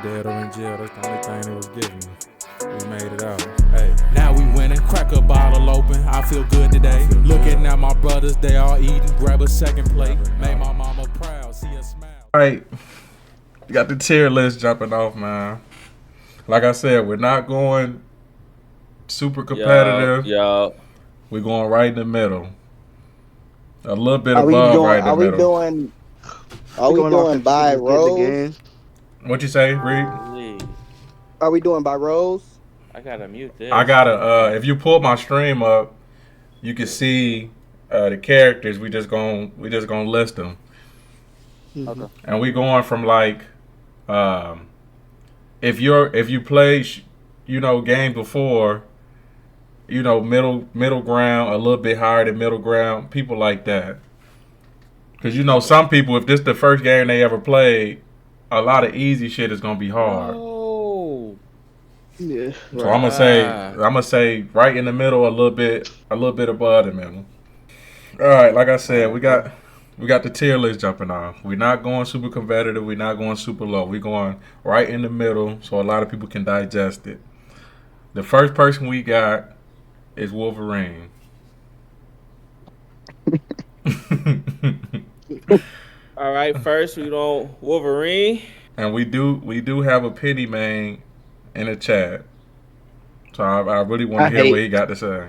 dead or in jail. That's the only thing it was giving me. We made it out. Hey, now we winning. Crack a bottle open. I feel good today. Looking at my brothers, they all eating. Grab a second plate. Made my mama proud. See her smile. All right, we got the tier list jumping off, man. Like I said, we're not going super competitive. Yeah. We're going right in the middle. A little bit above right in the middle. Are we doing by rows? What you say, Reed? Are we doing by rows? I gotta mute this. I gotta. If you pull my stream up, you can see the characters. We just gonna list them. Okay. And we going from like, if you play, game before, middle ground, a little bit higher than middle ground, people like that. Because some people, if this the first game they ever played, a lot of easy shit is gonna be hard. Oh. Yeah. So I'm gonna say right in the middle, a little bit above the middle. All right, like I said, we got the tier list jumping off. We're not going super competitive. We're not going super low. We're going right in the middle, so a lot of people can digest it. The first person we got is Wolverine. All right, first we don't Wolverine. And we do have a pity man in the chat. So I really want to hear what he got to say.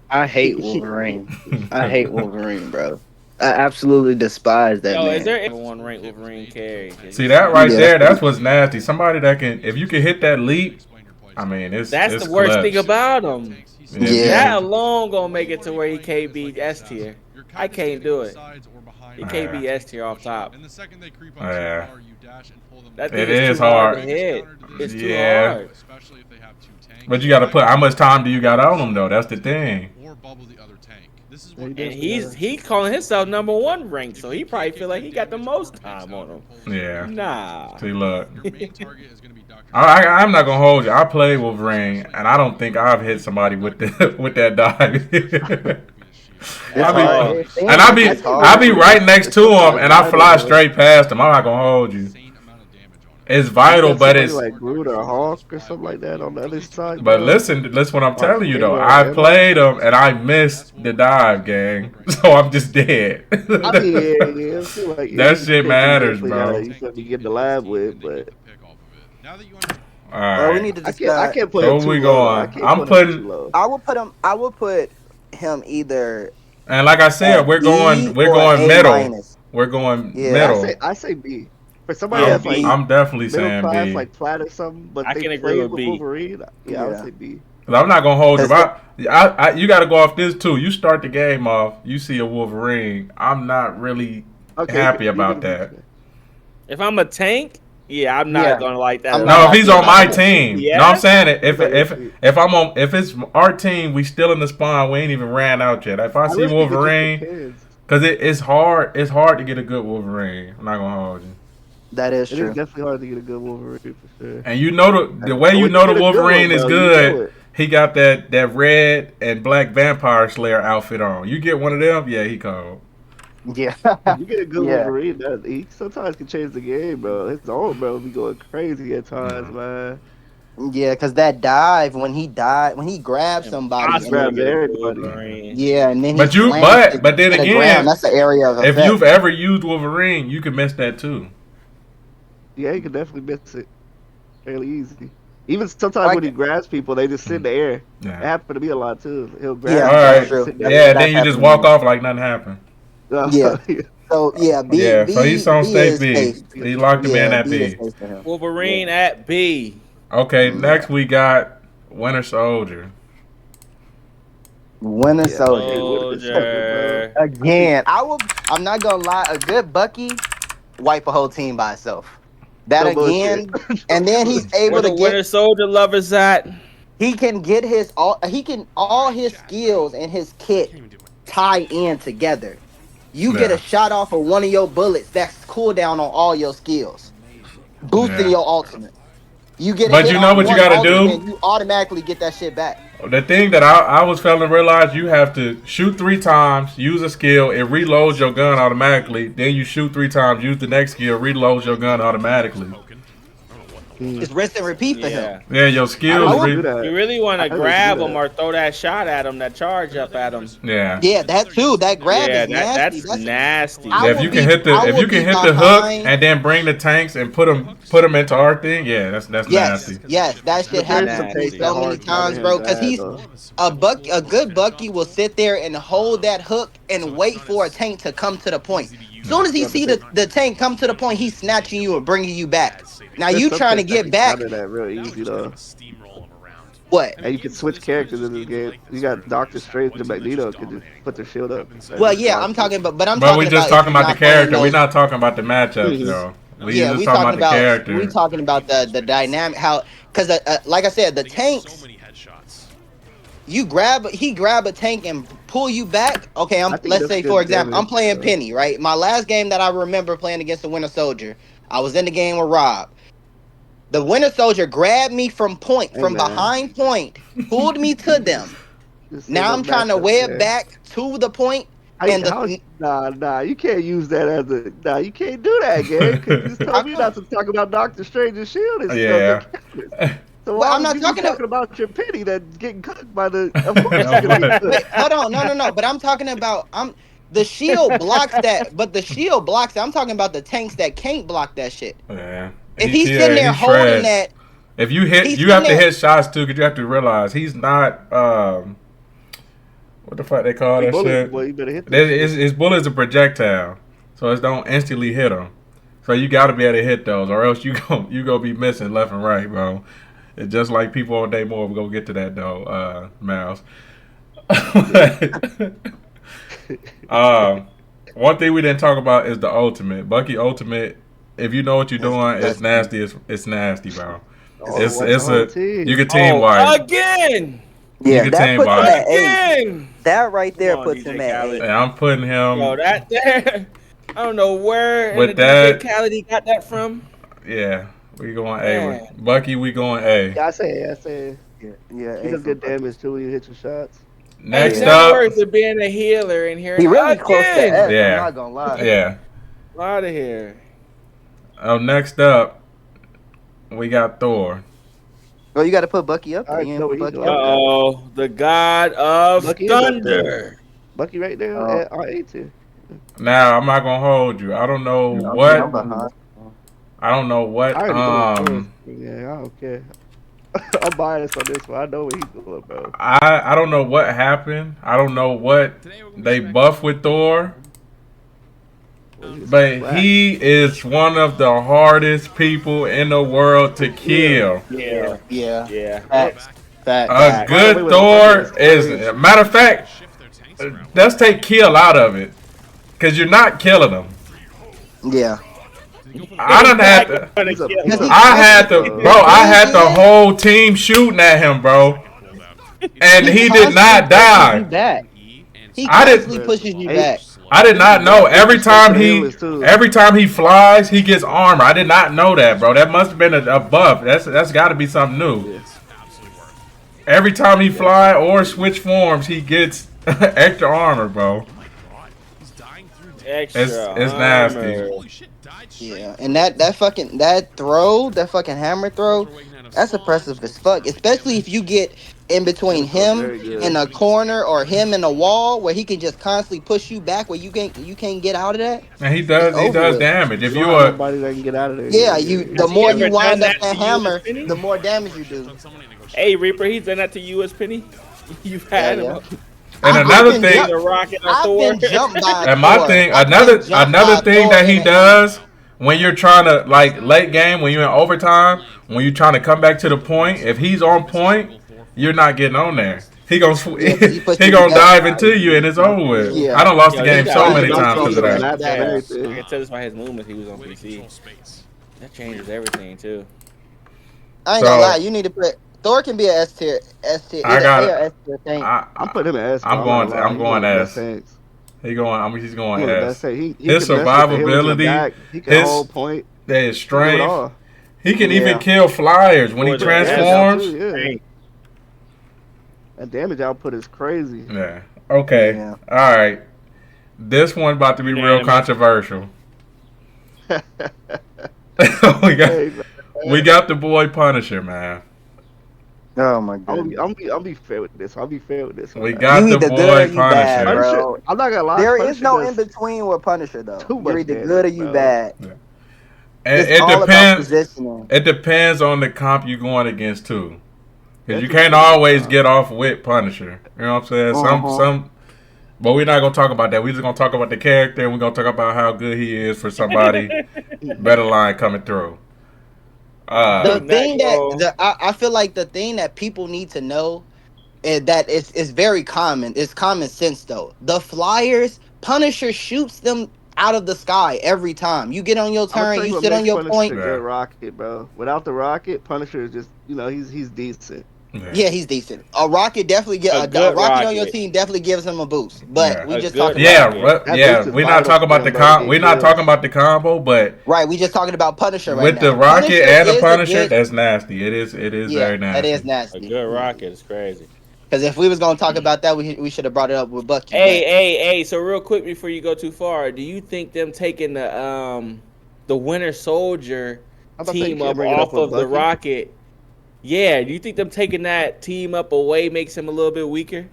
I hate Wolverine. I hate Wolverine, bro. I absolutely despise that man. Is there anyone ranked Wolverine carry? See that right there? That's what's nasty. Somebody that if you can hit that leap, I mean, it's the worst clutch. thing about him. Yeah. That alone gonna make it to where he can't be S tier. I can't do it. He can't be S tier off top. Yeah. That It is hard. To hit. It's too hard. But you got to put how much time do you got on him though? That's the thing. And he's calling himself #1 ranked, so he probably feel like he got the most time on him. Yeah. Nah. See, look. I'm not gonna hold you. I played Wolverine, and I don't think I've hit somebody with that dive. I be right next to him, and I fly straight past him. I'm not gonna hold you. It's vital, but it's like Groot or Hawk or something like that on the other side. But listen what I'm telling you though. I played him and I missed the dive, gang. So I'm just dead. That shit matters, bro. You should be getting the lab with, but. All right. We need to discuss. I can't put so him too we low. going. I'm putting. I will put him either. And like I said, we're going middle. Minus. We're going middle. I say B. For somebody that's like I'm definitely middle saying class, B. like flat or something, but I they can play agree with with B. Wolverine. Yeah, I would say B. I'm not gonna hold you. You got to go off this too. You start the game off. You see a Wolverine. I'm not really happy about that. If I'm a tank, I'm not gonna like that. No, if he's on my team. Yeah? No, I'm saying it. If it's our team, we still in the spawn. We ain't even ran out yet. If I see Wolverine, because it's hard to get a good Wolverine. I'm not gonna hold you. That is It true. is definitely hard to get a good Wolverine for sure. And the way the Wolverine is good, he got that red and black vampire slayer outfit on. You get one of them, he cold. Yeah. You get a good Wolverine, he sometimes can change the game, bro. His own bro be going crazy at times, man. Yeah, because that dive when he grabbed somebody. Grabbed everybody. Yeah, and then but then again, that's the area of if effect. you've ever used Wolverine, you can miss that too. Yeah, he can definitely miss it fairly easy. Even sometimes when he grabs people, they just sit in the air. Yeah. It happened to me a lot too. He'll grab. Yeah, All right. true. Then you just walk off like nothing happened. Yeah. So B. Yeah. So he's on state B. safe. He locked him in at B. B. is safe for him. Wolverine at B. Okay. Next we got Winter Soldier. Winter Soldier. Again, I'm not gonna lie. A good Bucky wipe a whole team by itself. That No again, and then he's able to Winter get. Soldier lovers at. He can get all his skills and his kit tie in together. You get a shot off of one of your bullets. That's cooldown on all your skills, boosting your ultimate. You get. But you know what you gotta do? And you automatically get that shit back. The thing that I was failing to realize, you have to shoot 3 times, use a skill, it reloads your gun automatically. Then you shoot 3 times, use the next skill, reloads your gun automatically. It's rinse and repeat for him. Yeah, your skills. You really want to grab him or throw that shot at him, that charge up at him. Yeah. Yeah, that too. That grab is nasty. That's nasty. Yeah, if you can hit the hook and then bring the tanks and put them into our thing, yeah, that's nasty. Yes, that shit happens to me so many times, bro. Because he's a good Bucky will sit there and hold that hook and wait for a tank to come to the point. As soon as he see the tank come to the point, he's snatching you and bringing you back. Now you trying to get back. That real easy though. What? And you can switch characters in this game. You got Doctor Strange and Magneto can just put their shield up. Well, yeah, I'm talking about, but we just talking about the character. We're not talking about the matchups, though. We talking about the character. We talking about the dynamic, how, because like I said, the tanks. He grab a tank and pull you back. Okay, let's say for example, I'm playing Peni, right? My last game that I remember playing against the Winter Soldier, I was in the game with Rob. The Winter Soldier grabbed me from behind point, pulled me to them. Now I'm trying to web back to the point. Nah, you can't use that as a. Nah, you can't do that, gang. Because you just told me not to talk about Doctor Strange's shield and stuff. So I'm not talking about your Peni that's getting cooked by the. Of course, wait, hold on, no. But I'm talking about the shield blocks that. But the shield blocks that. I'm talking about the tanks that can't block that shit. Yeah. If he's sitting there holding that. If you hit, you have to hit shots too, because you have to realize he's not. What the fuck they call that shit? Well, you better hit his bullet's a projectile, so it don't instantly hit him. So you got to be able to hit those, or else you go be missing left and right, bro. It's just like people on Namor. We're gonna get to that though, Miles. One thing we didn't talk about is the ultimate. Bucky ultimate. If you know what you're doing, it's nasty. It's nasty, bro. You can team wipe again. Yeah, that puts him at again. That right there puts him at 8. Yeah, I'm putting him. Bro, that there. I don't know where with that he got that from. Yeah, we going A. Bucky, we going A. Yeah, I say. Yeah, he does good damage too when you hit your shots. Next up, worth of being a healer in here. He really close to F. Yeah, I'm not gonna lie. Yeah, out of here. Next up, we got Thor. Oh, you got to put Bucky up. The God of Thunder. Bucky right there at R8 too. Now I'm not gonna hold you. I don't know what. Yeah, I don't care. I'm biased on this one. I know where he's going, bro. I don't know what happened. I don't know what they buff with Thor. But he is one of the hardest people in the world to kill. Yeah. Facts. A good Thor is, matter of fact, let's take kill out of it, because you're not killing him. Yeah. I had the whole team shooting at him, bro, and he did not die. He constantly pushes you back. I did not know. Every time he flies, he gets armor. I did not know that, bro. That must have been a buff. That's got to be something new. Every time he fly or switch forms, he gets extra armor, bro. It's nasty. Yeah, and that fucking hammer throw, that's impressive as fuck. Especially if you get in between him in a corner or him in a wall where he can just constantly push you back where you can't get out of that. And he does damage. If you nobody that can get out of there. Yeah, the more you wind up that hammer, the more damage you do. Hey Reaper, he's done that to you as Peni. You've had him. And another thing, another thing that he does when you're trying to, like, late game, when you're in overtime, when you're trying to come back to the point, if he's on point, you're not getting on there. He gonna dive into you and it's over with. Yeah. I done lost the game so many times because of that. I can tell this by his movements. He was on PC. That changes everything too. I ain't gonna lie. You need to put Thor can be a S tier. I got it. I'm putting him at S. I'm going S. He's going S. His survivability, he can hold point. His strength. He can even kill flyers when he transforms. That damage output is crazy. Yeah. Okay. Yeah. All right. This one about to be real controversial. we We got the boy Punisher, man. Oh my god. I'll be fair with this. We got You the either good boy or you bad, Punisher. bro. I'm not gonna lie. There Punisher is no does in between with Punisher though. too You're much either damage, good or you bro. bad. Yeah. It's It all about depends. positioning. It depends on the comp you going against too, because you can't always get off with Punisher. You know what I'm saying? Some. But we're not gonna talk about that. We're just gonna talk about the character, and we're gonna talk about how good he is for somebody better line coming through. The thing I feel like the thing that people need to know is that it's very common. It's common sense though. The Flyers, Punisher shoots them out of the sky every time. You get on your turn, you sit on your point. Good rocket, bro. Without the rocket, Punisher is just he's decent. Yeah, he's decent. A rocket definitely get a rocket on your team definitely gives him a boost. But we just talking about we're not talking about the we're not talking about the combo, but right, we just talking about Punisher right with now. the rocket and the Punisher, that's nasty. It is very nasty. That is nasty. A good rocket is crazy. Because if we was gonna talk about that, we should have brought it up with Bucky. Hey! So real quick before you go too far, do you think them taking the Winter Soldier team up off of the Rocket? Yeah, do you think them taking that team up away makes him a little bit weaker?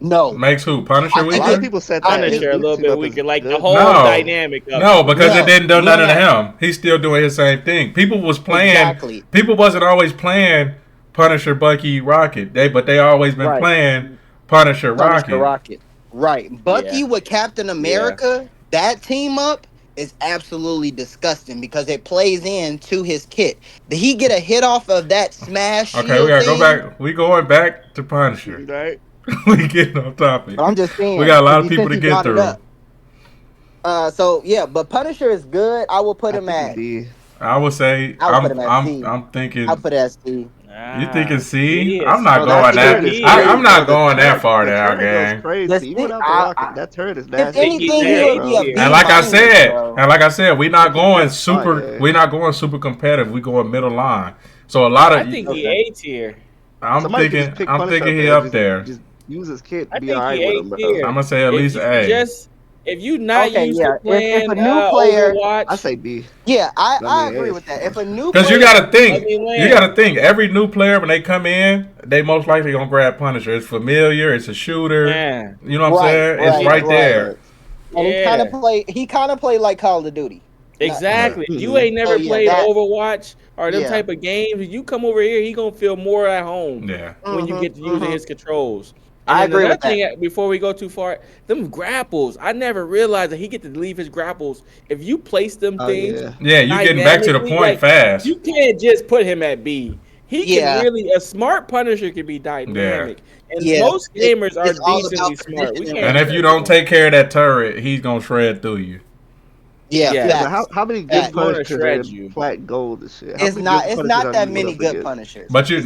No. Makes who? Punisher weaker? A lot of people said that. Punisher a little bit weaker, like the whole dynamic of it. Because it didn't do nothing to him. He's still doing his same thing. People was playing. Exactly. People wasn't always playing Punisher, Bucky, Rocket. But they always been playing Punisher, Rocket. Right. Bucky with Captain America, that team up is absolutely disgusting because it plays into his kit. Did he get a hit off of that smash? Okay, we gotta go back. We going back to Punisher. Right. We getting on topic. I'm just saying. We got a lot of people to get through. So yeah, but Punisher is good. I will put him at D. I would say I'm thinking. I'll put it as C. You thinking C? I'm not going that. I'm not going that far down, gang. Crazy. Even without the rocket, that turret is nasty. If anything, he would be a B. And like I said, we're not going super. We're not going super competitive. We going middle line. So a lot of. I think he A tier. I'm thinking he up there. Just use his kit to be alright with him, bro. I'm gonna say at least A. If you not used to playing if a new player, Overwatch, I say B. Yeah, I agree with that. If a new because you gotta think, every new player when they come in, they most likely gonna grab Punisher. It's familiar, it's a shooter. Yeah. You know what I'm saying? It's right there. And he kind of play like Call of Duty. Exactly. You ain't never played Overwatch or them type of games. You come over here, he gonna feel more at home. Yeah. When you get to using his controls. I agree with that. Before we go too far, them grapples. I never realized that he get to leave his grapples. If you place them things, you getting back to the point fast. You can't just put him at B. He can really a smart Punisher can be dynamic, and most gamers are decently smart. And if you don't take care of that turret, he's gonna shred through you. Yeah. How many good Punishers are flat gold and shit? It's not that many good Punishers. But you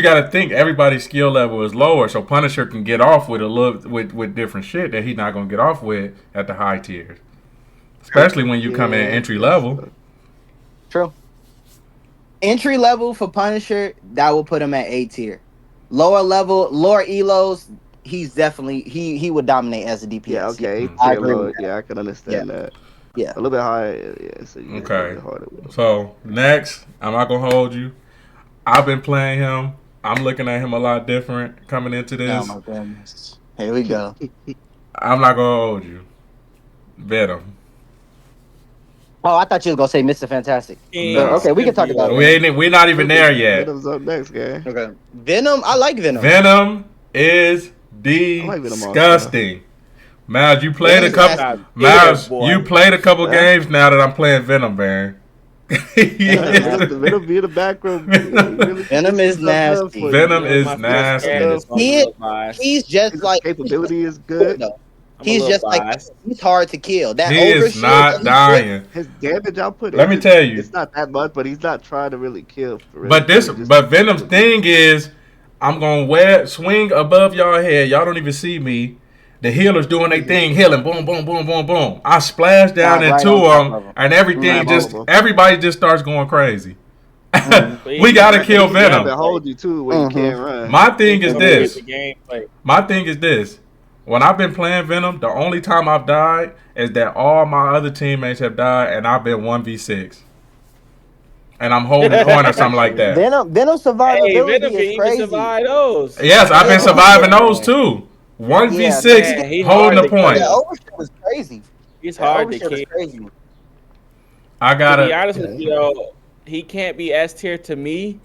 got to think everybody's skill level is lower, so Punisher can get off with with different shit that he's not gonna get off with at the high tiers, especially when you come in entry level. True. Entry level for Punisher, that will put him at A tier. Lower level, lower elos, he's definitely he would dominate as a DPS. Yeah, okay. I agree with that. Yeah, I can understand that. Yeah. A little bit higher. Yeah. So okay. So next, I'm not gonna hold you. I've been playing him. I'm looking at him a lot different coming into this. Oh my goodness. Here we go. I'm not gonna hold you. Venom. Oh, I thought you was gonna say Mr. Fantastic. No. Okay, we can talk about it. We're not even there yet. Venom's up next, guy. Okay. Venom, I like Venom. Venom is disgusting. Miles, you played a couple. Miles, you played a couple games now that I'm playing Venom, man. Venom be in the back row. Venom is nasty. Venom is nasty. He's just his like capability is good. He's just like he's hard to kill. That he is not dying. His damage output. Let me tell you, it's not that much, but he's not trying to really kill. But Venom's thing is, I'm gonna swing above y'all head. Y'all don't even see me. The healer's doing their thing, healing, boom, boom, boom, boom, boom. I splash down into them, and everybody just starts going crazy. We gotta kill Venom. Hold you too when you can't run. My thing is this. When I've been playing Venom, the only time I've died is that all my other teammates have died, and I've been 1v6. and I'm holding the corner or something like that. Venom survivability is crazy. Survive those. Yes, I've been surviving those too. 1v6, holding the point. Yeah, Overshot was crazy. He's hard to kill. Crazy. I gotta. To be honest with you, he can't be S tier to me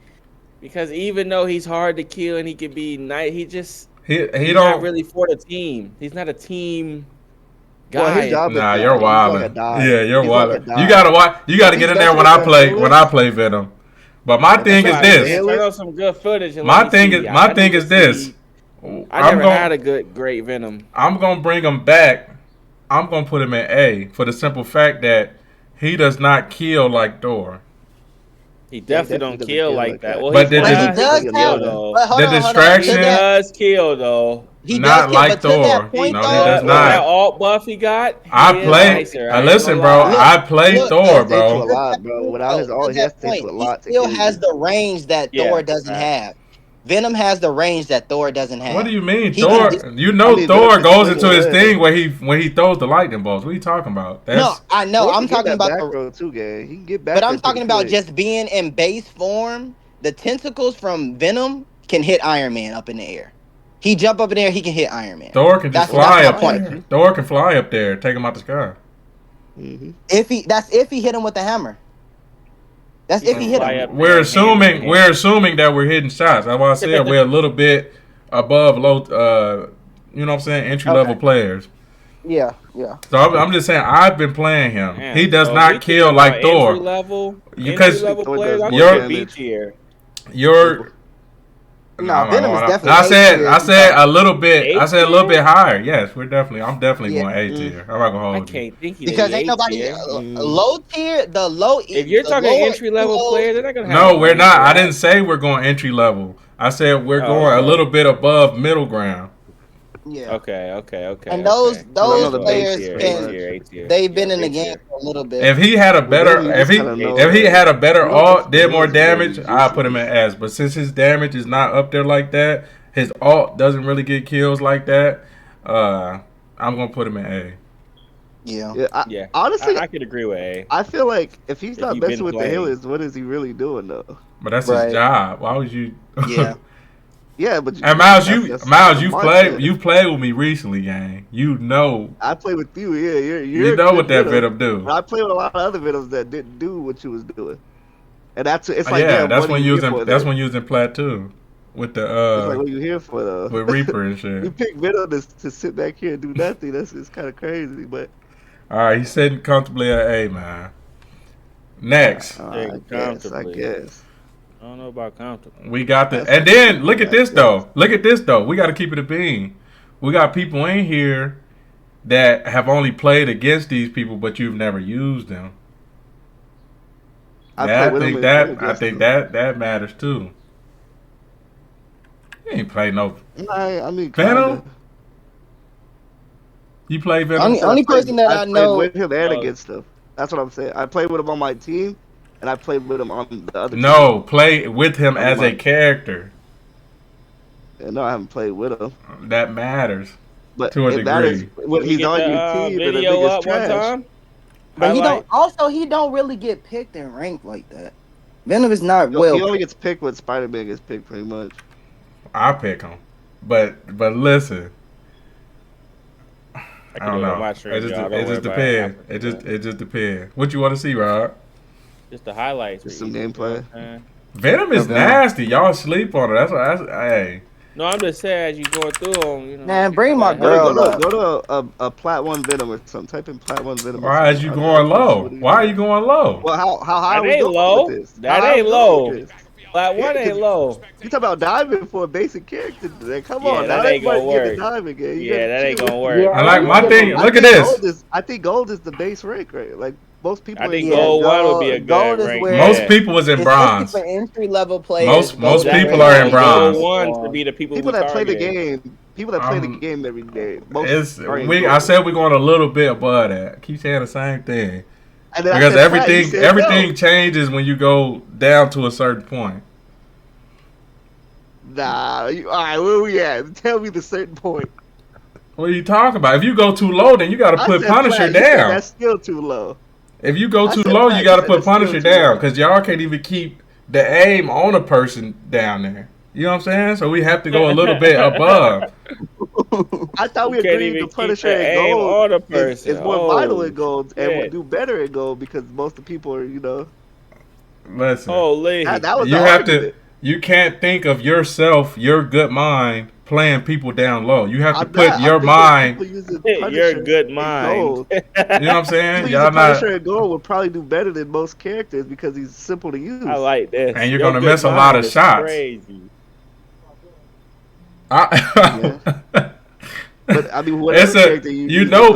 because even though he's hard to kill and he can be nice, he's don't not really for the team. He's not a team guy. Nah, you're wild. Yeah, you're wild. You gotta watch. You gotta get in there when I play Venom. But my thing is this. Turn on some good footage. My thing is this. I never had a great Venom. I'm gonna bring him back. I'm gonna put him in A for the simple fact that he does not kill like Thor. He definitely don't kill like that. Well, but he does kill though. The distraction He does kill though. He not does like Thor. No, he does not. That alt buff he got. Listen, bro. I play Thor, bro. Without his alt, he still has the range that Thor doesn't have. Venom has the range that Thor doesn't have. What do you mean, Thor? Thor goes into his thing when he throws the lightning bolts. What are you talking about? No, I know. I'm talking about he can get back. But I'm talking about just being in base form. The tentacles from Venom can hit Iron Man up in the air. He jump up in the air, he can hit Iron Man. Thor can just fly up there. Thor can fly up there, take him out the sky. Mm-hmm. If he hit him with the hammer. That's if he hit him. We're assuming that we're hitting shots. That's why I said we're a little bit above low. You know what I'm saying? Entry level players. Yeah. So I'm just saying I've been playing him. Man, he does not kill like Thor. Because Venom is definitely. I said a little bit. I said a little bit higher. Yes, I'm definitely going A tier. I'm not gonna hold you. I can't think because ain't nobody low tier. The low. If you're talking entry level players, they're not gonna have. No, we're not. I didn't say we're going entry level. I said we're going a little bit above middle ground. Yeah. Okay. And those players they've been in the game for a little bit. If he had a better, if he had a better alt, did more damage, I'd put him in S. But since his damage is not up there like that, his alt doesn't really get kills like that. I'm gonna put him in A. Yeah. Honestly, I could agree with A. I feel like if he's not messing with the healers, what is he really doing though? But that's his job. Why would you? Yeah. Yeah, but and Miles, you've played with me recently, gang. You know. I played with you. Yeah, you know what that Venom do. I played with a lot of other Venoms that didn't do what you was doing, and that's it's like that's when using Plat 2 with the It's like what you here for though? With Reaper and shit. You pick Venom to sit back here and do nothing. It's kind of crazy, but. All right, he's sitting comfortably at A, man. Next, I guess. I don't know about comfortable. We got the, and then look at this though. We got to keep it a bean. We got people in here that have only played against these people, but you've never used them. I think that matters too. You ain't played no. I mean, Venom. You play Venom. Only person that I know with him and against him. That's what I'm saying. I played with him on my team. And I played with him on the other team. Play with him as a character. Yeah, no, I haven't played with him. That matters. But to a degree. When he's on your team, video up one time. But he don't really get picked and ranked like that. Venom is not He only gets picked when SpiderMan gets picked pretty much. I pick him. But listen. I don't know. It just depends. It just depends. What you want to see, Rob? Just the highlights. Just some gameplay. Venom is nasty. Y'all sleep on it. That's what hey. No, I'm just saying as you going through them, you know. Man, bring my girl up. Go to a Plat 1 Venom or something. Type in Plat 1 Venom. Why are you going low? Why are you going low? Well, how high are we going with this? That ain't low. Plat 1 ain't low. You talking about diving for a basic character today? Come on, that ain't gonna work. That ain't gonna work. I like my thing. Look at this. I think gold is the base rank, right? Like most people. I think gold 1 would be a good rank. Most people was in bronze. For entry level players. Most people are in bronze. Gold 1 to be the people that play the game. People that play the game every day. I said we're going a little bit above that. Keep saying the same thing. Because everything changes when you go down to a certain point. Nah, all right, where we at? Tell me the certain point. What are you talking about? If you go too low, then you got to put Punisher down. That's still too low. If you go too low, you got to put Punisher down because y'all can't even keep the aim on a person down there. You know what I'm saying? So we have to go a little bit above. I thought we agreed the Punisher in gold on a person. is more vital in gold and would do better in gold because most of the people are, Listen. Holy. That was you have to. You can't think of yourself, your good mind, playing people down low. You have to put your mind. Your good mind. You know what I'm saying? Y'all Punisher in gold would probably do better than most characters because he's simple to use. I like this. And you're gonna miss a lot of shots. Crazy. But I mean, whatever character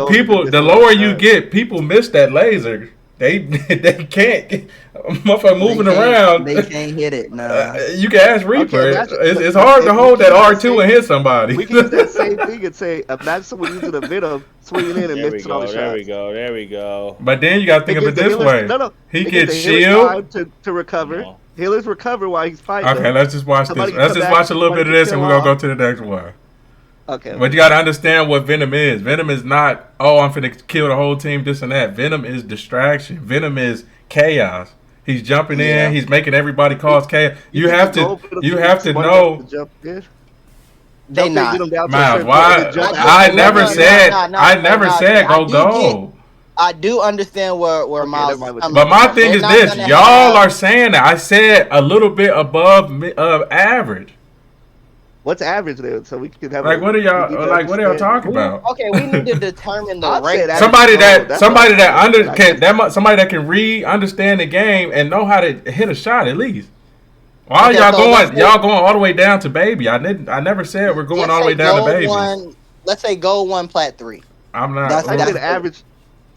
people. The lower you get, people miss that laser. They can't. Motherfucker moving around. They can't hit it. Nah. You can ask Reaper. It's hard to hold that R2 and hit somebody. We can use that same thing and say, imagine someone using a Venom swinging in and missing all the shots. There we go. But then you got to think of it this way. He gets shield to recover. Healers recover while he's fighting. Okay, let's just watch this. Let's just watch a little bit of this and we're going to go to the next one. Okay. But you got to understand what Venom is. Venom is not, I'm finna kill the whole team, this and that. Venom is distraction. Venom is chaos. He's jumping in. He's making everybody cause chaos. You have to know. They not. Miles, why? I never said go gold. I do understand where Miles. But my thing is this: y'all are saying that. I said a little bit above average. What's average there? So we can have what are y'all talking about? Okay, we need to determine the rank. Somebody that can understand the game and know how to hit a shot at least. Why y'all going all the way down to baby? I never said we're going all the way down to baby. Let's say gold 1, plat 3. I'm not.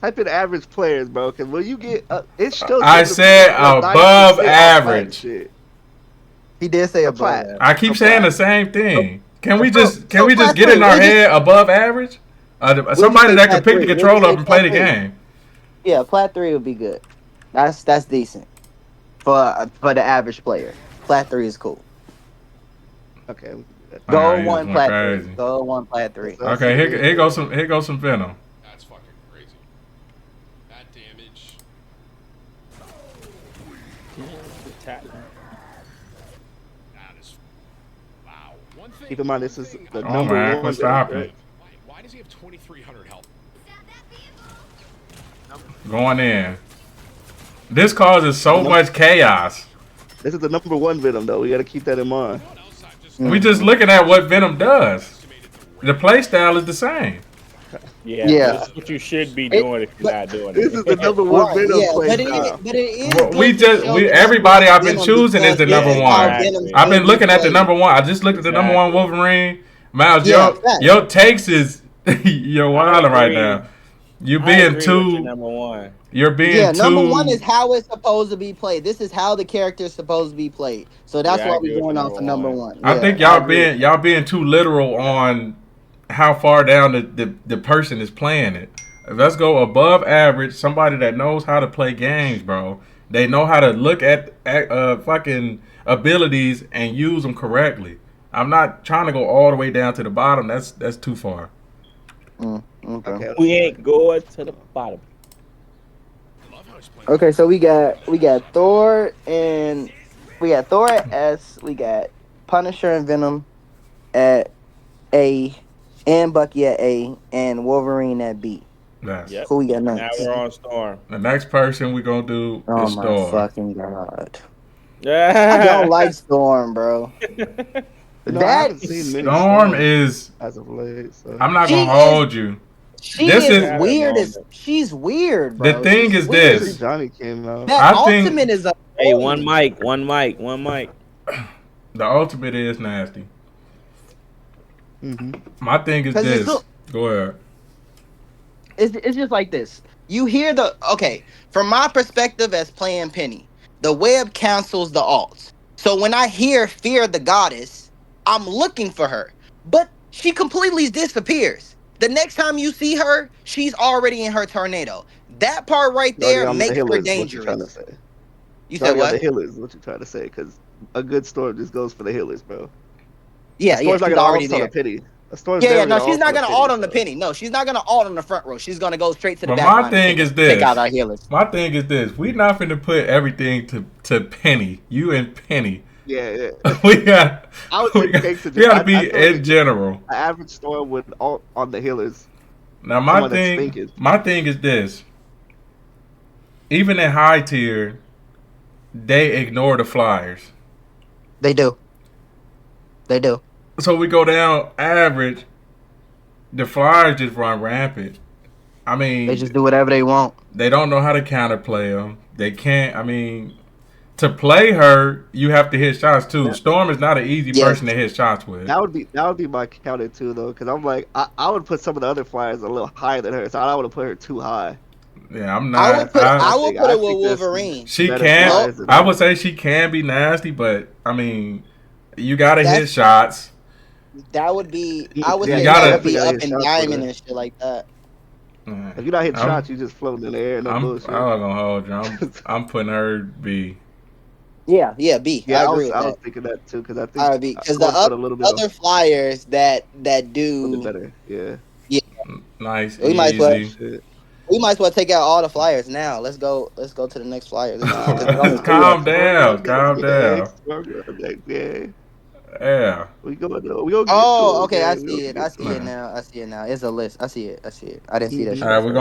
Type in average players, bro. Because when you get, it's still. I said above average. He did say above. I keep saying the same thing. Can we just get in our head above average? Somebody that can pick the controller up and play the game. Yeah, plat 3 would be good. That's decent for the average player. Plat 3 is cool. Okay. Go 1, plat 3. Go 1, plat 3. Okay, here goes some Venom. That's fucking crazy. That damage. Keep in mind, this is the number one. What's happening? Why does he have 2,300 health? Going in. This causes so much chaos. This is the number one Venom, though. We got to keep that in mind. We just looking at what Venom does. The play style is the same. Yeah. That's what you should be doing if you're not doing it. This is the number one Venom play style. But it is. Everybody I've been choosing is the number one. I've been looking at the number one. I just looked at the number one Wolverine. Miles, your takes is you're wilding right now. You're being too number one. You're being too. Number one is how it's supposed to be played. This is how the character is supposed to be played. So that's why we're going off of number one. I think y'all being too literal on how far down the person is playing it. Let's go above average. Somebody that knows how to play games, bro. They know how to look at fucking abilities and use them correctly. I'm not trying to go all the way down to the bottom. That's too far. Okay. We ain't going to the bottom. Okay, so we got Thor and we got Thor at S. We got Punisher and Venom at A, and Bucky at A, and Wolverine at B. Nice. Yep. Who we got next? Now we're on Storm. The next person we're gonna do is Storm. Oh my fucking god! I don't like Storm, bro. Storm is as of late. So. I'm not gonna hold you. She's weird, bro. The thing is this. Johnny came out. That ultimate is a. Hey, one mic. The ultimate is nasty. Mm-hmm. My thing is this. Go ahead. It's just like this. You hear from my perspective as playing Penny, the web cancels the alts. So when I hear Fear the Goddess, I'm looking for her. But she completely disappears. The next time you see her, she's already in her tornado. That part right there makes her dangerous. You said what? The healers, what you trying to say? Because a good Storm just goes for the healers, bro. Yeah, Storm's she's like already there. Penny. Storm's Yeah, never no, gonna she's not ult on gonna ult on the Penny. No, she's not gonna ult on the front row. She's gonna go straight to the But back my line thing and is take this. out our healers. My thing is this. We not finna put everything to Penny. You and Penny. Yeah. we got. I would We gotta be in general. An average Storm would ult on the healers. Now my thing is this. Even in high tier, they ignore the flyers. They do. So we go down average. The flyers just run rampant. I mean, They just do whatever they want. they don't know how to counterplay them. They can't. I mean, to play her, you have to hit shots too. Yeah. Storm is not an easy person to hit shots with. That would be my counter too, though, because I'm like I would put some of the other flyers a little higher than her, so I don't want to put her too high. Yeah, I'm not. I would put it with Wolverine. She can. I would say she can be nasty, but I mean, you gotta hit shots. That would be. I would You say gotta- that would be up in diamond and shit like that. If you're not hitting shots, you just floating in the air. No bullshit. I'm not gonna hold you. I'm putting her B. Yeah, B. Yeah, I agree with I that. was thinking that too, because I think because the other flyers that do better. Yeah. Nice. We might easy. We might as well take out all the flyers now. Let's go to the next flyer. Calm down. Yeah. We go. Oh, okay. I see it now. It's a list. I see it. I didn't see that shit. All right, we're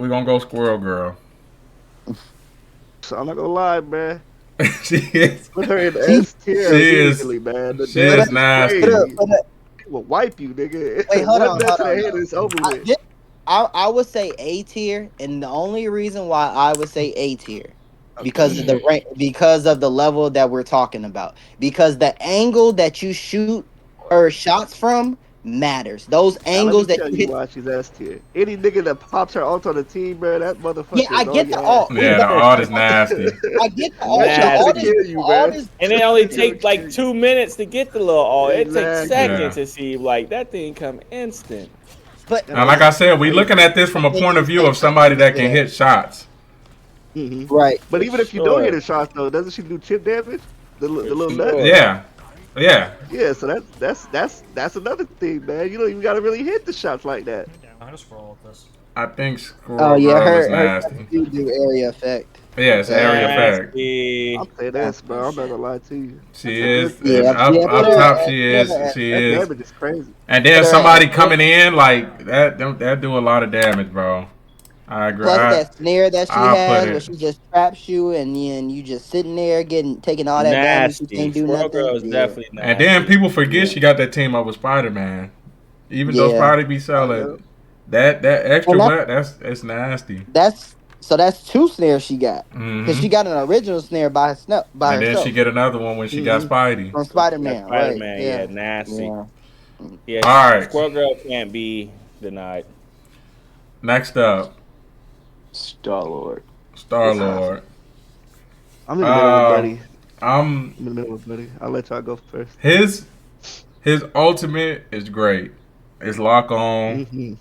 gonna go Squirrel Girl. So I'm not gonna lie, man. She is. Put her in S tier easily, man. She is nasty. Will wipe you, nigga. Wait, hold on. It's over with. I would say A tier, and the only reason why I would say A tier because of the level that we're talking about. Because the angle that you shoot her shots from matters. Those angles that you hit. Why she's S tier. Any nigga that pops her ult on the team, bro, that motherfucker. Yeah, I get the ult. Yeah, the ult is nasty. I get the ult. And it only takes like 2 minutes to get the little ult. It takes seconds to see. Like that thing come instant. But now, like I said, we looking at this from a point of view of somebody that can hit shots. Mm-hmm. Right. But even if you don't hit a shot, though, doesn't she do chip damage? The little nut. Yeah. Yeah. So that's another thing, man. You don't even gotta really hit the shots like that. I think Squirrel Girl is nasty. You do area effect. Yeah, it's area effect. I'll say that, bro. I'm not gonna lie to you. She is. Up top, she is. That damage is crazy. And then somebody coming in like that do a lot of damage, bro. I agree. Plus that snare that she has, where she just traps you, and then you just sitting there taking all that damage. You can't do nothing. Girl is definitely nasty. And then people forget she got that team up with SpiderMan. Even though Spider be selling that extra that's nasty. That's 2 snares she got, because she got an original snare by herself. And then she get another one when she got Spidey from SpiderMan. Right? Yeah, nasty. Yeah. All right. Squirrel Girl can't be denied. Next up, Star-Lord. I'm in the middle, buddy. I'm in the middle, buddy. I'll let y'all go first. His ultimate is great. It's lock on. Mm-hmm.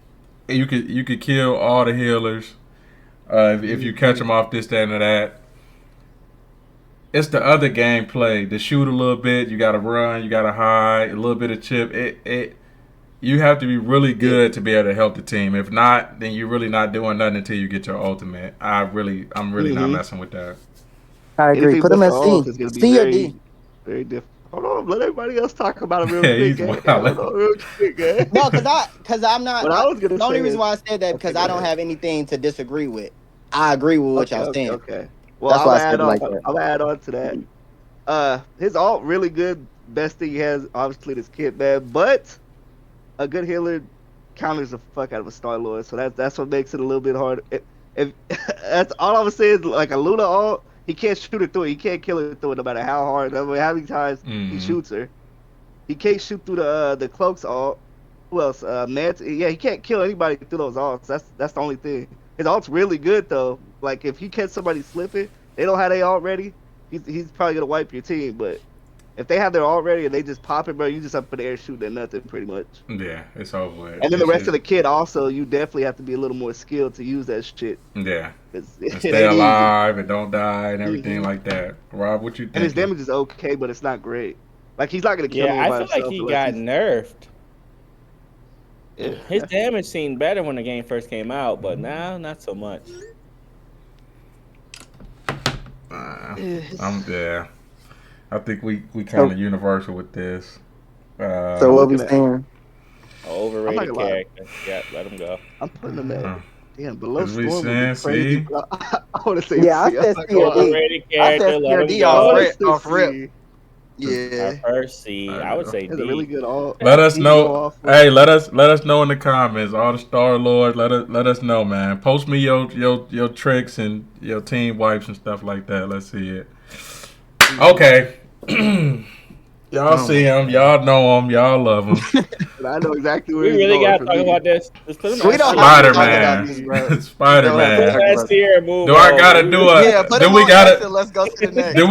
You could kill all the healers if you catch them off this, that, and that. It's the other gameplay. To shoot a little bit, you gotta run, you gotta hide, a little bit of chip. You have to be really good to be able to help the team. If not, then you're really not doing nothing until you get your ultimate. I'm really not messing with that. I agree. Put him at C. C or D. Very different. Hold on, let everybody else talk about it real quick. No, because I'm not. What I was gonna the only say reason why I said that because I don't have anything to disagree with. I agree with what y'all saying. Okay. Well, That's why I said like that. I'll add on to that. His ult really good. Best thing he has, obviously, this kit, man. But a good healer counters the fuck out of a Star-Lord, so that's what makes it a little bit hard. If that's all I'm saying is like a Luna ult, he can't shoot it through it. He can't kill it through it no matter how hard. I mean, how many times he shoots her. He can't shoot through the Cloak's ult. Who else? Mantis. Yeah, he can't kill anybody through those ults. That's the only thing. His ult's really good though. Like if he catch somebody slipping, they don't have their ult ready. He's probably gonna wipe your team. But if they have their ult ready and they just pop it, bro, you just up in the air shooting at nothing pretty much. Yeah, it's over with. And then the rest of the kit also, you definitely have to be a little more skilled to use that shit. Yeah. And stay alive and don't die and everything like that. Rob, what you think? And his damage is okay, but it's not great. Like he's not gonna kill anybody. by I feel like he got nerfed. His damage seemed better when the game first came out, but now not so much. Yeah. I think we kind of universal with this. So what we saying? Overrated character. Yeah, let him go. I'm putting him at below Is we Storm would saying be crazy. C? I want to say Yeah, I C. said I'm not C gonna or lie. D. Overrated I character. said Let him D go. off rip. Our Yeah. first C. I would say It's a D. really good all. Let us D know. go off with- Hey, let us know in the comments. All the Star Lords, let us know, man. Post me your tricks and your team wipes and stuff like that. Let's see it. Okay. Y'all see him. Y'all know him. Y'all love him. I know exactly where We he's really going gotta for talk me. about this. Let's put him We on don't have to talk Spider-Man. about this, bro. Spider-Man. Put last tier and move Do I on. gotta do a? Yeah, put do him we on gotta? S and let's go to the next. Do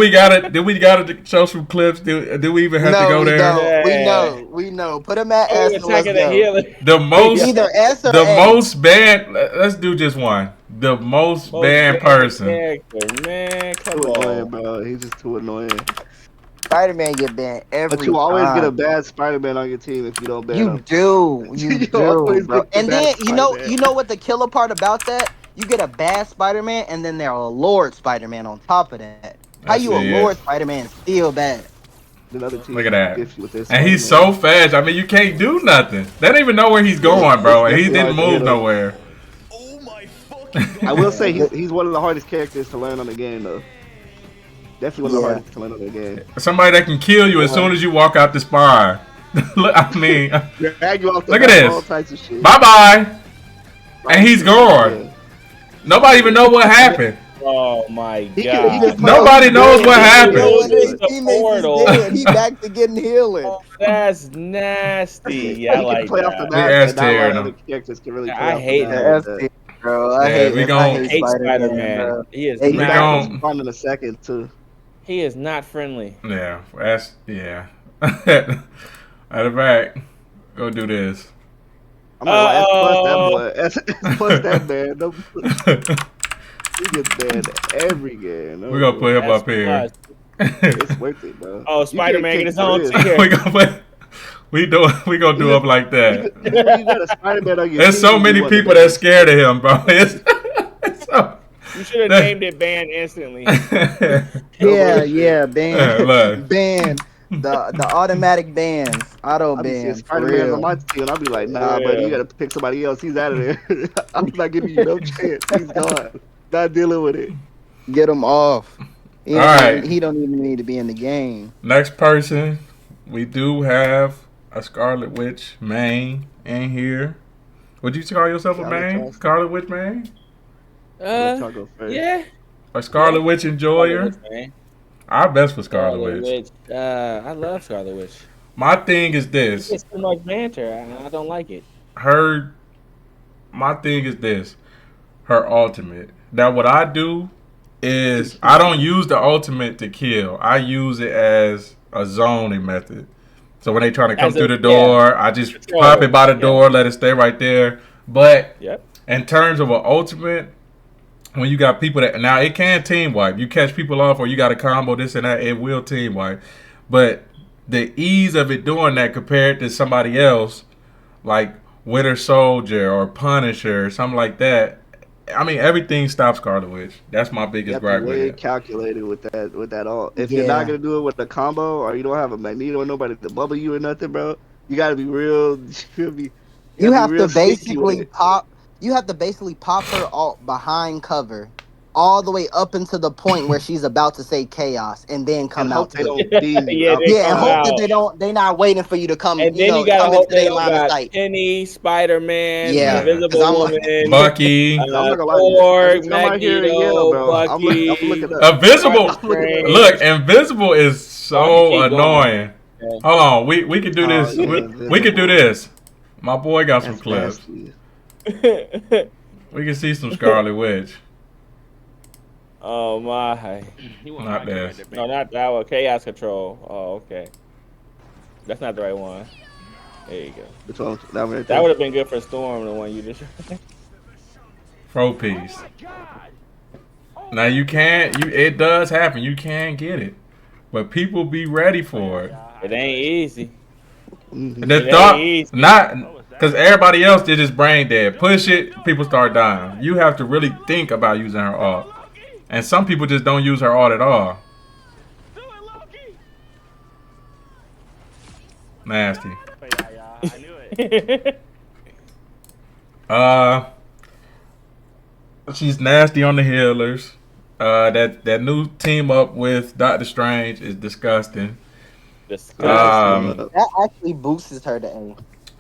we gotta show some clips? Do we even have to No, go we there? don't. We know. Put him at S and let's Attacking the go. healer. The most, Either S or the A. most banned. Let's do just one. The most banned person. Character, man, come Too annoying, on. bro. He's just too annoying. Spider-Man get banned every But you always time. get a bad Spider-Man on your team if you don't ban You him. do. You You do, always bro. get the And bad then Spider-Man. you know what the killer part about that? You get a bad Spider-Man and then there's a Lord Spider-Man on top of that. How you a see it. Lord Spider-Man still bad? Another team Look at that. gets you with this And he's Spider-Man. so fast. I mean, you can't do nothing. They don't even know where he's going, bro. And he It's didn't definitely hard move to hit him. nowhere. I will say he's one of the hardest characters to learn on the game, though. Definitely one of the Yeah. hardest to learn on the game. Somebody that can kill you as soon as you walk out the spine. Look, I mean, Drag you off the Look at back, this. all types of shit. bye bye. And he's gone. Yeah. Nobody even know what happened. Oh my He god. just- Nobody knows what You know happened. what his The teammates portal. is dead. He back to getting healing. Oh, that's nasty. He Yeah, I can like play off the that. We map, ass and not a lot tearing of him. other characters can really Yeah, play I off hate the map. Yeah, like that's that. it, bro. I Yeah, hate we him. gon- I hate Hate Spider-Man, Spider-Man. bro. He is Hey, We not. gon- Fun in a second too. He is not friendly. Yeah, Matter of fact, go do this. I'm like, plus that boy. Plus that man. No, he gets banned every game. No, We're gonna put him That's up here. It's worth it, bro. Oh, You Spider-Man can't get his kick own this. tier. we gonna do up like that. Even when you got a Spider-Man on your There's team, so you many want to people ban. that's scared of him, bro. It's so, You should have named it Ban instantly. Yeah, ban, look. ban. The automatic bans, auto I be seeing ban. For Spider-Man on real. my team. I'll be like, nah, buddy, you gotta pick somebody else. He's out of there. I'm not giving you no chance. He's gone. Not dealing with it. Get him off. He, All right. he don't even need to be in the game. Next person, we do have a Scarlet Witch main in here. Would you call yourself a main? Scarlet Witch main? Let y'all go first. Yeah. A Scarlet Witch enjoyer? Scarlet Witch, man. Our best for Scarlet Witch. I love Scarlet Witch. My thing is this. It's too much banter. I don't like it. My thing is this. Her ultimate. Now what I do is I don't use the ultimate to kill. I use it as a zoning method. So when they try to come through the door, I just Control. pop it by the door, let it stay right there. But Yep. in terms of an ultimate, when you got people that now it can team wipe. You catch people off or you got a combo, this and that, it will team wipe. But the ease of it doing that compared to somebody else, like Winter Soldier or Punisher or something like that, I mean everything stops Scarlet Witch. That's my You biggest have to gripe be with way it. calculated with that all. If you're not gonna do it with a combo or you don't have a Magneto or nobody to bubble you or nothing, bro, you gotta be real. You have real to sneaky with basically it. pop. You have to basically pop her alt behind cover, all the way up until the point where she's about to say chaos, and then come And out. hope they To don't it. beam you. Yeah, out they the Yeah, and come side. hope that out. they don't. They not waiting for you to come. And then you gotta come hope into they their don't line of got sight. Penny, Spider-Man, Yeah. Invisible 'Cause I'm like- Woman, Bucky. I'm not gonna lie to Thor, you. Every time I hear it, Magneto, bro, I'm Bucky. looking up. Invisible. I'm looking up. Look, Invisible is so Keep going. annoying. Yeah. Hold on, we can do this. Oh, yeah, we Invisible. can do this. My boy got some That's clips. nasty. We can see some Scarlet Witch. Oh my. Not this. No, not that one. Chaos Control. Oh, okay. That's not the right one. There you go. Which one? That one right That there? would have been good for Storm, the one you just. Pro piece. Now you can't. It does happen. You can get it, but people be ready for it. It ain't easy. Mhm. The It thought, ain't easy. not Because everybody else did just brain dead. Push it, people start dying. You have to really think about using her ult. And some people just don't use her ult at all. Nasty. I knew it. She's nasty on the healers. That new team up with Doctor Strange is disgusting. That actually boosts her to A.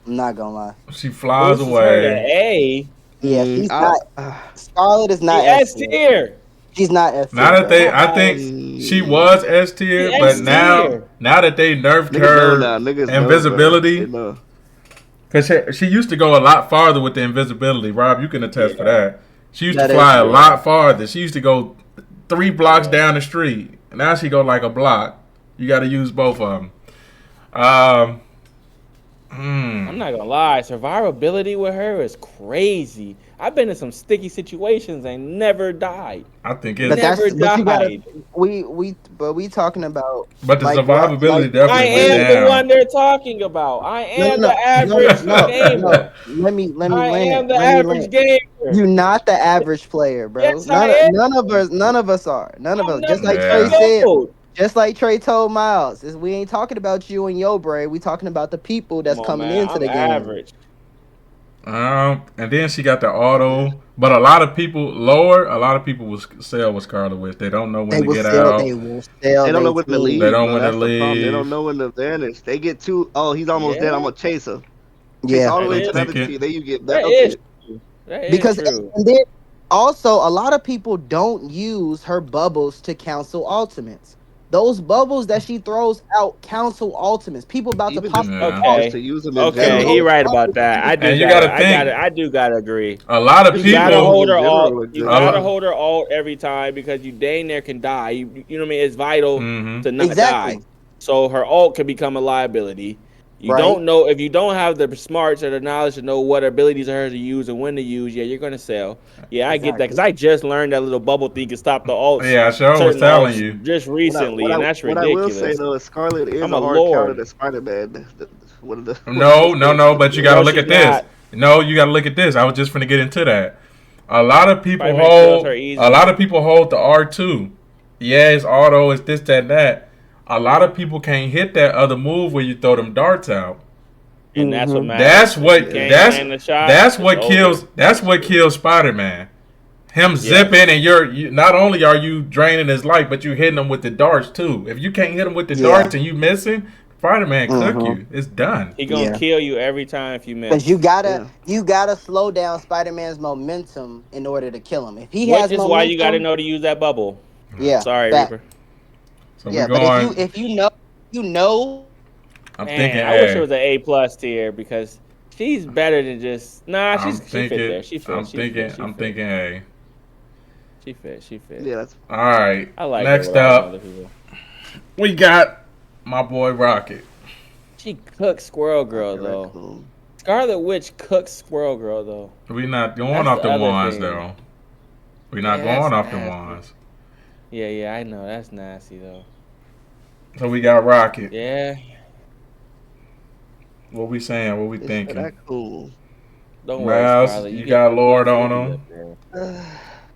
I'm not gonna lie. She flies Boosts away. her to A. Yeah, she's not. Scarlet is not S S tier. tier. She's not S tier. Now that I think she was S tier, She but S tier. now that they nerfed her invisibility, because she used to go a lot farther with the invisibility. Rob, you can attest for that. She used to fly a lot farther. She used to go 3 blocks down the street. Now she go like a block. You got to use both of them. I'm not gonna lie, survivability with her is crazy. I've been in some sticky situations and never died. I think But it's Never died. we talking about. but the like, survivability like- definitely I went am down. the one they're talking about. I am the average gamer. Let me I land. am the Let me average land. gamer. You're not the average player, bro. Yes, I am. None of us are. None of us. Just like Yeah. Trey said. Just like Trey told Miles, we ain't talking about you and your brain. We talking about the people that's coming into the game. Average. And then she got the auto, but a lot of people will sell with Scarlet Witch. They don't know when to get out. They will sell. They don't know when to leave. They don't bro. when to That's the problem. leave. They don't know when to vanish. They get too. Oh, he's almost dead. I'm gonna chase him. Chase Yeah, all the way to the Think other it- team. Then you get That back. is true. That is because true. and then also a lot of people don't use her bubbles to cancel ultimates. Those bubbles that she throws out cancel ultimates. People about to pop. Okay. To use them Okay, he right about that. I And you gotta think. I do gotta agree. A lot of You gotta people. hold her General, alt. You just- gotta hold her alt every time because you dang near can die. You know what I mean? It's vital Mhm. to not Exactly. die. So her alt can become a liability. You Right. don't know if you don't have the smarts or the knowledge to know what abilities are hers to use and when to use. Yeah, you're gonna sell. Yeah, I get that because I just learned that little bubble thing can stop the alt. Yeah, I sure was telling you. just recently, and that's ridiculous. What I will say though is Scarlet is I'm a a hard lord. counter to Spider-Man. No, but you gotta No, look she's at this. not. No, you gotta look at this. I was just finna get into that. A lot of people Spider-Man hold. kills her easy. A lot of people hold the R2. Yeah, it's auto. It's this, that, that. A lot of people can't hit that other move where you throw them darts out. And that's what matters. That's what. If you can't land the shot, That's what it's kills. over. That's what kills Spider-Man. Him zipping and you not only are you draining his life, but you hitting him with the darts too. If you can't hit him with the darts and you missing, Spider-Man cook you. It's done. He gonna kill you every time if you miss. Because you gotta slow down Spider-Man's momentum in order to kill him. If he has Which is momentum, why you gotta know to use that bubble. Yeah. Sorry, fact. Reaper. So Yeah, we're going. but if you know. I'm Man, thinking. I wish it was an A+ tier because she's better than just. Nah, she fit there. She fit. I'm thinking A. She fit. Yeah, that's. All right. I like Next it without up, other people. we got my boy Rocket. She cooks Squirrel Girl though. Cool. Scarlet Witch cooks Squirrel Girl though. We not going That's off the the other wands thing. though. We not Yeah, going that's off the nasty. wands. Yeah, I know that's nasty though. So we got Rocket. Yeah, What we saying? What we It's thinking? that cool. don't worry, Miles, Scarlet. you get- got Lord you on get him. up there.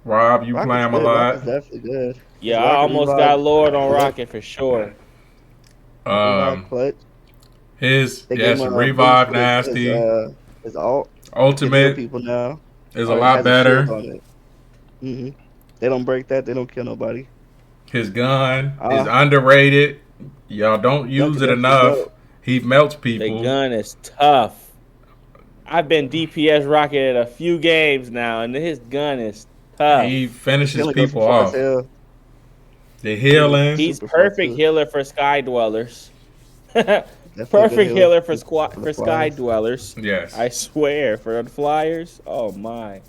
Rob, you Rocket's play him a good. lot. Rocket's definitely good. Yeah, Rocket I almost revive- got Lord on Rocket for sure. Revive clutch. His They yes, gave him a revive boost with nasty. His alt. Ultimate People now. is a Or it lot has better. shield on it. They don't break that. They don't kill nobody. His gun is underrated. Y'all don't use it that's enough. dope. He melts The people. gun is tough. I've been DPS Rocket at a few games now, and his gun is tough. He finishes Killing goes people far as off. hell. The healing. He's super perfect fun, too. healer for Sky Dwellers. Definitely a Perfect good healer for the Sky flyers. Dwellers. Yes. I swear, for the Flyers. Oh my.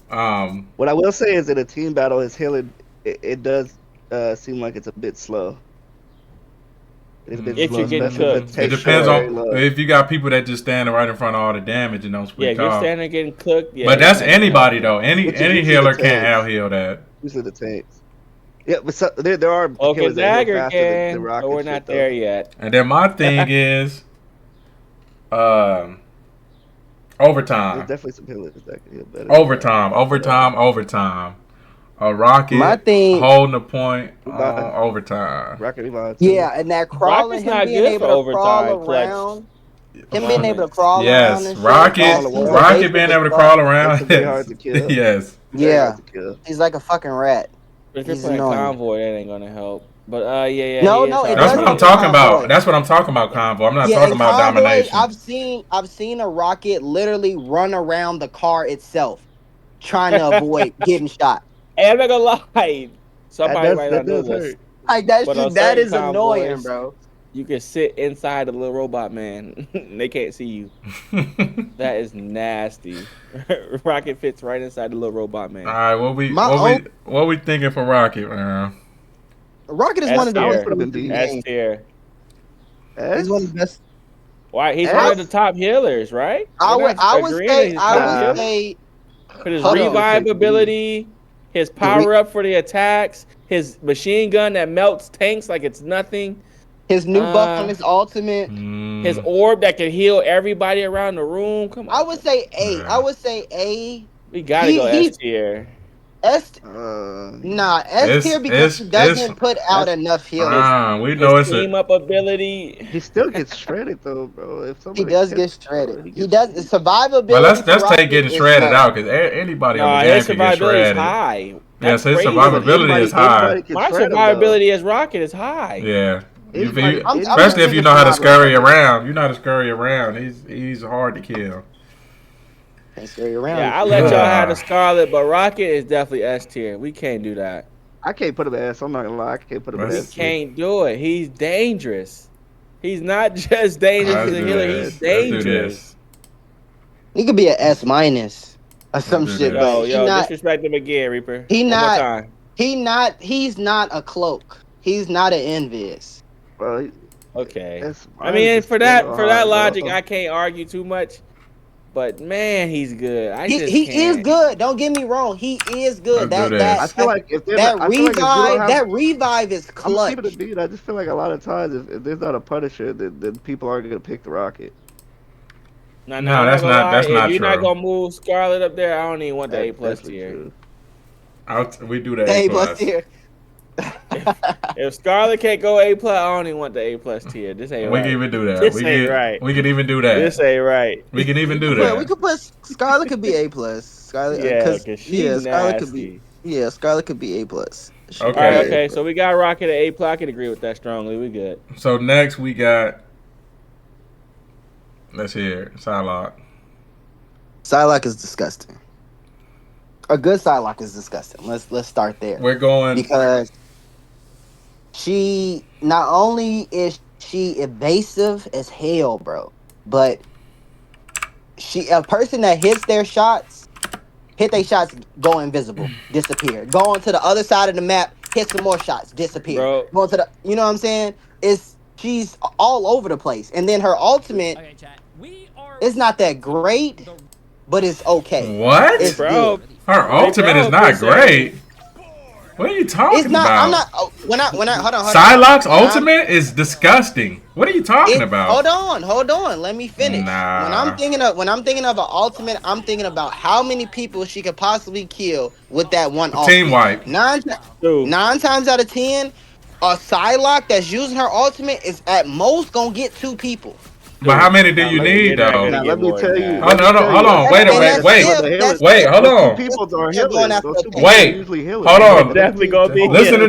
What I will say is in a team battle, his healing it does seem like it's a bit slow. It's a bit If slow, you're getting especially if cooked. it It takes depends very on low. if you got people that just standing right in front of all the damage and don't Yeah, split if you're off. standing there getting cooked. Yeah, But that's you're anybody though. Any Which is any usually healer the can't tanks. out heal that. Usually the tanks. Yeah, but there are Cloak healers that heal Dagger faster than can, the but rocket we're shit, not though. there yet. And then my thing is, There's Overtime. definitely some healers that can heal better. Overtime. A Rocket My thing- holding the point on Bye. overtime. Rocket Revive too. Yeah, and that crawling, Rocket's not him being good for able to crawl overtime clutch. around, him being able to crawl around Yes, and shit. Rocket he's a Rocket basic being able to as crawl fuck. around. It's very hard to kill. Yes. Very Yeah, hard to kill. he's like a fucking rat. But if you're He's playing annoying. convoy, that ain't gonna help. But No, he is no, it hard to That's what kill. I'm talking about. Convoy. That's what I'm talking about, Convo. I'm not Yeah, talking in about Convoy, domination. I've seen a Rocket literally run around the car itself, trying to avoid getting shot. And I'm not gonna lie. Somebody That might not know does this. hurt. Like that But on shit, that certain is annoying, convoys, bro. You can sit inside a little robot man. They can't see you. That is nasty. Rocket fits right inside the little robot man. All right, what we thinking for Rocket, man? Rocket is S one of the tier. best Put him in in the D. S game. tier. He's one of the best. Why? He's S? one of the top healers, right? I We're would, not I would agreeing say, he's I top would healer. say, But his Hold on. revive ability, his power up for the attacks, his machine gun that melts tanks like it's nothing, his new buff on his ultimate. his orb that can heal everybody around the room. Come on. I would say A. Yeah. I would say A. We gotta he- go he- S tier. S. Uh, Nah, S tier because he doesn't put out enough healing. We know His it's team up ability. he still gets shredded though, bro. If He somebody does kills get him, shredded. bro, He does. The survivability. But let's for take Rocket getting is shredded tough. out because anybody Nah, on the game his can get survivability is shredded. high. Yes, That's his crazy. survivability is high. can My shred him, though. survivability as Rocket is high. Yeah. Anybody- I'm Especially if you thinking know how to survival. scurry around. You know how to scurry around. He's hard to kill. Can't scurry around. Yeah, I'll let y'all have the Scarlet, but Rocket is definitely S tier. We can't do that. I can't put him in S. I'm not gonna lie. I can't put him in Let's We S. see. can't do it. He's dangerous. He's not just dangerous Let's as a do healer. this. He's Let's do dangerous. this. He could be an S minus or some do shit, this. but Yo, he not. disrespect him again, Reaper. He One more not- time. He's not a cloak. He's not an Invis. Bro, Okay. that's I mean, just for that so for that hard, logic, bro. I can't argue too much. But man, he's good. He is good. Don't get me wrong. He is good. Let's do I this. feel like if they're that not, I feel like if you don't revive, have, that revive is I'm clutch. keeping it beat. I just feel like a lot of times if there's not a Punisher, then people aren't gonna pick the Rocket. No, No, that's not If true. you're not gonna move Scarlet up there, I don't even want the A plus That's tier. true. We do that. A plus tier. If Scarlet can't go A plus, I don't even want the A plus tier. This ain't We right. can even do that. This ain't right. We can even do that. This ain't right. We can even do Well, we that. could put Scarlet could be A plus. Scarlet, Yeah, because she's Scarlet nasty. could be. Yeah, Scarlet could be A plus. Okay. All right, okay. So we got Rocket at A plus. I can agree with that strongly. We good. So next we got. Let's hear it. Psylocke. Psylocke is disgusting. A good Psylocke is disgusting. Let's start there. We're going. Because she not only is she evasive as hell, bro, but a person that hit their shots, go invisible, disappear. Go on to the other side of the map, hit some more shots, disappear. Bro. Go to the, you know what I'm saying? She's all over the place, and then her ultimate is not that great, but it's okay. What? It's Bro, good. Her ultimate is not great. What are you talking It's not. about? I'm not. When I hold on. Psylocke's ultimate is disgusting. What are you talking about? Hold on. Let me finish. Nah. When I'm thinking of an ultimate, I'm thinking about how many people she could possibly kill with that one ultimate. Team wipe. Nine times out of 10, a Psylocke that's using her ultimate is at most gonna get 2 people. But how many do you need though? Now, let me tell you. Hold on. Wait, hold on. People are They're going healers. after Those a two pick. people Wait. are usually healers. Hold on. Definitely gonna be. Listen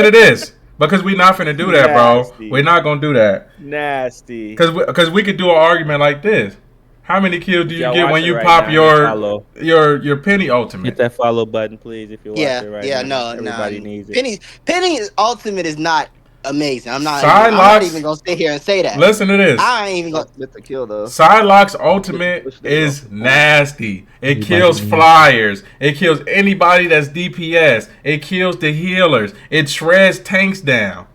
to this. Because we not finna do that, bro. Nasty. We're not gonna do that. Nasty. Because we could do an argument like this. How many kills do you Y'all get when watch it you right pop now. Follow. your Penny ultimate? Hit that follow button, please, if you're watching right now. No. Everybody needs it. Penny's ultimate is not amazing. I'm not Psylocke's- even gonna sit here and say that. Listen to this. I ain't even gonna. That's the kill though. Psylocke's ultimate is nasty. It kills flyers. It kills anybody that's DPS. It kills the healers. It shreds tanks down.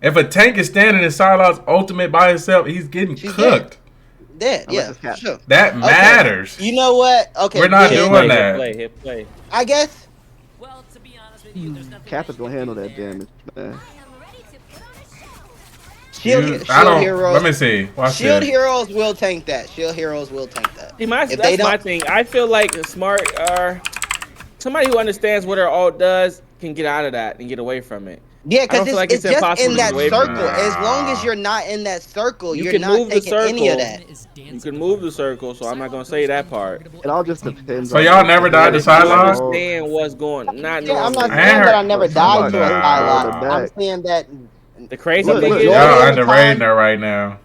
If a tank is standing in Psylocke's ultimate by itself, he's getting cooked. Dead. I like Yeah, this for cat. sure. That matters. You know what? Okay, We're not then, doing that. Hit play. I guess. Well, to be honest with you, there's nothing Cap is gonna handle that damage, man. Shield I don't. heroes. Let me see. Watch Shield this. heroes will tank that. Shield heroes will tank that. See, that's my thing. I feel like smart somebody who understands what her ult does can get out of that and get away from it. Yeah, because it's just impossible in that to get away from circle. it. As long as you're not in that circle, You you're can not move the taking any of circle. that. You can move the circle, so I'm not gonna say that part. It all just depends. So y'all never died to I Psylocke? understand what's going. Not Yeah, I'm not normally. saying that I never died to a Nah. Psylocke. I'm saying that The crazy Look, thing look, is, Y'all Majority of the underrating time- her right now.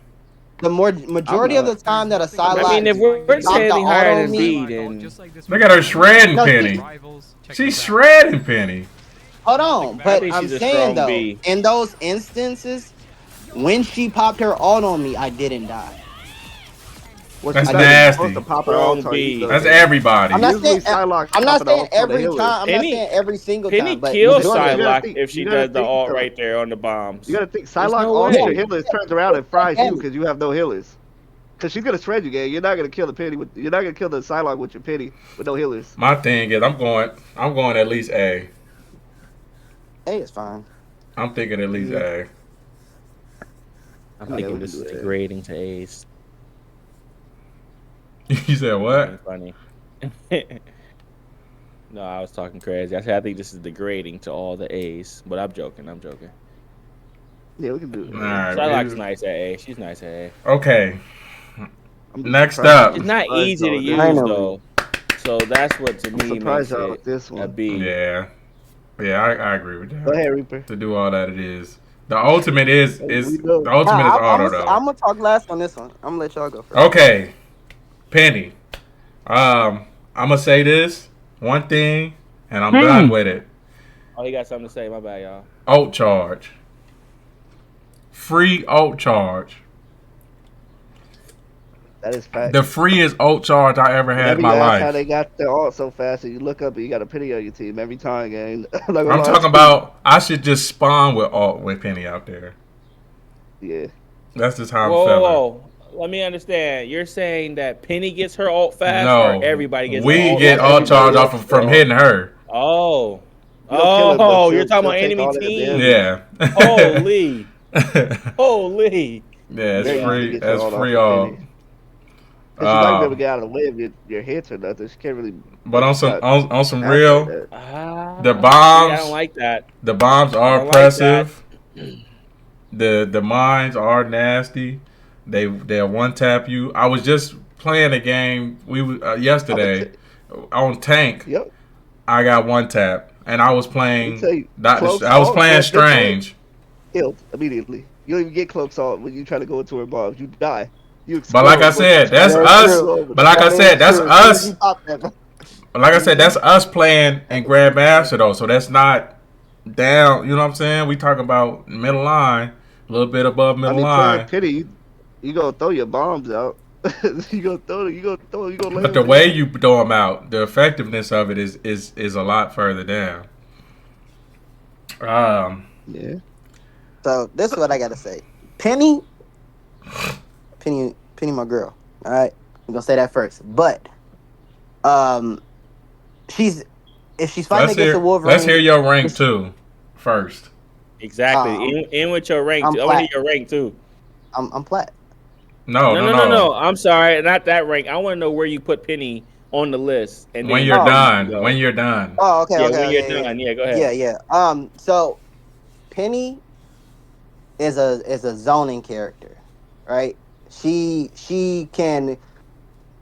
the majority of the time that a Psylocke. I mean, if we're dropped saying the anything higher auto than me- B, then Look at her shredding No, Penny. She's shredding Penny. Hold on, I but think I'm she's a saying strong though, B. in those instances, when she popped her ult on me, I didn't die. That's nasty. Strong B. That's everybody. I'm not Usually saying. Psylocke I'm not popping saying ult for the every healers. time. I'm not saying every single Penny time. But kills majority- Psylocke if she you gotta does the think, ult though. right there on the bombs. You gotta think There's Psylocke no all way. your healers turns around and fries you because you have no healers. Cause she's gonna shred you, gang. You're not gonna kill the Penny you're not gonna kill the Psylocke with your Penny with no healers. My thing is, I'm going at least A. Hey, it's fine. I'm thinking at least A. I'm thinking this is degrading to A's. You said what? Funny. No, I was talking crazy. I said I think this is degrading to all the A's, but I'm joking. Yeah, we can do it. All right. Psylocke's nice at A. She's nice at A. Okay. I'm Next surprised- up. It's not surprised easy to though. use I know. though, so that's what to I'm me surprised makes y'all it with this a one. B. Yeah. Yeah, I agree with that. Go ahead, Reaper. To do all that it is. The ultimate is We know. the ultimate is auto though. I'm gonna talk last on this one. I'm gonna let y'all go first. Okay. Penny. I'm gonna say this one thing and I'm done with it. Oh, you got something to say? My bad, y'all. Ult charge. Free ult charge. That is fact. The freest ult charge I ever had in my That's how life. they got their ult so fast, and you look up and you got a Penny on your team every time, gang. I'm talking about I should just spawn with ult with Penny out there. Yeah. That's just how I'm Whoa, feeling. whoa. Let me understand. You're saying that Penny gets her ult fast, No, or everybody gets we her ult get fast? ult charge off of, from hitting her. Oh. You don't kill her, but Oh, she'll- you're talking she'll about take enemy all that team. damage. Yeah. Holy. Holy. Yeah, it's Very free. easy to get That's your ult free off ult. of Penny. And she's not gonna be able to get out of the way of your hits or nothing. She can't really. But on some on some act real, like that. the See, bombs. I don't like that. The bombs I are don't like that. oppressive. The mines are nasty. They'll one tap you. I was just playing a game yesterday on tank. Yep. I got one tap, and I was playing. Let me tell you, I was playing Cloak- strange. Killed immediately. You don't even get cloak salt when you try to go into her bombs. You die. You But like I said, that's us. But like I said, that's us. Like I said, that's us playing in Grandmaster though. So that's not down. You know what I'm saying? We talking about middle line, a little bit above middle line. Pity, you gonna throw your bombs out. You gonna lay But the them way you throw them out, the effectiveness of it is a lot further down. Yeah. So this is what I gotta say. Penny, my girl. All right, I'm gonna say that first. But, if she's fighting against the Wolverine, let's hear your rank too, first. Exactly. In with your rank. I'm Too. I want to flat. hear your rank too. I'm plat. No. I'm sorry, not that rank. I want to know where you put Penny on the list. And When then you're you done. go. When you're done. Oh, okay. Yeah, okay. when you're yeah, done. Yeah, go ahead. Yeah. So Penny is a zoning character, right? She can,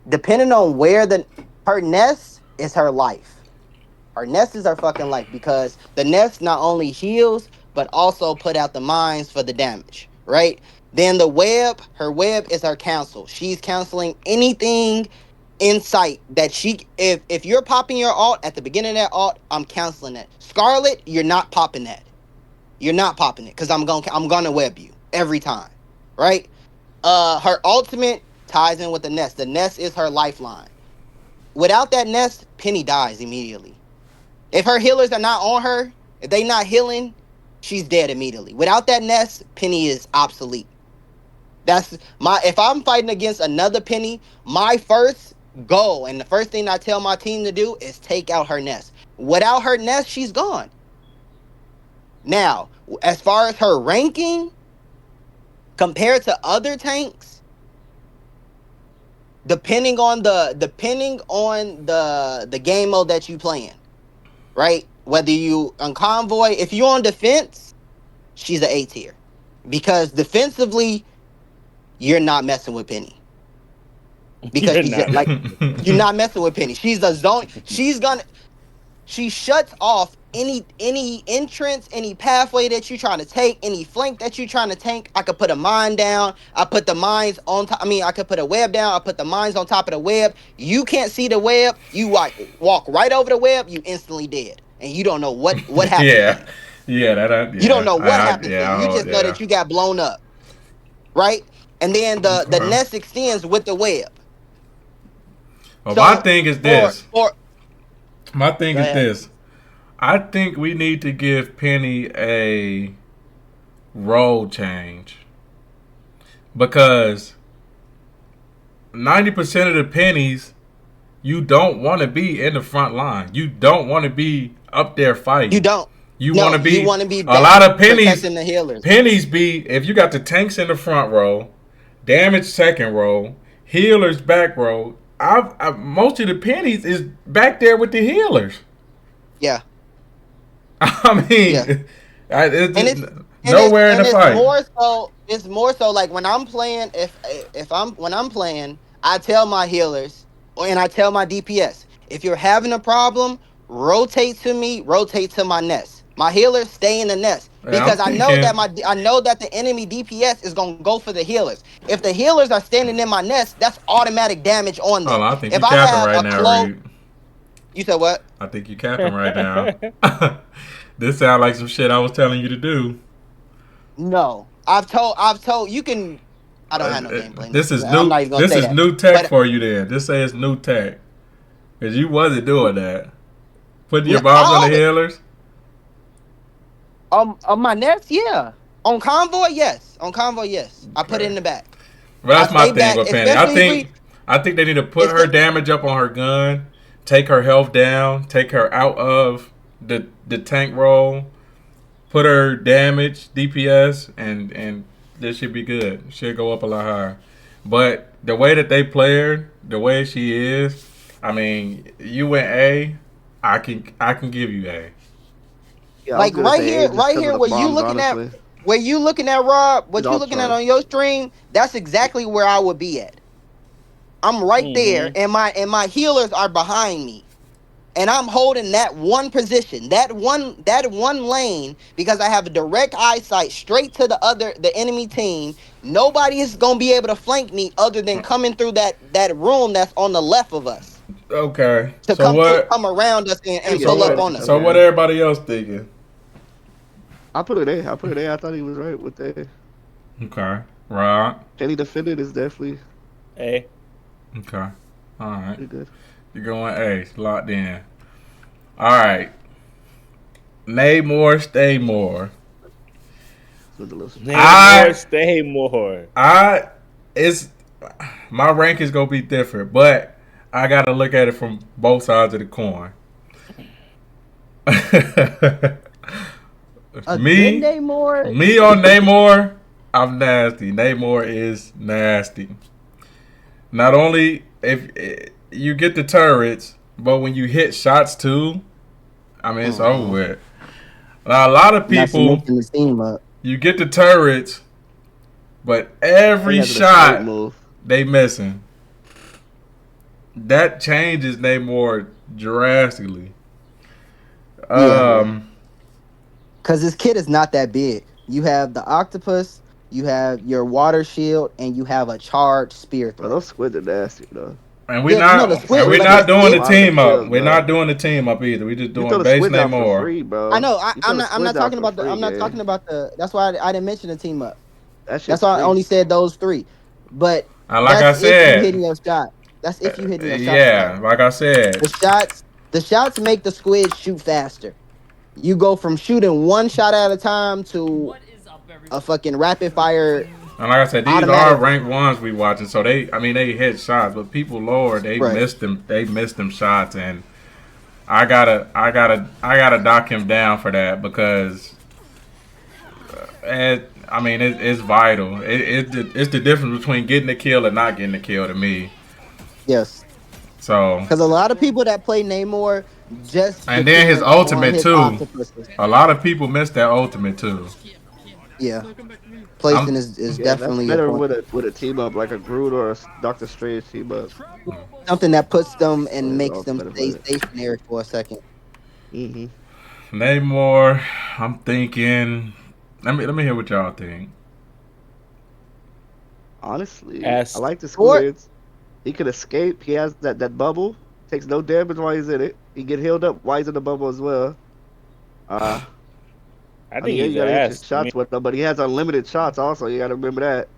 depending on where her nest is her life. Her nest is her fucking life because the nest not only heals but also put out the mines for the damage, right? Then the web, her web is her counsel. She's counseling anything in sight that if you're popping your ult at the beginning of that ult, I'm counseling that. Scarlet, you're not popping that. You're not popping it because I'm gonna web you every time, right? Her ultimate ties in with the nest. The nest is her lifeline. Without that nest, Penny dies immediately. If her healers are not on her, if they not healing, she's dead immediately. Without that nest, Penny is obsolete. If I'm fighting against another Penny, my first goal and the first thing I tell my team to do is take out her nest. Without her nest, she's gone. Now, as far as her ranking, compared to other tanks, depending on the game mode that you playing, right? Whether you on convoy, if you're on defense, she's an A tier, because defensively, you're not messing with Penny. Because You're she's not. like, you're not messing with Penny. She's a zone. She shuts off any entrance, any pathway that you're trying to take, any flank that you're trying to tank. I could put a mine down. I put the mines on top. I mean, I could put a web down. I put the mines on top of the web. You can't see the web. You walk right over the web. You instantly dead, and you don't know what happened. Yeah, yeah. You don't know what happened. You just know that you got blown up, right? And then the nest extends with the web. Well, So, my thing is this. My thing Go is ahead. this. I think we need to give Penny a role change, because 90% of the pennies, you don't want to be in the front line. You don't want to be up there fighting. You don't. You No, want to be. you wanna be a lot of pennies. protecting the healers. Pennies be, if you got the tanks in the front row, damage second row, healers back row. Most of the pennies is back there with the healers. Yeah. I mean, Yeah. it's nowhere in the fight. It's more so like when I'm playing. When I'm playing, I tell my healers and I tell my DPS, if you're having a problem, rotate to me, rotate to my nest. My healers stay in the nest, because I know that the enemy DPS is gonna go for the healers. If the healers are standing in my nest, that's automatic damage on them. Hold on, I think if you I capping have right a now, cloak, Reed. you said what? I think you capping right now. This sounds like some shit I was telling you to do. No, I've told you can. I don't have no gameplay. This is I'm new. not even gonna This say is that. new tech But- for you. Then this says new tech, because you wasn't doing that. Putting your Yeah, bombs on I the healers. On my nest, yeah. On convoy, yes. On convoy, yes. I put it in the back. Well, that's I my stay thing back, with Penny. especially I think they need to put her damage up on her gun, take her health down, take her out of the tank roll, put her damage DPS, and this should be good. Should go up a lot higher. But the way that they play her, the way she is, I mean, you went A, I can give you A. Yeah, like right here, where you looking at Rob, what you Don't looking try. at on your stream, that's exactly where I would be at. I'm right there, and my healers are behind me. And I'm holding that one position, that one lane, because I have a direct eyesight straight to the enemy team. Nobody is gonna be able to flank me other than coming through that room that's on the left of us. Okay. To come around us and pull up on us. So what everybody else thinking? I put it A. I thought he was right with that. Okay. Right. Penny Defendant is definitely A. Okay. All right. pretty good. You're going A. Locked in. All right. Namor, stay more. Stay more. My rank is gonna be different, but I gotta look at it from both sides of the coin. Me on Namor, I'm nasty. Namor is nasty. Not only if you get the turrets, but when you hit shots too, I mean, it's over with. Now, a lot of people, you get the turrets, but every shot they missing. That changes Namor drastically. Because this kid is not that big. You have the octopus, you have your water shield, and you have a charged spear throw. Bro, those squids are nasty, though. And we're not doing the team up. We're not doing the team up either. We're just doing base Namor. Free, bro. I know. I'm not talking about the. I'm not talking about the. That's why I didn't mention the team up. That's why I only said those three. But like I said, if you hitting your shot. That's if you hitting your shot. Yeah, like I said, the shots make the squid shoot faster. You go from shooting one shot at a time to a fucking rapid fire. And like I said, these are ranked ones we watching, so they hit shots, but people lower, they missed them. They missed them shots, and I gotta dock him down for that because, it's vital. It's the difference between getting a kill and not getting a kill to me. Yes. So. Because a lot of people that play Namor just And then his depend on ultimate his too. octopuses. A lot of people miss that ultimate too. Yeah. Placing is Yeah, that's definitely a better point. with a team up like a Groot or a Doctor Strange team up. Something that puts them and Yeah, makes all them better stay with it. stationary for a second. Namor, I'm thinking. Let me hear what y'all think. Honestly, S. I like the Or- squids. He could escape. He has that bubble. Takes no damage while he's in it. He get healed up while he's in the bubble as well. I I think mean, yeah, he's you gotta hit your S. shots with him, but he has unlimited shots also. You gotta remember that.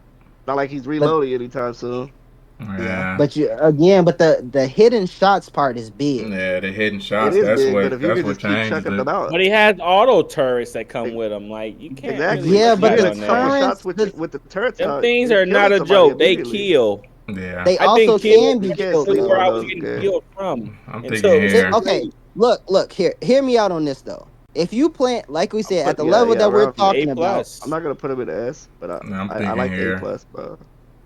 Not like he's reloading anytime soon. Yeah. But the hidden shots part is big. Yeah, the hidden shots. It is That's big, what. but if you That's can what just keep changed chucking it. them out. But he has auto turrets that come with him. Like you can't Exactly. really Yeah, put but that the on couple there. turrets- shots with the turrets Them out, things you're are not killing a somebody joke. They immediately. kill. Yeah. They I've also been killed. can be You can't killed. sleep That's though. where I on was those, getting okay. killed from. I'm Until thinking it was here. Okay, look here. Hear me out on this though. If you plant, like we said, at the level that we're around there. talking A about, plus. I'm not gonna put him in the S, but I'm I thinking like the here. A plus, bro.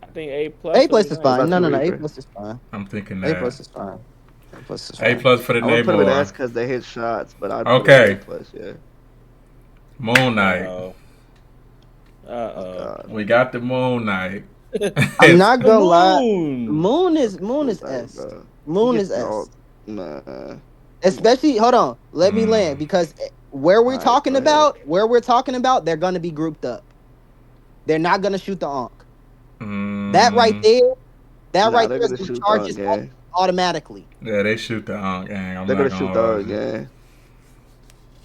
I think A plus. A plus is fine. About No, you, A Reaper? plus is fine. I'm thinking A that. plus is fine. A plus is A fine. plus for the I would put him in S Namor. because they hit shots, but I'd Okay. put him in A plus, yeah. Moon Knight. Uh-oh. We got the Moon Knight. I'm not gonna lie. Moon. Moon is Like, S. bro. Moon He is gets S. all- Nah. Especially, hold on, let me land because where we're Alright, talking go ahead. about, they're gonna be grouped up. They're not gonna shoot the Ankh. That right there, Nah, right they're there gonna is shoot the charges gang. automatically. Yeah, they shoot the Ankh gang. I'm They're not gonna shoot the lie. gang.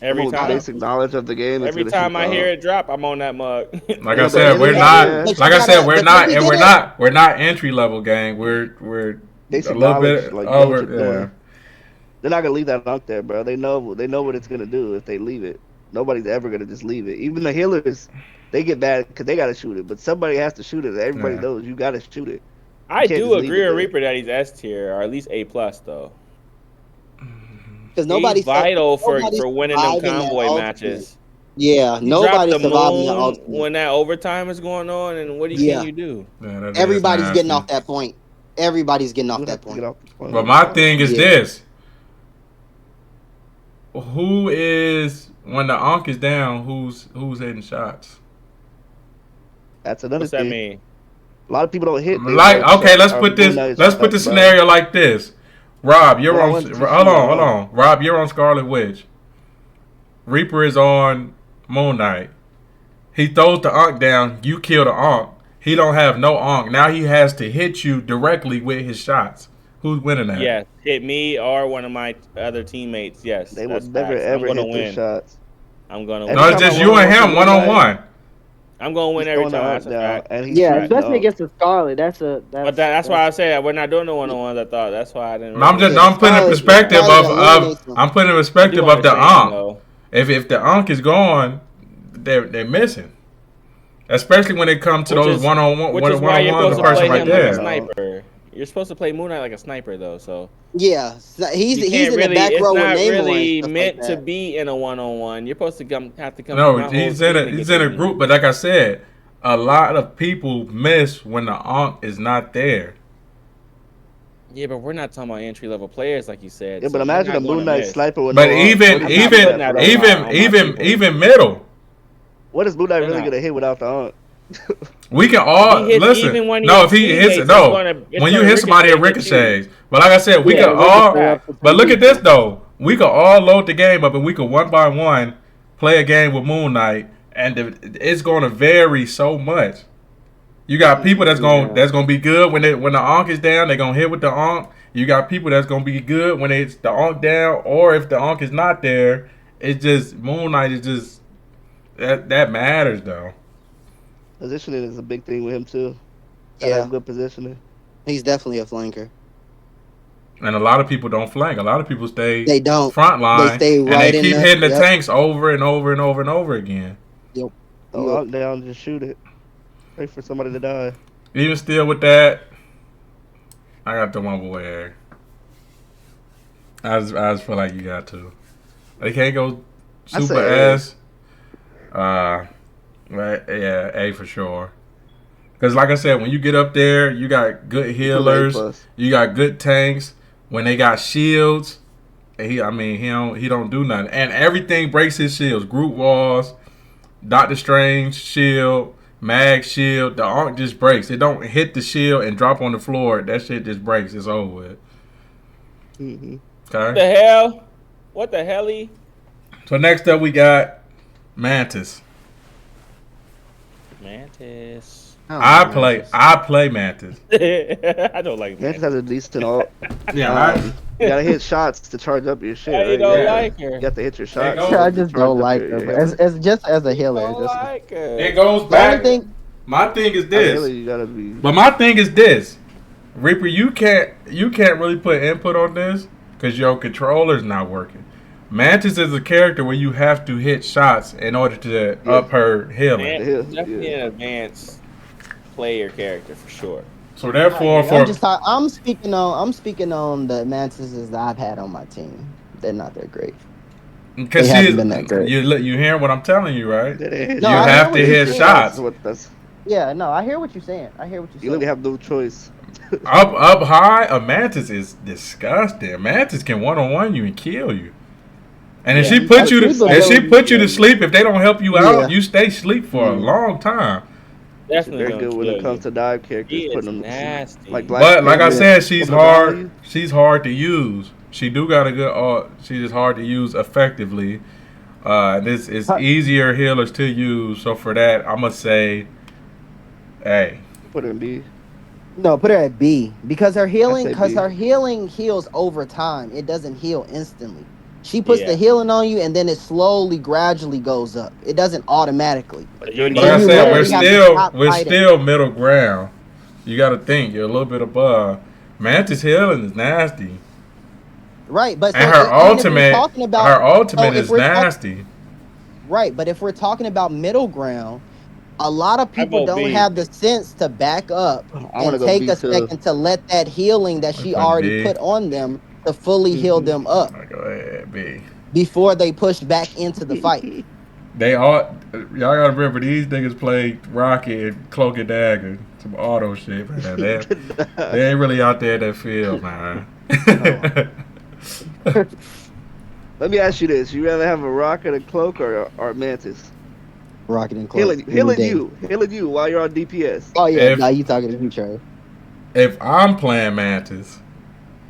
Every With time. basic knowledge of the game. Every time I hear it drop, I'm on that mug. Like Yeah, I said, but we're it- not. yeah. Like I said, we're but not, you and get we're not entry level gang. We're basic a little knowledge, bit like, know what over. you're Yeah. doing. They're not gonna leave that out there, bro. They know what it's gonna do if they leave it. Nobody's ever gonna just leave it. Even the healers, they get mad because they gotta shoot it, but somebody has to shoot it. Everybody Yeah. knows you gotta shoot it. I You can't do just leave agree it with there. Reaper that he's S tier or at least A plus though. Because nobody's He's vital for nobody's winning them surviving that convoy ultimate. matches. Yeah, You drop nobody's the surviving the moon ultimate. when that overtime is going on, and what Yeah. can you do? Yeah, that is Everybody's getting nasty. off that point. Everybody's getting You off would that have to point. get off the point. But my thing is Yeah. this: who is when the Ankh is down? Who's hitting shots? That's another What's that thing. mean? A lot of people don't hit. Like, okay, let's put this. Let's put the scenario like this. Rob, you're Well, I on. wanted to Hold shoot on, hold him. on. Rob, you're on Scarlet Witch. Reaper is on Moon Knight. He throws the Ankh down. You kill the Ankh. He don't have no Ankh. Now he has to hit you directly with his shots. Who's winning that? Yes, hit me or one of my other teammates. Yes, They that's would never facts. ever I'm gonna hit their win. shots. I'm gonna Every win. No, it's time just I you run and into him Moon one on Knight, one. I'm gonna win He's every throwing the time. Ankh That's a down, fact. and he's Yeah, trapped especially dog. against the Scarlet. But that's why I said we're not doing the one-on-ones. I thought that's why I didn't. I'm just Yeah, I'm putting in Scarlet- perspective Scarlet of eliminates them. I'm putting in I do perspective of the understand, Ankh. though. If the Ankh is gone, they're missing. Especially when it comes to Which those is- one on one Which is why you're one supposed to person play right him like a there. sniper. You're supposed to play Moon Knight like a sniper, though. So Yeah, so he's you in can't the really. back It's row with not Namor really and stuff meant like to that. be in a one-on-one. You're supposed to have to come. No, to my he's whole in team a to he's get in a to group, me. but like I said, a lot of people miss when the Ankh is not there. Yeah, but we're not talking about entry-level players, like you said. Yeah, so but you're imagine not a Moon gonna Knight miss. sniper with But no even Ankh. What is even- Moon Knight without the Ankh? even middle, What is Moon Knight They're really not. gonna hit without the Ankh? we can all He hits listen. even when No, his if he hits teammates, it, it's no. gonna When you hit ricochet somebody, it at you. ricochets. But like I said, we Yeah, can it all. ricochets. But look at this though. We could all load the game up, and we could one by one play a game with Moon Knight, and it's going to vary so much. You got people that's gonna be good when the Ankh is down. They're gonna hit with the Ankh. You got people that's gonna be good when it's the Ankh down, or if the Ankh is not there. It's just Moon Knight is just that matters though. Positioning is a big thing with him too. Yeah. Have good positioning. He's definitely a flanker. And a lot of people don't flank. A lot of people stay They don't. front line. They stay and right they in keep the- hitting the yep. tanks over and over and over and over again. Throw Ankh down, just shoot it. Wait for somebody to die. Even still with that, I got the one boy. I just feel like you got to. They can't go I super say A. S. Right, yeah, A for sure. Because like I said, when you get up there, you got good healers, you got good tanks. When they got shields, he don't do nothing, and everything breaks his shields. Groot walls, Doctor Strange shield, Mag shield. The arc just breaks. It don't hit the shield and drop on the floor. That shit just breaks. It's over with. Mm-hmm. Okay. What the hell? What the hell? So next up we got Mantis. Mantis. I play Mantis. I don't like Mantis has a decent ult. Yeah, you gotta hit shots to charge up your shit. I don't like her. You have to hit your shots. I just don't like her. As just as a healer, I don't like her. It goes back. My thing is this. You gotta be... But my thing is this. Reaper, you can't really put input on this because your controller's not working. Mantis is a character where you have to hit shots in order to up her healing. Definitely an advanced player character for sure. So therefore, I'm speaking on the Mantises that I've had on my team. They're not that great. Because they haven't been that great. You hearing what I'm telling you, right? No, you have to hit shots. Yeah, no, I hear what you're saying. You really have no choice. up high, a Mantis is disgusting. A Mantis can one-on-one you and kill you. And if she put you to sleep, if they don't help you out, you stay asleep for a long time. Definitely very good when it comes to dive characters. Putting them nasty. But like I said, she's hard. She's hard to use. She do got a good. She's just hard to use effectively. This is easier healers to use. So for that, I'm gonna say, hey, put her in B. No, put her at B because her healing heals over time. It doesn't heal instantly. She puts the healing on you, and then it slowly, gradually goes up. It doesn't automatically. Like I said, we're still middle ground. You got to think you're a little bit above. Mantis healing is nasty. Right, but and her ultimate is nasty. Right, but if we're talking about middle ground, a lot of people don't have the sense to back up and take a second to let that healing that she already put on them to fully heal them up. Go ahead, B. Before they push back into the fight. Y'all gotta remember these niggas played Rocket and Cloak Dagger, some auto shit. Man. They ain't really out there in that field, man. Let me ask you this: you rather have a Rocket and Cloak or Mantis? Rocket and Cloak. Healing you while you're on DPS. Oh yeah, now you talking to me, Trey. If I'm playing Mantis.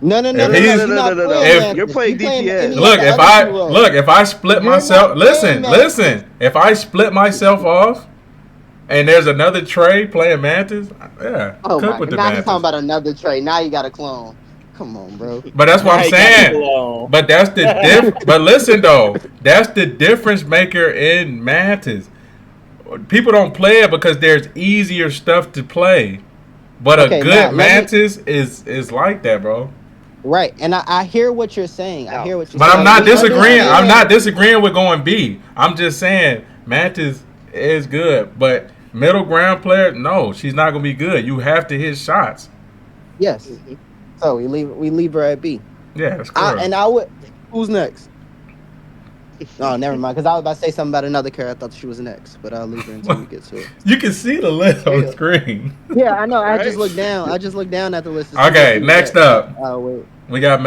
No. You're playing DPS. If I split myself, listen. If I split myself off, and there's another Trey playing Mantis, cook with the Mantis. Now you're talking about another Trey. Now you got a clone. Come on, bro. But that's what I'm saying. But that's the But listen though, that's the difference maker in Mantis. People don't play it because there's easier stuff to play. But a good Mantis is like that, bro. Right, and I hear what you're saying. I hear what you're saying. But I'm not disagreeing. I'm not disagreeing with going B. I'm just saying Mantis is good, but middle ground player, no, she's not gonna be good. You have to hit shots. Yes. So we leave her at B. Yeah, that's correct. And I would. Who's next? Oh, never mind. Because I was about to say something about another character. I thought she was next, but I'll leave her until we get to it. You can see the list on the screen. Yeah, I know. I just looked down. I just looked down at the list. Okay, next up. Oh wait. We got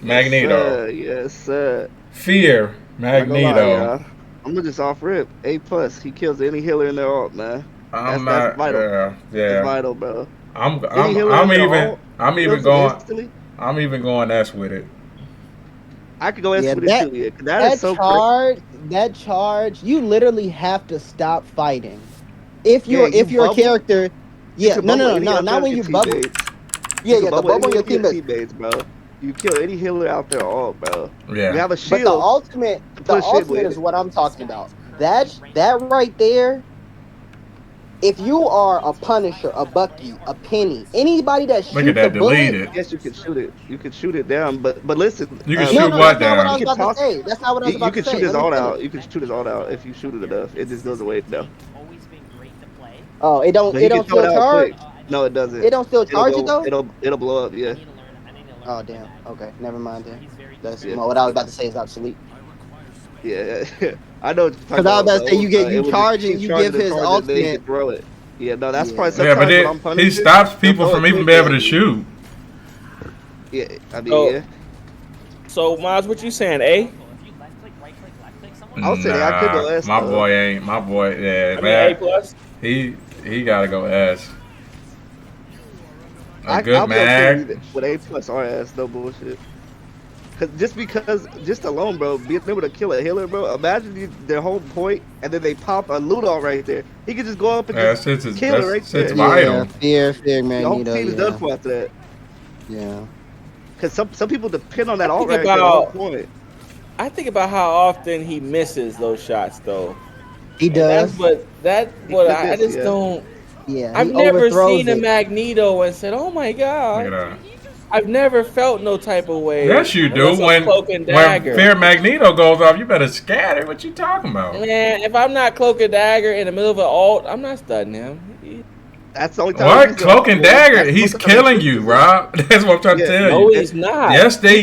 Magneto. Yes, sir. Fear, Magneto. I'm gonna just off rip. A+. He kills any healer in their ult, man. That's vital. Yeah. That's vital, bro. I'm even going S with it. I could go S with it too. Yeah, that is so crazy. That charge, you literally have to stop fighting. If you're a character, no, not when you bubble. Yeah, the bubble on your teammates, bro. You kill any healer out there, all, bro. Yeah. You have a shield. But the ultimate is what I'm talking about. That right there. If you are a Punisher, a Bucky, a Penny, anybody that shoots a bullet, yes, you can shoot it. You can shoot it down, but listen. You can shoot what down? That's not what I was about to say. That's not what I was about to say. You can shoot his all out. You can shoot his all out if you shoot it enough. It just goes away now. Oh, it don't still charge? No, it doesn't. It don't still charge it though? It'll blow up, yeah. Oh damn. Okay, never mind then. That's what I was about to say is obsolete. Yeah, I know. Because I was about to say you charge and you give his ultimate. Throw it. Yeah, no, that's probably Yeah, sometimes but when I'm he punishing, stops people they'll from even quick being able to at you. shoot. Yeah, I mean, Oh. yeah. So, Miles, what you saying, A? I would say that I could go S, my though. boy ain't. My boy, yeah, I mean, man. A plus. He gotta go S. I'll Good be okay mag. with A plus or S, no bullshit. Just alone, bro, being able to kill a healer, bro. Imagine their whole point, and then they pop a Ludon right there. He could just go up and just kill it right there. Vital. Fear The whole Magneto. team is done for after that. Yeah. Because some people depend on that I all think right there. The whole about- point. I think about how often he misses those shots, though. He does. I just don't. Yeah. I've he never overthrows seen a it. Magneto and said, "Oh my Look at god." that. I've never felt no type of way. Yes, you do. unless I'm When Cloak and Dagger. Fear Magneto goes off, you better scatter. What you talking about? Man, if I'm not Cloak and Dagger in the middle of an ult, I'm not stunning him. That's the only time. What? Cloak and Dagger? He's killing you, Rob. That's what I'm trying to tell No, you. he's not. Yes, he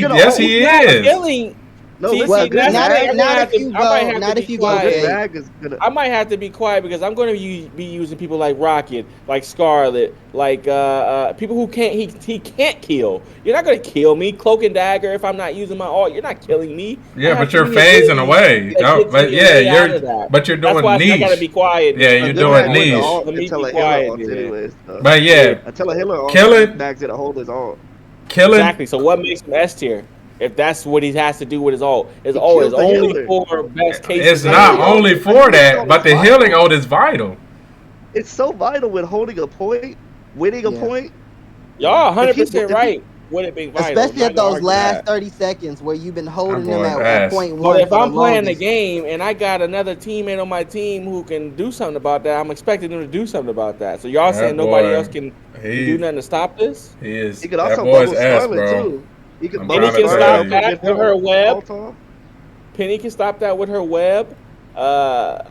He's not is. killing. No, See, listen, that's- not I'm gonna have if to- you I might go. have to Not be if you go. quiet. good A. mag is gonna. I might have to be quiet because I'm going to be using people like Rocket, like Scarlet, like people who he can't kill. You're not going to kill me, Cloak and Dagger. If I'm not using my ult, you're not killing me. Yeah, I have but too you're many phasing abilities away. that No, gets but me yeah, way out of that. but you're That's doing why niche. I got to be quiet. Yeah, you're doing niche. Let me Until be a healer quiet. ults then. anyways. But yeah, Until a healer Killing- mags it a hold his ult. killing. Exactly. So what makes him S tier? If that's what he has to do with his ult, his He ult is kills the only healer. for best cases. It's not Healing only ult- for that, healing but the ult is healing vital. ult is vital. It's so vital with holding a point, winning a Yeah. point. Y'all If he- 100% right. Would it be vital? Especially Not at gonna those argue last that. 30 seconds where you've been holding I'm them at going ass. point But one. if for the I'm playing the longest. game and I got another teammate on my team who can do something about that, I'm expecting them to do something about that. So y'all That saying nobody boy, else can He do nothing to stop this? he is. He could That also boy's bubble ass, Scarlet bro. too. He could I'm bubble And he can trying to tell stop you. that with her web. All-time. Penny can stop that with her web.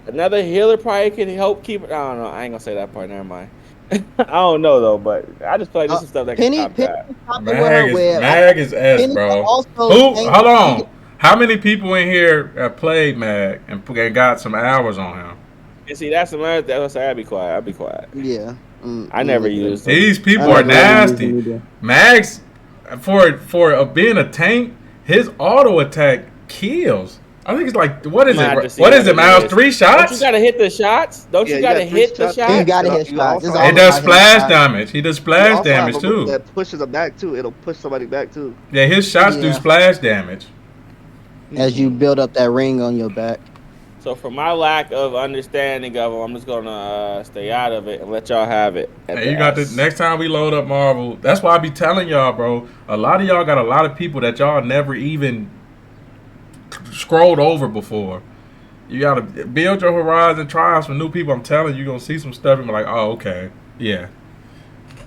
Another healer probably can help keep it. I don't know. I ain't gonna say that part. Never mind. I don't know though, but I just feel like this is stuff that can Penny, stop Penny that. can stop it with her web. Mag is S, Penny bro. can also Who? change- Hold on. How many people in here have played Mag and got some hours on him? And see, that's another thing. I'll say, I'll be quiet. I'll be quiet. Yeah. I never used them. These people I are never really used nasty. them either. Mag's for being a tank, his auto attack kills. I think it's like what is I'm gonna have to it? see What what is it, it Miles? is. 3 Don't shots? you gotta hit the shots? Don't Yeah, you you gotta got hit three the shots. shots? You gotta hit You shots. also- It's It all It about does hitting splash shots. damage. He does You splash also have damage a too. move that pushes them back too. It'll push somebody back too. Yeah, his shots do Yeah. splash damage. As you build up that ring on your back. So for my lack of understanding of them, I'm just gonna stay out of it and let y'all have it. at Hey, the you got the S. next time we load up Marvel. That's why I be telling y'all, bro. A lot of y'all got a lot of people that y'all never even scrolled over before. You gotta build your horizon, try out some new people. I'm telling you, you're gonna see some stuff and be like, oh, okay, yeah,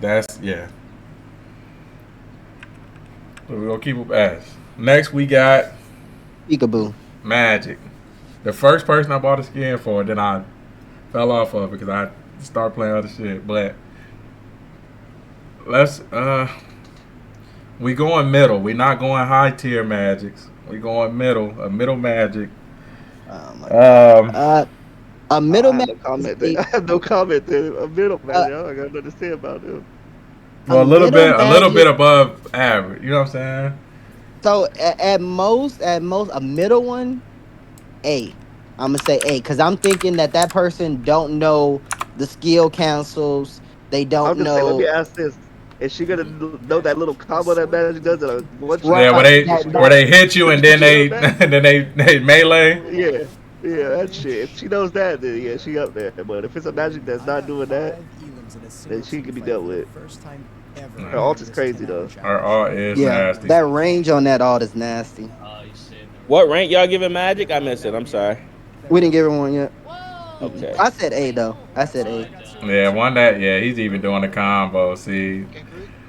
that's yeah. So we're gonna keep up as. Next we got Peekaboo. Magik. The first person I bought a skin for, then I fell off of it because I started playing other shit. But let's we going middle. We not going high tier Magics. We going middle, a middle Magic. Oh my God. Um, A middle I man. have no comment there. I have no comment there. A middle man. I don't got nothing to say about him. for a little middle bit Magic- above average. You know what I'm saying? So at most, a middle one, A. I'm gonna say A, because I'm thinking that person don't know the skill cancels. They I'm don't just saying, let me know. ask this. Is she gonna know that little combo that Magic does? What Right. Yeah, where they hit you and then they they melee. Yeah, that shit. If she knows that, then yeah, she up there. But if it's a Magic that's not doing that, then she can be dealt with. Her ult is crazy though. Our art is Yeah, nasty. that range on that ult is nasty. What rank y'all giving Magic? I missed it. I'm sorry. We didn't give her one yet. Okay. I said A though. I said A. Yeah, one that he's even doing the combo. See,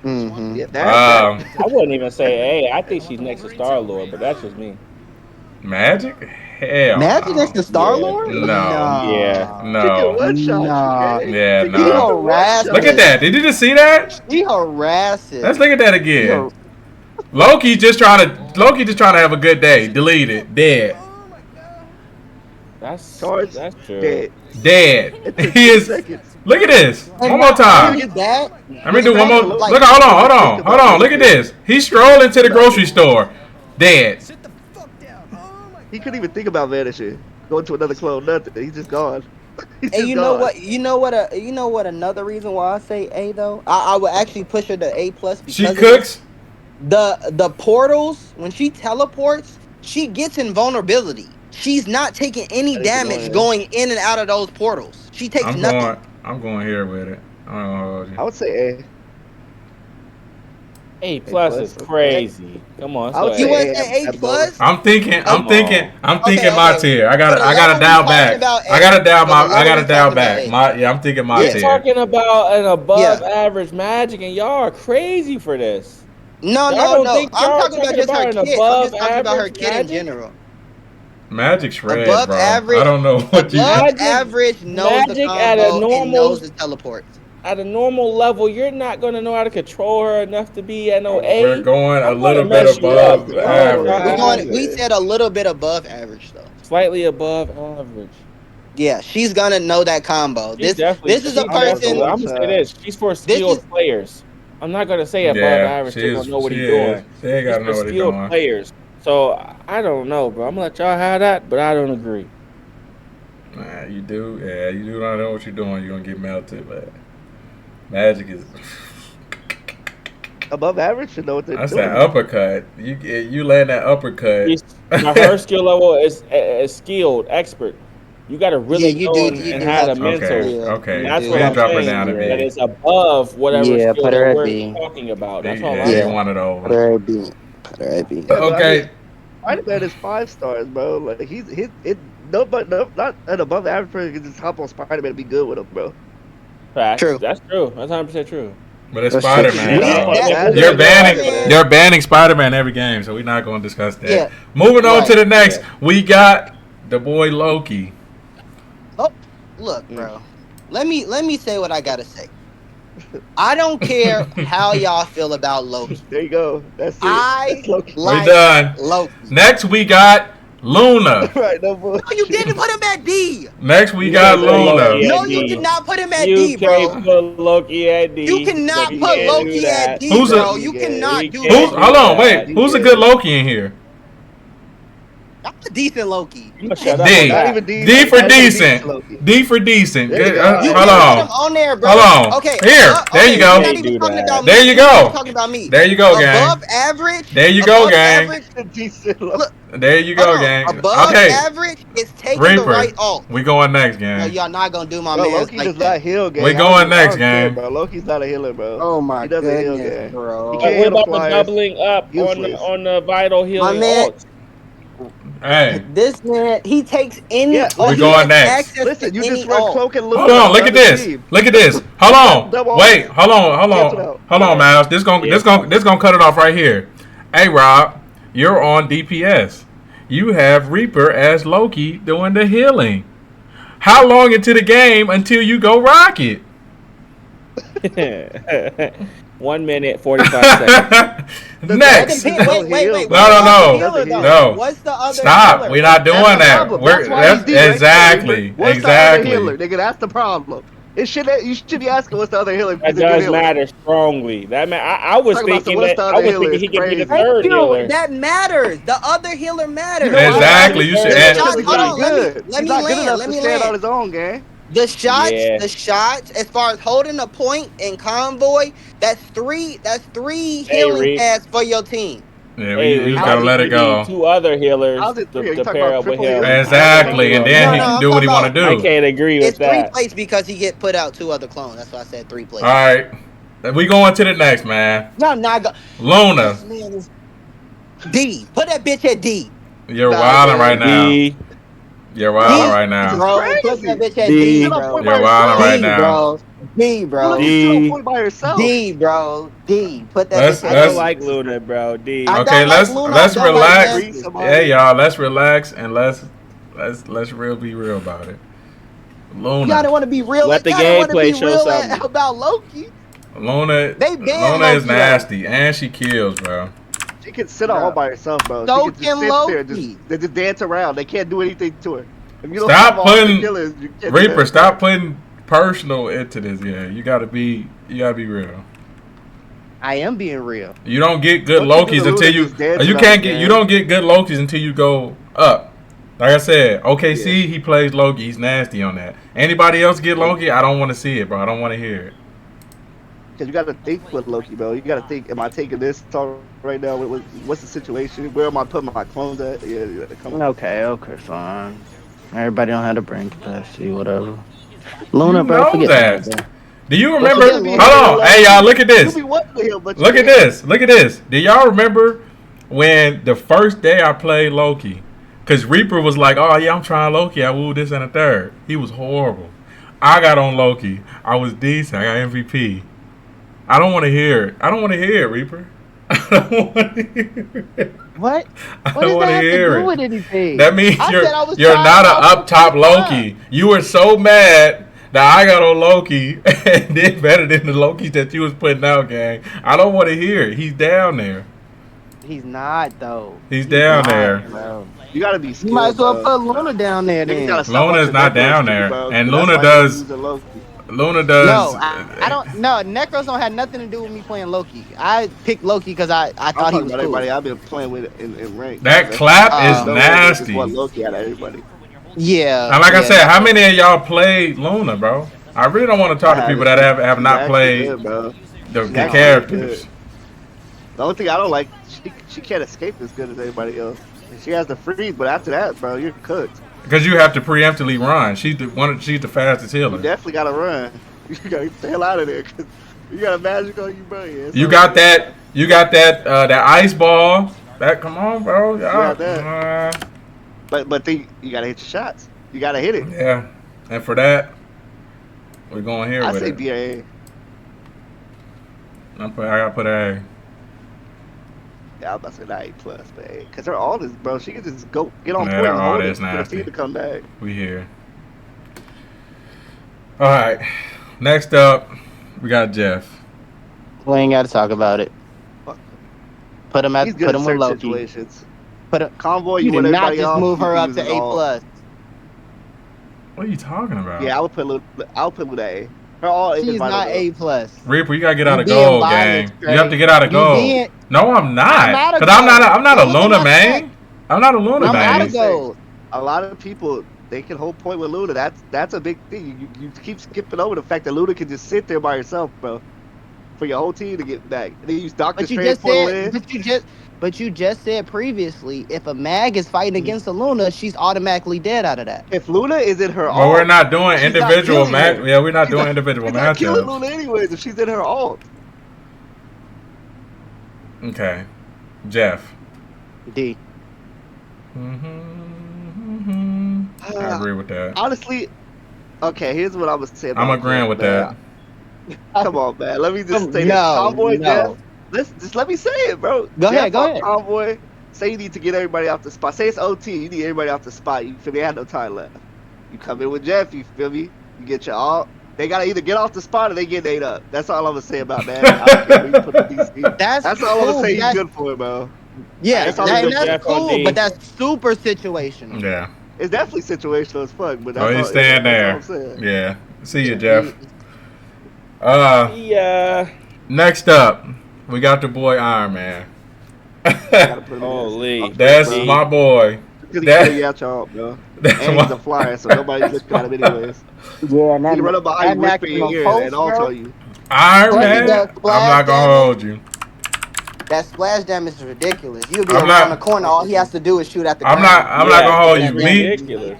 Mm-hmm. Yeah, that. um, I wouldn't even say A. I think she's next to Star Lord, but that's just me. Magic? Hell, Imagine no. it's the Star Lord. No. Yeah. She can No. one shot. Nah. you, Yeah, She nah. can He one harassed shot. Look at that. Did you just see that? She harasses. Let's look at that again. Loki just trying to have a good day. Delete it. Dead. That's Charge true. dead. Dead. It took He 2 is seconds. Look at this. And One more not time. only that, Let me do one more. like- Look, hold on. Look at this. He's strolling to the grocery store, dead. He couldn't even think about vanishing. Going to another clone, nothing. He's just gone. He's And just you know gone. what? You know what? Another reason why I say A though, I would actually push her to A plus because She of cooks. the portals. When she teleports, she gets invulnerability. She's not taking any That is damage annoying. going in and out of those portals. She takes nothing. I'm going here with it. I don't know. Hold you. I would say A. A plus is okay. crazy. Come on. I would so You say want A. to say A at plus? most. I'm thinking Okay, my okay. tier. I For the gotta level we dial talking back. about I gotta A. dial For the level we dial talking back. about A. I'm thinking my We're tier. talking about an above Yeah. average Magic, and y'all are crazy for this. No, Y'all don't no. think I'm y'all talking about just her talking about an kit. I'm just above talking about her average kit in Magic? general. Magic's red, Above bro. average- I don't know what you. Above Magic- average knows the Magic at a combo and normal- knows the teleports. At a normal level, you're not gonna know how to control her enough to be at no A. We're going a I'm gonna little bit mess you above up. We're average. going. We said a little bit above average though. Slightly above average. Yeah, she's gonna know that combo. She's This is a she's person. definitely- I'm gonna say this. She's for skilled is- players. I'm not gonna say above average. She's gonna know what he's doing. She ain't She's gotta know for what he's skilled doing. players. So I don't know, bro. I'm gonna let y'all have that, but I don't agree. Nah, you do. Yeah, you do not know what you're doing. You're gonna get melted, but Magic is. Above average should know what they're That's doing. that uppercut. You land that uppercut. Now, her skill level is skilled, expert. You got to really Yeah, you know do- and, you and do have have a to- mentor. Okay, Yeah, okay. And that's you what do. I'm Drop it saying. down to That B. it's above whatever Yeah, skill put her that at we're B. talking about. That's Yeah, all yeah, I'm you saying. want it Put over. her at B. Put her at B. Yeah, but I Okay. mean, Spider-Man is 5 stars, bro. Like no, not an above average person can just hop on Spider-Man and be good with him, bro. Facts. True. That's true. That's 100% true. But it's That's Spider-Man. true. That- You're that- banning. They're banning Spider-Man every game, so we're not going to discuss that. Yeah. Moving on Right. to the next, we got the boy Loki. Look, bro. Let me say what I gotta say. I don't care how y'all feel about Loki. There you go. That's it. I That's Loki. like we done. Loki. Next, we got Luna. Right, no bullshit. No, you didn't put him at D. Next, we You got guys are Luna. lucky. No, D. you did not put him at You D, bro. can't put Loki at D. You cannot You put can't do Loki that. at D, Who's a- bro. You You cannot can't. do Who's- Who's? that. Hold on, wait. Who's a good Loki in here? I'm a decent Loki. I'm gonna shut up D. on Not that. even D. D for Not even decent. Loki. D for decent. There you Good. go. You Hold can put him on. on there, bro. Hold on. Okay. Here. There you go. We're not even Do talking that. about There me. you go. We're talking about me. There you go, gang. Above average. There you go, above gang. Average, Decent Look, Loki. There you go, hold on. gang. Above Okay. average is taking Reaper. the right alt. We going next, No, gang. y'all not gonna do my Bro, man Loki like does that. not heal, gang. We I going don't next, care, gang. bro. Loki's not a healer, bro. Oh my He doesn't heal, goodness, gang. bro. He But can't what handle about the flyers. doubling up Useless. on the vital healing man- alt? Hey. This man, he takes any. Yeah, we he going has next. access Listen, to you any just run alt. Cloak and Luna. Hold on, look on at the this. team. Look at this. Hold Double on. Wait, hold on, Cancel out. hold on, Miles. This gonna cut it off right here. Hey, Rob, you're on DPS. You have Reaper as Loki doing the healing. How long into the game until you go Rocket? 1 minute 45 seconds. Next. Wait. No. What's No. the other healer, though? No. What's the other Stop. healer? We're not doing That's the that. problem. We're, That's why he's D right exactly. there. What's Exactly. the other healer, nigga? That's the problem. You should be asking what's the other healer. That He's a good does healer. matter strongly. I was Talking about thinking what's that the I other was healer thinking he is could be the crazy. third healer. Dude, that matters. The other healer matters. You know why? Exactly. You should He's add. not Hold on, good. let He's me not good land, enough let to me stand land. on his own, gang. The shots, Yeah. as far as holding a point in convoy, that's three healing Reed. pads for your team. Yeah, Hey, you just how gotta let you it go. need 2 other healers How's it to, three? Are you to talking pair about up with triple him. healer? Exactly, and then No, he no, can I'm do what he talking want to I do. can't agree It's with 3 that. plates because he get put out 2 other clones. That's why I said 3 plates. All right, we going to the next, man. No, I'm not go. Luna, This man is D. Put that bitch at D. you're Nah, wilding man. right now. D. You're wilding right now. Bro, Crazy. put that bitch at D. D, You're bro. not You're wilding right D, now. bro. D, bro. Look, D. he's still a point by herself. D, bro. D. Put that Let's- bitch I at don't D. like Luna, bro. D. I Okay, don't like let's Luna, let's I don't like relax. Mantis. Hey, y'all, let's relax and let's be real about it. Y'all don't Luna, want to be real. Let the y'all don't wanna gameplay be show real something. about Loki. Luna They banned Luna is Loki, though. nasty and she kills, bro. She can sit all by herself, bro. So She can just can sit there and Loki. just dance around. They can't do anything to her. If you don't Stop have all the putting- killers, you can't do Reaper, that. stop putting personal into this. Yeah, you gotta be real. I am being real. You don't get good Loki Lokis until you you don't get good Lokis until you go up. Like I said, OKC he plays Loki. He's nasty on that. Anybody else get Loki? I don't want to see it, bro. I don't want to hear it. Because you got to think with Loki, bro. You got to think, am I taking this talk right now? What's the situation? Where am I putting my clones at? Yeah, come on. Okay, fine. Everybody don't have the brain capacity, whatever. Luna, You bro, know forget that. Do you remember? Hold Hold on. Hey, y'all, look at this. Look at this. Look at this. Do y'all remember when the first day I played Loki? Because Reaper was like, oh, yeah, I'm trying Loki. I wooed this and a third. He was horrible. I got on Loki. I was decent. I got MVP. I don't want to hear it. I don't want to hear it, Reaper. I don't want to hear it. What? I What don't does want that to have hear to do it. with anything? That means I you're said I was you're trying not an out up top for Loki. You were so mad that I got on Loki and did better than the Lokis that you was putting out, gang. I don't want to hear it. He's down there. He's not, though. He's down there. Bro. You got to be skilled, You might as well bro. put Luna down there then. Luna's not down there. And Luna does. Luna does. No, I don't. No, Necros don't have nothing to do with me playing Loki. I picked Loki because I thought he was cool. Everybody I've been playing with in rank. That clap is nasty. What Loki out of everybody. Yeah. And like I said, how many of y'all played Luna, bro? I really don't want to talk to people that have not played the characters. The only thing I don't like, she can't escape as good as everybody else. She has the freeze, but after that, bro, you're cooked. Because you have to preemptively run. She's the fastest healer. You definitely gotta run. You gotta get the hell out of there. Cause you got a magic on you, bro. Yeah, you got that. You got that. That ice ball. That come on, bro. You got that. But then you gotta hit your shots. You gotta hit it. Yeah. And for that, we're going here I with say it. BA. I gotta put A. Yeah, I'm about to say that A plus, but A. Cause her all this, bro. She can just go get on Yeah, point and all hold this it for the nasty. team to come back. We here. All right. Next up, we got Jeff. We ain't got to talk about it. Put him He's good with in Loki. situations. Put him. Convoy, You you did want not everybody just else, move her you up use to it A all. plus. What are you talking about? Yeah, I'll put Luna A. Her all She's not A plus. Reaper, you gotta get out of being gold, biased, gang. Trey. You have to get out of You gold. being- No, I'm not. I'm out of Cause I'm not a gold. Look at Luna my man. stack. I'm not a Luna I'm man. out of gold. A lot of people, they can hold point with Luna. That's a big thing. You keep skipping over the fact that Luna can just sit there by herself, bro, for your whole team to get back. And then you use Doctor But you Strange just portal said. in. But you just said previously, if a mag is fighting against a Luna, she's automatically dead out of that. If Luna is in her Well, we're not doing she's individual not killing match. her. Yeah, we're not She's doing not- individual she's not killing matchups. Luna anyways if she's in her alt. Okay, Jeff. D. I agree with that. Honestly, okay, here's what I was saying. I'm agreeing with that. Come on, man. Let me just say this. No, Convoy, no. Jeff. Let me say it, bro. Go Jeff ahead, go on ahead. Convoy, say you need to get everybody off the spot. Say it's OT, you need everybody off the spot. You feel me? I had no time left. You come in with Jeff, you feel me? You get your all. They gotta either get off the spot or they get ate up. That's all I'm gonna say about that. I don't care where you put the DC. That's all I'm gonna cool, say. He's that's- good for it, bro. Yeah, That's all I'm gonna that's Jeff on cool, D. but that's super situational. Yeah. It's definitely situational as fuck, but that's Oh, he's all, staying there. that's all I'm saying. Yeah. See you, Jeff. Yeah. Next up, we got the boy Iron Man. Gotta put him in. Holy. That's Bro. my boy. Because he That- carry you out y'all, bro. That's And he's a flyer, so nobody's looking at him anyways. Yeah, and He can run up behind you, that whisper in your ear, maximum and also pulse, you. Iron Plus, Man. that I'm splash not gonna damage. hold you. That splash damage is ridiculous. You'll be I'm around not- the corner. All he has to do is shoot at the I'm ground. not gonna hold you. that's Me, Ridiculous.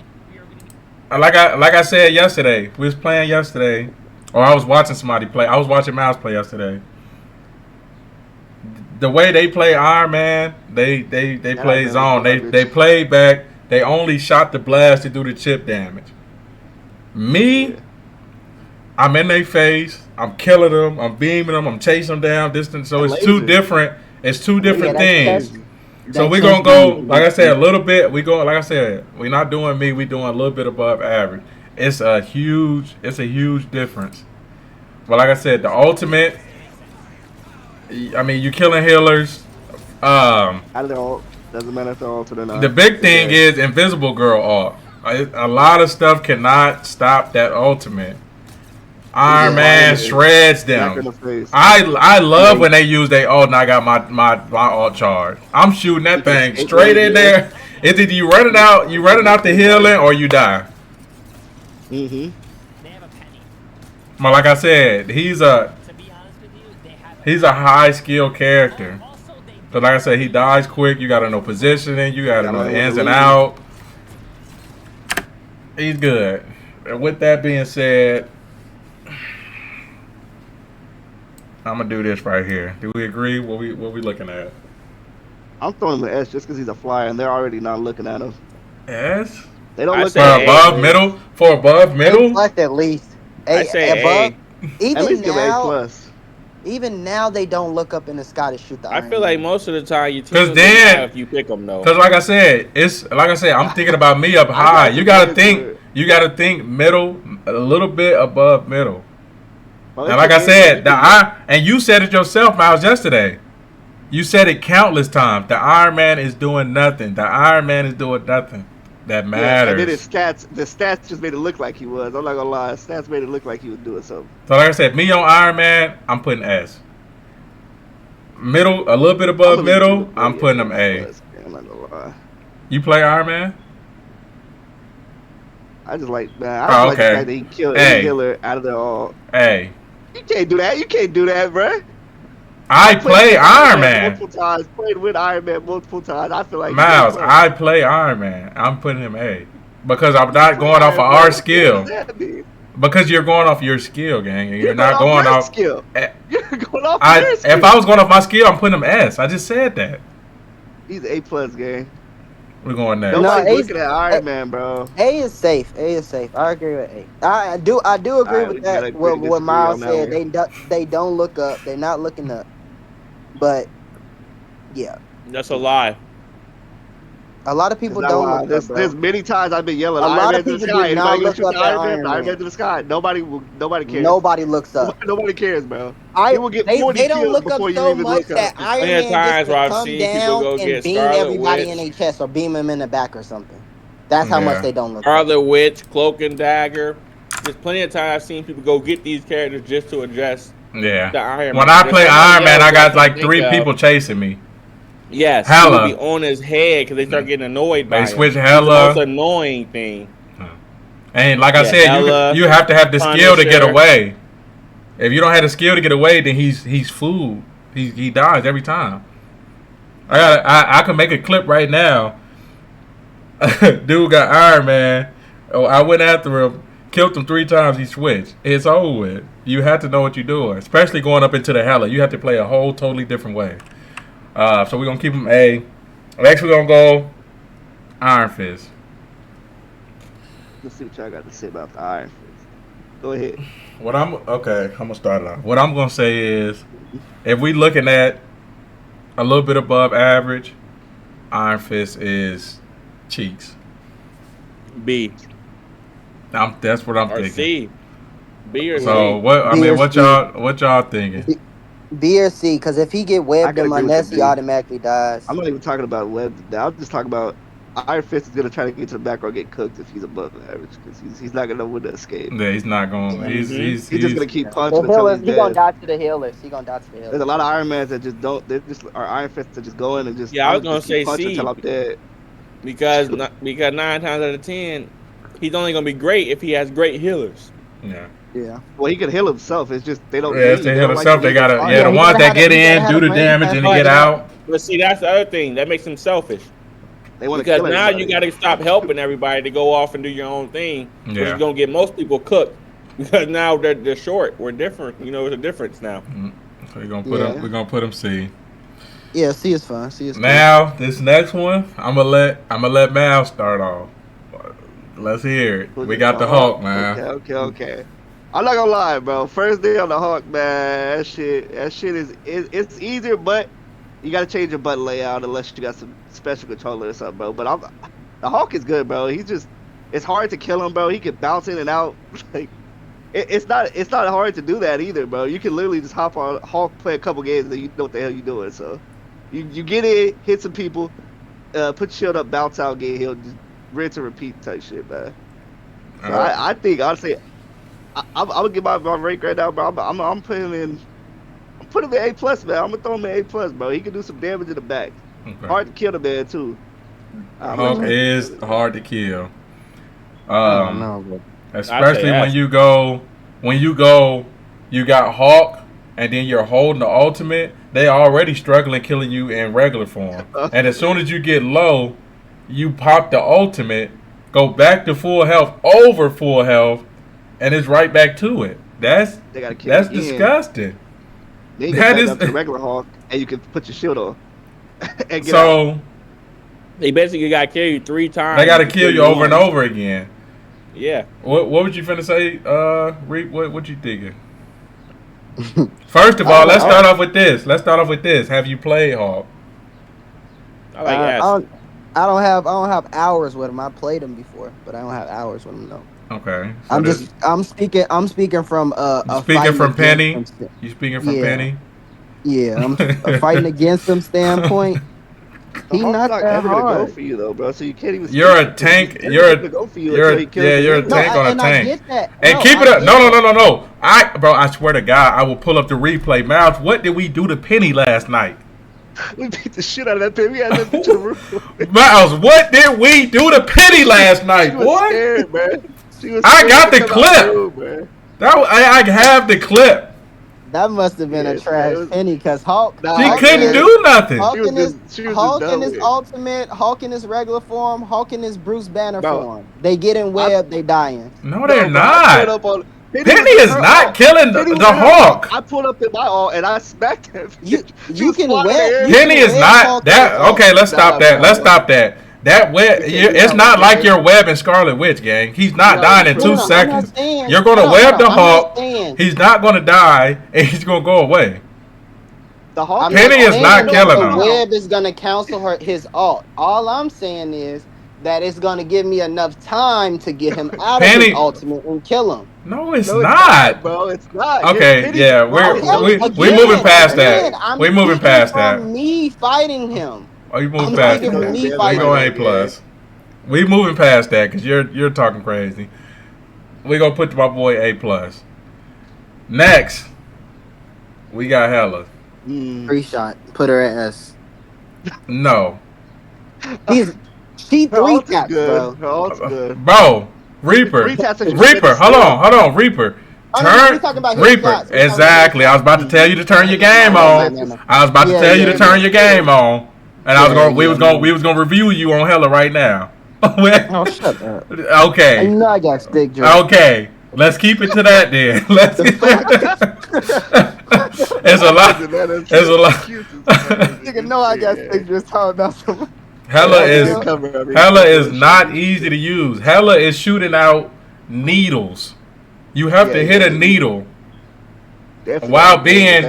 like I said yesterday, we was playing yesterday, or I was watching somebody play. I was watching Mouse play yesterday. The way they play Iron Man, they play zone. They played back. They only shot the blast to do the chip damage. Me, I'm in their face. I'm killing them. I'm beaming them. I'm chasing them down distance. So it's two different. It's two different things. So we're gonna go, like I said, a little bit. We go, like I said, we're not doing me. We doing a little bit above average. It's a huge difference. But like I said, the ultimate. I mean, you killing healers. Out of their ult. Doesn't matter if they're ult or not. The big thing is Invisible Girl ult. A lot of stuff cannot stop that ultimate. Iron Man shreds Back in them. the face. I love when they use they and I got my alt charge. I'm shooting that thing straight in there. It's either you running out the healing or you die. Mm-hmm. But like I said, he's a high skill character. So like I said, he dies quick. You gotta know positioning. You gotta know the ins and out. He's good. And with that being said, I'm gonna do this right here. Do we agree? What we looking at? I'm throwing him an S just because he's a flyer, and they're already not looking at him. S? They don't look for at above middle. For above middle. Plus at least. I say above. A. Even At least give now, A plus. even now they don't look up in the sky to shoot the. I Iron feel like Man. most of the time you Because team then, if you pick them though. Because like I said, I'm thinking about me up high. You gotta think middle, a little bit above middle. Well, And like I said, and you said it yourself, Miles, yesterday. You said it countless times. The Iron Man is doing nothing. The Iron Man is doing nothing that matters. And then the stats just made it look like he was. I'm not gonna lie, stats made it look like he was doing something. So like I said, me on Iron Man, I'm putting S. Middle, a little bit above middle, I'm putting him A. I'm not gonna lie. You play Iron Man? I just like, man. I like the fact that he killed any killer out of there all. Hey. You can't do that. You can't do that, bro. I play Iron Man multiple times. Played with Iron Man multiple times. I feel like Miles, I play Iron Man. I'm putting him A because I'm not going off of our skill. Because you're going off your skill, gang, and you're not going off skill. You're going off your skill. If I was going off my skill, I'm putting him S. I just said that. He's A plus, gang. We're going there. Nobody's looking at Iron Man, bro. A is safe. A is safe. I agree with A. I do agree with that. What Miles said. They don't look up. They're not looking up. But yeah, that's a lie. A lot of people don't look up. There's many times I've been yelling. A lot Iron of Man people to the sky. do not Anybody look up at Iron Man to the sky. Nobody cares. Nobody looks up. Nobody cares, bro. They don't look up so much that Iron Man gets to come down and beam everybody in their chest or beam them in the back or something. That's how much they don't look up. Scarlet Witch, Cloak and Dagger. There's plenty of times I've seen people go get these characters just to address the Iron Man. When I play Iron Man, I got like 3 people chasing me. Yes, Hela he be on his head because they start getting annoyed by him. They switch Hela. It's the most annoying thing. And like I said, Hela, you have to have the skill to get away. If you don't have the skill to get away, then he's fooled. He dies every time. I can make a clip right now. Dude got Iron Man. Oh, I went after him, killed him 3 times. He switched. It's over with. You have to know what you're doing, especially going up into the Hela. You have to play a whole totally different way. So we're gonna keep him A. Next we're gonna go Iron Fist. Let's see what y'all got to say about the Iron Fist. Go ahead. I'm gonna start it off. What I'm gonna say is, if we looking at a little bit above average, Iron Fist is cheeks. B. That's what I'm thinking. C. B or C. So what y'all thinking? B or C, because if he get webbed him unless he automatically dies. I'm not even talking about webbed. I'm just talking about Iron Fist is gonna try to get to the back or get cooked if he's above average because he's not gonna know when to escape. Yeah, he's not going. He's just gonna keep punching until he's dead. He's gonna die to the healers. There's a lot of Iron Mans that just don't. They just are Iron Fists that just go in and just. Yeah, I was gonna say C until I'm dead. Because 9 times out of 10, he's only gonna be great if he has great healers. Yeah. Well, he can heal himself. It's just they don't. Yeah, if they heal themselves, they gotta. The ones that get in, do the damage, and they get out. But see, that's the other thing that makes him selfish. Because now you got to stop helping everybody to go off and do your own thing. Which is gonna get most people cooked. Because now they're short. We're different. You know, it's a difference now. So we're gonna put him C. Yeah, C is fine. C is now fine. This next one, I'm gonna let Mal start off. Let's hear it. We got the Hulk, man. Okay. I'm not gonna lie, bro. First day on the Hulk, man. That shit is it's easier, but you gotta change your button layout unless you got some special controller or something, bro. But the Hulk is good, bro. It's hard to kill him, bro. He can bounce in and out. Like it's not hard to do that either, bro. You can literally just hop on Hulk, play a couple games, and you know what the hell you're doing. So you get in, hit some people, put your shield up, bounce out, get healed, just rinse and repeat type shit, man. So I think honestly, I'm gonna get my rank right now, bro. I'm putting him in. I'm putting him in A plus, man. I'm gonna throw him in A plus, bro. He can do some damage in the back. Okay. Hard to kill the man too. Hawk is hard to kill. I don't know, but Especially when you go, you got Hawk, and then you're holding the ultimate. They already struggling killing you in regular form, and as soon as you get low, you pop the ultimate, go back to full health, over full health, and it's right back to it. That's disgusting. Then you can up to the regular Hawk, and you can put your shield on. And get out. They basically got to kill you 3 times. They got to kill you over and over again. Yeah. What was you finna say, Reap? What you thinking? First of all, let's start off with this. Have you played Hawk? I don't have hours with him. I played him before, but I don't have hours with him though. Okay. So I'm speaking from speaking from Peni. You speaking from Peni? Yeah, I'm fighting against him standpoint. He's not that hard. Go for you though, bro. So you can't even. You're a tank. You're a tank on a tank. And keep it up. No. I swear to God, I will pull up the replay. Miles, what did we do to Peni last night? We beat the shit out of that Peni. We had that bitch in the room. Miles, what did we do to Peni last night, boy? Scared, man. I got the clip. I have the clip. That must have been a trash Peni, because Hawk. She couldn't do nothing. Hawk in his ultimate, Hawk in his regular form, Hawk in his Bruce Banner form. They get in web, they dying. No, they're not. Peni is not killing the Hawk. I pulled up in my all and I smacked him. You can web. Penny is not that. Okay, let's stop that. That web, it's not like your web in Scarlet Witch, gang. He's not dying in 2 seconds. You're going to web the Hawk. He's not going to die, and he's going to go away. The Hawk Penny is not killing him. The web is going to cancel his ult. All I'm saying is that it's going to give me enough time to get him out of his ultimate and kill him. No, it's not, bro. It's not. Okay, yeah, we're moving past that. We're moving past that. Me fighting him. Oh, you moving past that? We going A+. We moving past that because you're talking crazy. We gonna put my boy A+. Next, we got Hela. 3-shot. Put her at S. No. She 3-taps, bro. Her ult's good. Bro, Reaper. Hold on, Reaper. Turn Reaper. Exactly. I was about to tell you to turn your game on. And we was gonna review you on Hela right now. Oh, shut up. Okay. I know I got stick drift. Okay. Let's keep it to that then. It's a lot. Nigga know I got stick drift talking about some. Hela is not easy to use. Hela is shooting out needles. You have to hit a needle. While being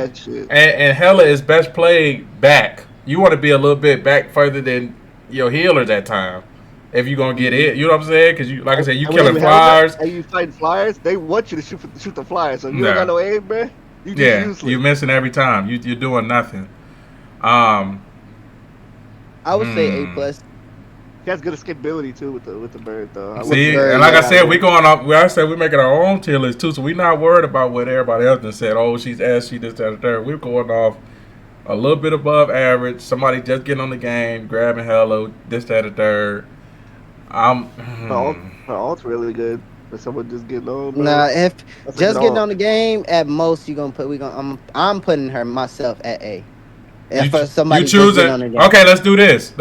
and Hela is best played back. You want to be a little bit back further than your healers at time. If you're gonna get it, you know what I'm saying? Because like I said, you killing flyers. And you fighting flyers, they want you to shoot the flyers. So if you don't got no aim, man, you just useless. You're missing every time. You're doing nothing. I would say A+. He has good escapability too with the bird though. See, and like I said, we going off. I said we making our own tier list too, so we not worried about what everybody else done said. Oh, she's ass, she this, that, and third. We're going off a little bit above average. Somebody just getting on the game, grabbing Hela, this, that, and third. Her ult's really good for someone just getting on. Bro. Nah, if just getting on the game, at most you gonna put. I'm putting her myself at A. If for somebody choosing, okay, let's do this.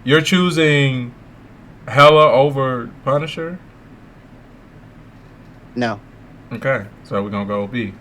You're choosing Hela over Punisher? No. Okay, so we're gonna go B.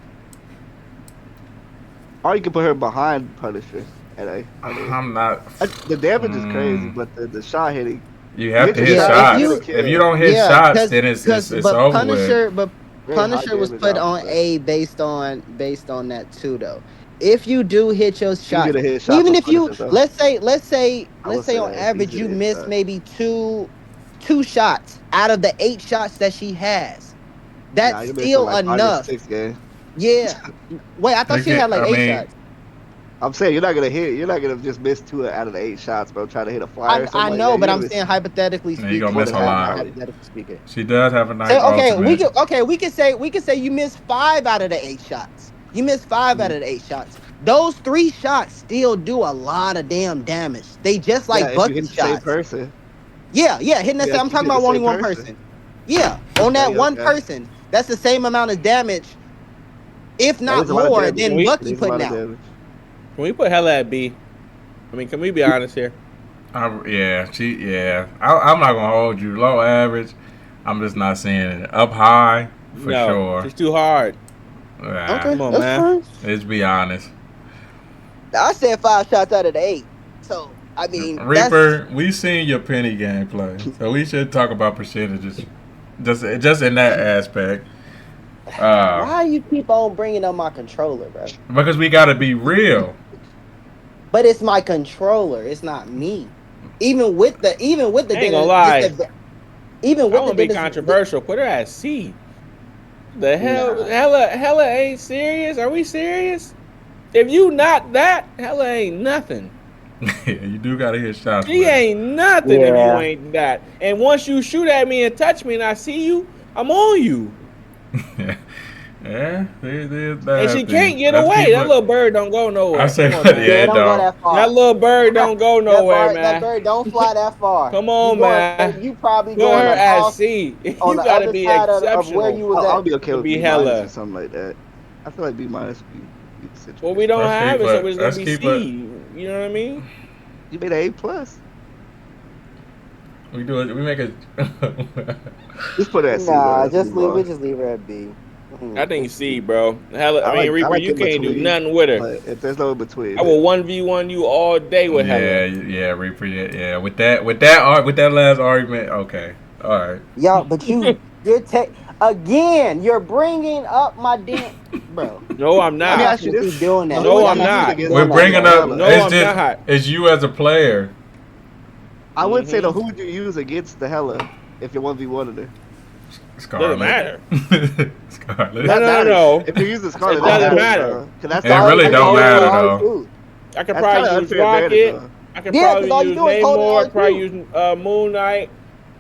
Or you can put her behind Punisher at A. I'm not. The damage is crazy, but the shot hitting. You have to hit shots. If you don't hit shots, then it's over Punisher, with. But Punisher was put on A based on that too, though. If you do hit your shot, even if you let's say on average you miss maybe two shots out of the 8 shots that she has, that's still enough. Yeah. Wait, I thought she had like 8 shots. I'm saying you're not gonna hit. You're not gonna just miss 2 out of the 8 shots, bro. Trying to hit a flyer. I Like know, that. but You're I'm gonna saying hypothetically Yeah, you speaking. gonna miss a lot. Hypothetically speaking. She does have a nice Say, ultimate. we can say you missed 5 out of the 8 shots. You missed 5 out of the 8 shots. Those 3 shots still do a lot of damn damage. They just like if you bucket hit the shots. same person. Yeah, hitting that. Yeah, I'm if you talking hit about the only same one person. person. Yeah, on that one Okay. person, that's the same amount of damage, if That not is a lot of more, damage. than It Bucky It is a lot putting of out. damage. Can we put Hela at B? I mean, can we be honest here? I'm not gonna hold you. Low average. I'm just not seeing it. Up high for No, sure. it's too hard. Nah, Okay, Come on, that's man. fine. let's be honest. I said 5 shots out of the 8. So I mean, Reaper, we seen your Penny gameplay, so we should talk about percentages, just in that aspect. Why you keep on bringing up my controller, bro? Because we gotta be real. But it's my controller. It's not me. Even with the I ain't gonna lie. even I with won't the be controversial. Put her at C. The hell, Nah. Hela ain't serious. Are we serious? If you not that, Hela ain't nothing. Yeah, you do gotta hit shots. She with it. ain't nothing if Yeah. you ain't that. And once you shoot at me and touch me and I see you, I'm on you. Yeah, And she can't get away. That little bird don't go nowhere. I say, Come on, man. yeah, don't go that far. That little bird don't go nowhere, That man. bird don't fly that far. Come on, you going, man. You probably Put going her at off C. You on the gotta other be side of exceptional. where you was I'll at. be okay with be B- Hela. or something like that. I feel like B- would be the situation. Well, we don't Let's have keep it, so it- it's gonna let's be keep C. You know what I mean? You made an A+. We do it. We make it. Just put it at C. Nah, bro. just Move on. we just leave her at B. I think C, bro. Hela, I mean, Reaper, like you in can't do between, nothing with her. But if there's no in between, I will 1v1 you all day with Yeah, Hela. Reaper. Yeah. With that last argument, okay, all right. Yeah, but you're you're bringing up my damn bro. No, I'm Let me not. ask you this. Keep doing that. No, Who I'm would you use not. against We're bringing up. Hela? No, it's I'm just. not. It's you as a player. I would say though, who would you use against the Hela if you're 1v1 her? Scarlet. Doesn't matter. Scarlet. No. If you use the Scarlet, It doesn't matter. That's It really don't matter though. I could That's probably kinda use unfair advantage, Rocket. I could Yeah, 'cause all probably you use do is hold it Namor. on Probably you. use Moon Knight,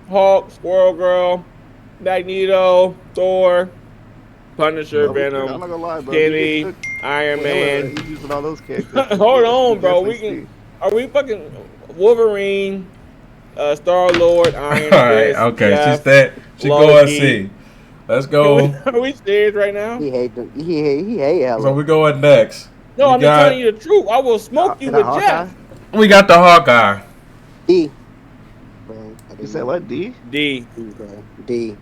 Hulk, Squirrel Girl, Magneto, Thor, Punisher, I'm Venom, not gonna lie, bro. Kenny, You Iron Man. He's using all those characters. Hold on, bro. We can. Are we fucking Wolverine, Star Lord, Iron All right. Fist, Okay. Jeff, She go and Loki. see. Let's go. Are we serious right now? He hate Hela. So we going next. No, We I'm just telling you the truth. I will smoke you Can I with Hawkeye? Jeff. We got the Hawkeye. D. You said what? D? D. D.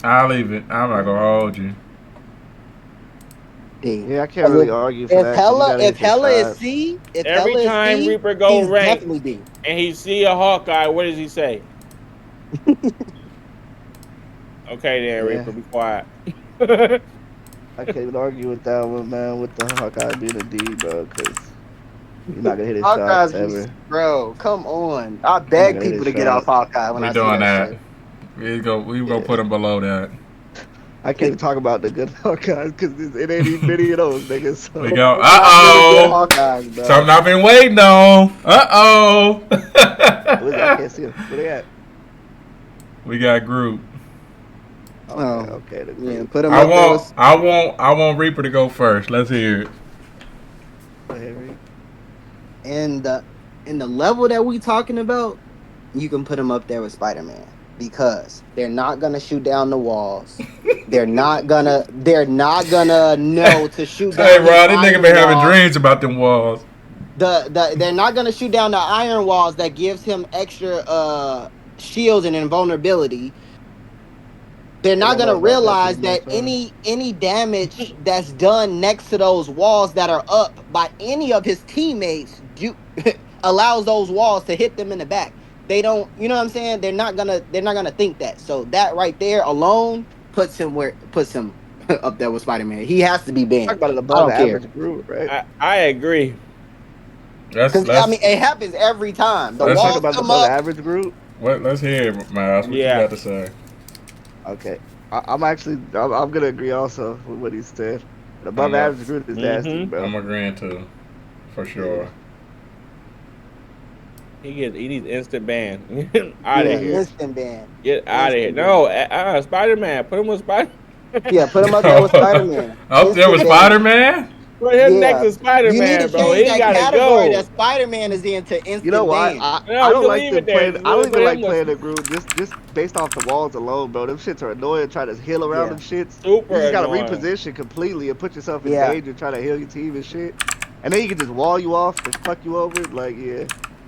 I'll leave it. I'm not gonna hold you. D. Yeah, I can't really argue for If that. 'cause you gotta hit Hela your is shots. C, if Every Hela is time C, Reaper go he's rank definitely D. and he see a Hawkeye, what does he say? Okay then, Yeah. Reaper, be quiet. I can't even argue with that one, man, with the Hawkeye being a D, bro, because you're not gonna hit his shots ever. Bro, come on. I beg gonna hit people to his get shots. off Hawkeye when We I see doing that. that. Shit. We gonna put him below that. I can't even talk about the good Hawkeyes because it ain't even many of those niggas. So. We go. Good Hawkeyes, bro. Something I've been waiting on. Where's that? I can't see them. Where they at? We got Groot. Okay. The Yeah, group. put him I up there. want Reaper to go first. Let's hear it. Go ahead, Reed. And in the level that we talking about, you can put him up there with Spider-Man because they're not gonna shoot down the walls. They're not gonna know to shoot down. Hey, his Rod, this nigga iron been having walls. dreams about them walls. They're not gonna shoot down the iron walls that gives him extra shields and invulnerability. They're not gonna realize that any damage that's done next to those walls that are up by any of his teammates allows those walls to hit them in the back. They don't, you know what I'm saying? They're not gonna think that. So that right there alone puts him up there with Spider-Man. He has to be banned. Talk about it I above don't the care. average group, right? I agree. Because I mean, it happens every time. The Let's Talk walls about the come above the up. average group. Let's hear it, Miles. What Yeah. you got to say? Okay. I'm gonna agree also with what he said. Above average Groot is nasty, bro. I'm agreeing too, for sure. He needs instant ban. Out of here. Instant ban. Get out of here. No, Spider-Man. Put him with Spider. Yeah, put him up there with Spider-Man. Up there with Spider-Man? Put him next to Spider-Man, you need to bro. change He that gotta category go. that Spider-Man is in to instant You know what? ban. I No, don't you like leave them it there. playing. I don't even like Him playing the Groot just based off the walls alone, bro. Them shits are annoying. Trying to heal around them shits. Super You just gotta annoying. reposition completely and put yourself in danger trying to heal your team and shit. And then you can just wall you off and fuck you over. Like,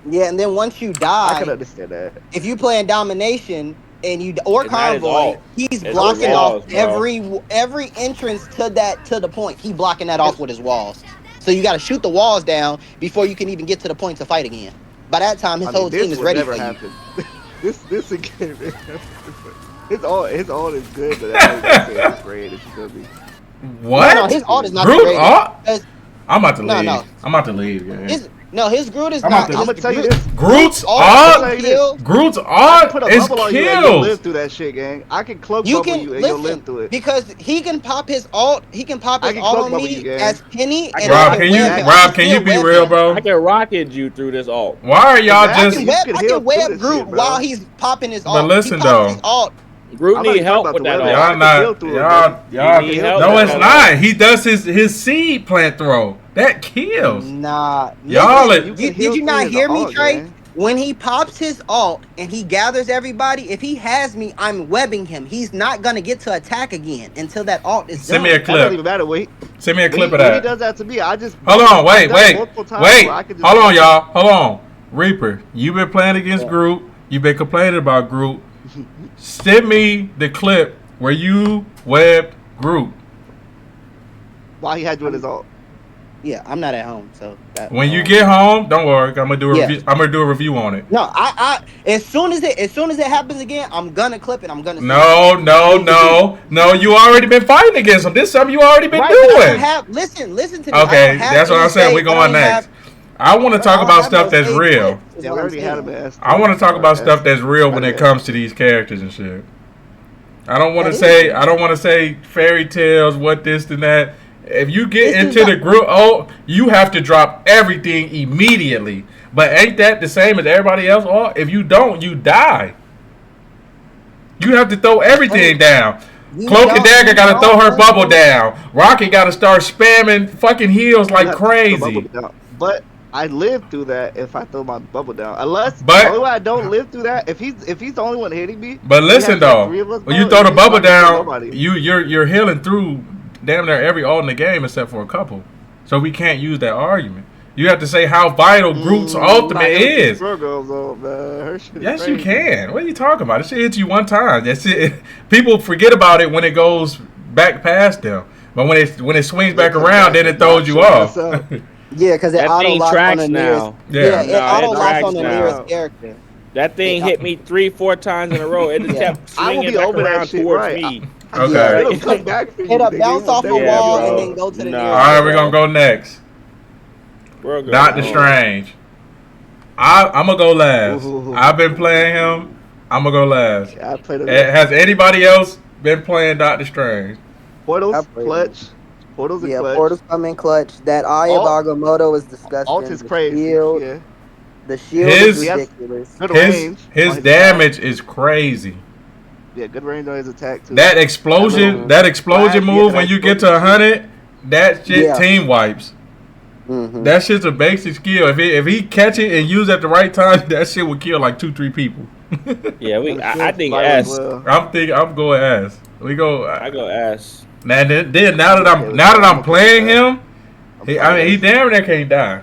Yeah, and then once you I die, can understand that. if you play in domination and you or And that is convoy, all. he's It's blocking the walls, off bro. every entrance to the point. He blocking that off with his walls. So you got to shoot the walls down before you can even get to the point to fight again. By that time, his whole team is ready for you. This again, man. His ult is good, but that ain't it's great. It's gonna be. What? No, his ult is not Groot great. ult? I'm about to leave. No. I'm about to leave. Yeah. His Groot is I'm not. about I'm gonna tell you this. Groot's ult ult? Groot's ult Put a is bubble on you and you'll live kills. through that shit, gang. I can cloak You bubble can you and you'll live listen through it. because he can pop his ult. He can pop I his can ult cloak on bubble me you, gang. as Penny. And Rob, I can web him. you be still real, web him. bro? I can rocket you through this ult. Why are y'all Exactly. just? I can web this Groot shit, bro. while he's popping his ult. But listen, he pops his though. ult. Groot I'm not need even help talking with about that the ult. weather. Y'all I can not. heal through it, Y'all. You need help No, with it's that not. ult. He does his seed plant throw. That kills. Nah. Y'all Listen, are- did you not hear me, Trey? When he pops his ult and he gathers everybody, if he has me, I'm webbing him. He's not gonna get to attack again until that ult is Send done. me a That doesn't clip. even matter. Wait. Send me a clip of When he that. does that to me, I just Hold on, I've done it multiple times where I can just- Hold on, y'all. Hold on. Reaper, you've been playing against Groot. You've been complaining about Groot. Send me the clip where you webbed Groot. While he had you in his ult. Yeah, I'm not at home, so. When you get home, don't worry. I'm gonna do a Yeah. review. I'm gonna do a review on it. No, I as soon as it happens again, I'm gonna clip it. I'm gonna. No. You already been fighting against him. This is something you already been Right, but I don't doing. have. Listen to me. Okay, that's what I'm saying. We're going next. I want to talk about stuff that's real. Yeah, we already had him asked. I want to talk about stuff that's real when it comes to these characters and shit. I don't want to say fairy tales, what this and that. If you get into the group, you have to drop everything immediately. But ain't that the same as everybody else? Or if you don't, you die. You have to throw everything down. Cloak Dagger got to throw her bubble down. Rocket got to start spamming fucking heals like crazy. But I live through that if I throw my bubble down. Unless But- the only way I don't live through that if he's the only one hitting me. But listen though, when you throw the bubble down, nobody. you're healing through damn near every ult in the game except for a couple. So we can't use that argument. You have to say how vital Groot's ultimate is. Squirrel Girl's ult, man. Her shit is Yes, crazy. you can. What are you talking about? This shit hits you one time. That's it. People forget about it when it goes back past them. But when it swings back around, then it throws you off. Yeah, because it That auto thing locks on tracks the nearest. now. Yeah, it No, auto it locks tracks on the now. nearest character. That thing hit me 3-4 times in a row. It just kept I will swinging be back over that around shit, towards right. me. Okay. It'll come back for you. It'll nigga. bounce off a It'll wall bro. and then go to the Nah. nearest. All right, we're gonna go next. We're good. Doctor Strange. I'm gonna go last. Ooh. I've been playing him. I'm gonna go last. I played Has anybody else been playing Doctor Strange? Portals, I played clutch. Portals and Yeah, clutch. Portals come in clutch. That Eye of Alt- Agamotto is disgusting. Alt is The crazy. Shield, Yeah. the shield His- is Yes. ridiculous. Good range. His on damage is crazy. Yeah, good range on his attack too. That explosion flash, move yeah, when you that get to 100, that shit Yeah. team wipes. Mhm. That shit's a basic skill. If he catch it and use it at the right time, that shit will kill like 2-3 people. Yeah, I think Fire S. as well. I'm going ass. We go. I go S. Man, then now that I'm playing him, he damn near can't die.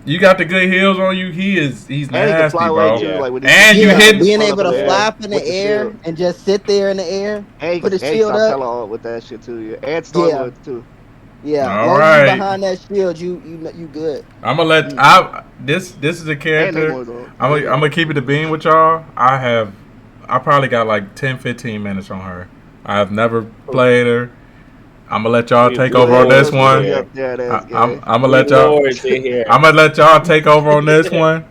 You got the good heals on you. He's And he can nasty, fly away bro. too, like with his And you Yeah, hit being able to there flap in the with the air shield. and just sit there in the air. And he put can his shield up. Tell with that shit too. Yeah, and Star-Lord too. Yeah, All as long as right. you behind that shield, you good. I'm gonna let this is a And character. Namor's ult. I'm gonna keep it a bean with y'all. I probably got like 10-15 minutes on her. I have never played her. I'm gonna let y'all take over on this one. I'm gonna let y'all. I'm gonna let y'all take over on this one.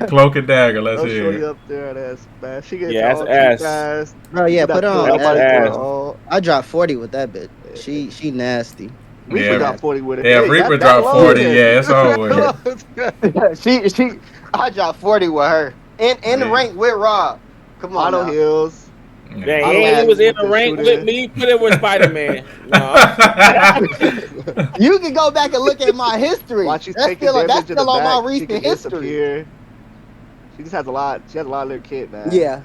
Cloak and Dagger. Let's I'll hear show you it. up there. That's bad. She gets Yeah, all that's too ass. fast. Bro, yeah, You put got on. killed That's by ass. the ult. I dropped 40 with that bit. She nasty. Reaper dropped 40 with it. Yeah, Hey, Reaper that dropped low 40. there. Yeah, it's over with. I dropped 40 with her. In the rank with Rob. Come on. Auto now. Hills. Yeah, he was in the rank with me. Put it with SpiderMan. No. You can go back and look at my history. Watch she's That's taking still, damage that's in the still on back. my She can recent history. disappear. She just has a lot. She has a lot of their kit, man. Yeah.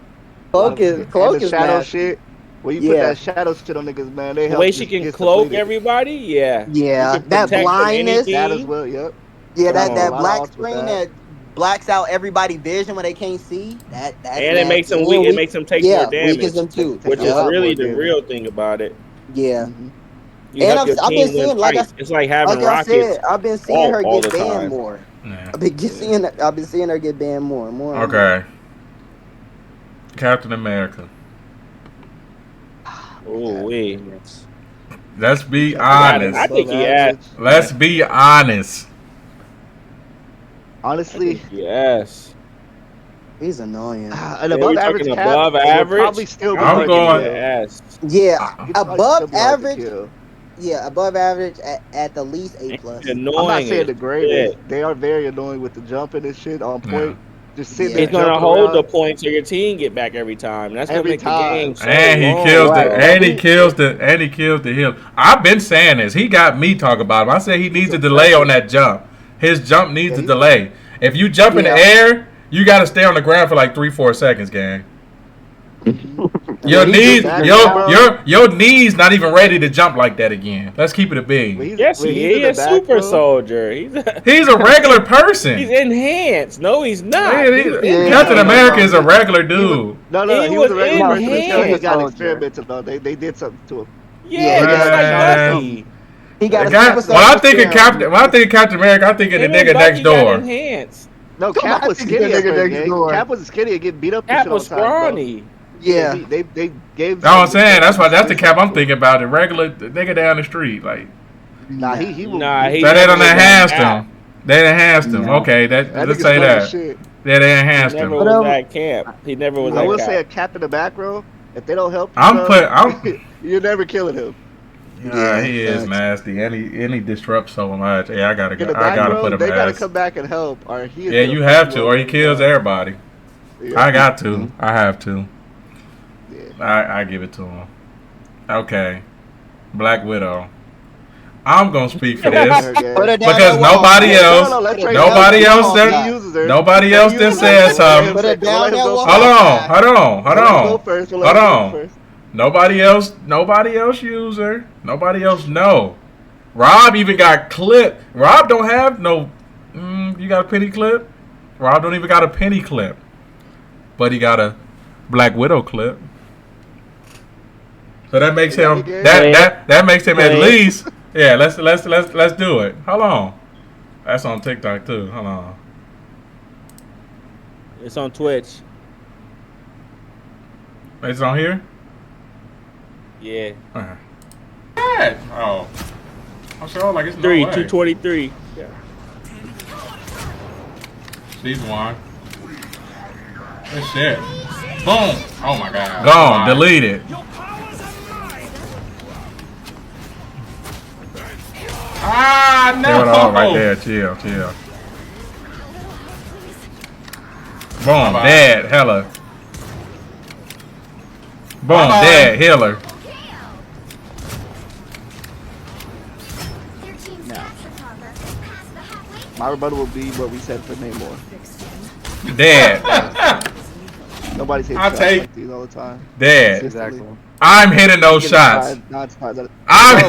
Cloak is the shadow nasty. shit. When you put that shadow shit on niggas, man, they The help. way she can cloak everybody, yeah. Yeah, You can that protect from blindness. anything. That as well, yep. Yeah, Come that on. black screen that blacks out everybody's vision when they can't see. That's And it makes them weak. It makes them take more damage. Weakens them too. Which is really the real thing about it. Yeah. You And help your I've been team win seeing, like fights. It's like having like I rockets. said, I've been seeing her all get the banned time. more. Yeah. I've been seeing her get banned more and more. Okay. Captain America. Oh, wait. Let's be honest. I think he asked. Let's be honest. Honestly, yes. He's annoying. An above average cap, above it would average. probably still be I'm hard to going- kill. Yes. Yeah, He'd probably above still be hard to average. kill. Yeah, above average at the least A plus. Annoying. I'm not saying the as greatest. shit. They are very annoying with the jumping and shit on Yeah. point. Just sitting Yeah. there He's gonna jumping hold around. the points so your team get back every time. That's gonna Every make time. the game so And he long, kills bro. the and he kills the hill. I've been saying this. He got me talking about him. I said he needs a delay on that jump. His jump needs a delay. If you jump in the air, you gotta stay on the ground for like 3-4 seconds, gang. Your knees, your knees not even ready to jump like that again. Let's keep it a bean. Yes, he is a super soldier. He's a regular person. He's enhanced. No, he's not. Captain America is a regular dude. No, He he was a was regular person until he enhanced. got experimented though. They did something to him. Yeah, just like Bucky. He got When I think of Captain America, I think of the Him and nigga Bucky next got door. enhanced. No, Come Cap on, was I think skinny the at nigga first, next gang. door. Cap was skinny and getting beat up. Cap and was shit all the time, bro. scrawny. Yeah. They gave. That's what I'm saying. That's the Cap I'm thinking about. The regular nigga down the street, like Nah, he was. Nah, he that. They done never was enhanced that him. They enhanced him. Okay, That let's nigga say stole that. shit. Yeah, they enhanced He never him. was that camp. He never was I that will cap. say a cap in the back row. If they don't help you, I'm bro, you're never killing him. Yeah, he is nasty, and he disrupts so much. Yeah, I gotta In the back row, put him they gotta ass. come back and help. Or he is Yeah, gonna you fuck have to, or he up. kills everybody. Yeah. I got to. I have to. Yeah. I give it to him. Okay, Black Widow. I'm gonna speak for this Put her down because that wall. nobody else, No, let's nobody break it else, down. that, He uses her. nobody else that said something. Put her down that wall. Hold on. Let him go first. We'll let him go first. Nobody else use her. Nobody else know. Rob even got clipped. Rob don't have no. You got a penny clip? Rob don't even got a penny clip, but he got a Black Widow clip. So that makes him that makes him at least. Yeah, let's do it. Hold on. That's on TikTok too. Hold on. It's on Twitch. It's on here. Yeah. Oh. I'm sure like it's no 223. Yeah. She's one. Good shit. Boom. Oh my god. Gone. Delete it. Ah, no. Right there. Chill. Boom. Dead. Hela. Boom. Dead. Healer. My rebuttal will be what we said for Namor. Dead. Nobody's hitting I'll shots take- like these all the time. Dead. Exactly. I'm hitting those shots. No, it's not. No,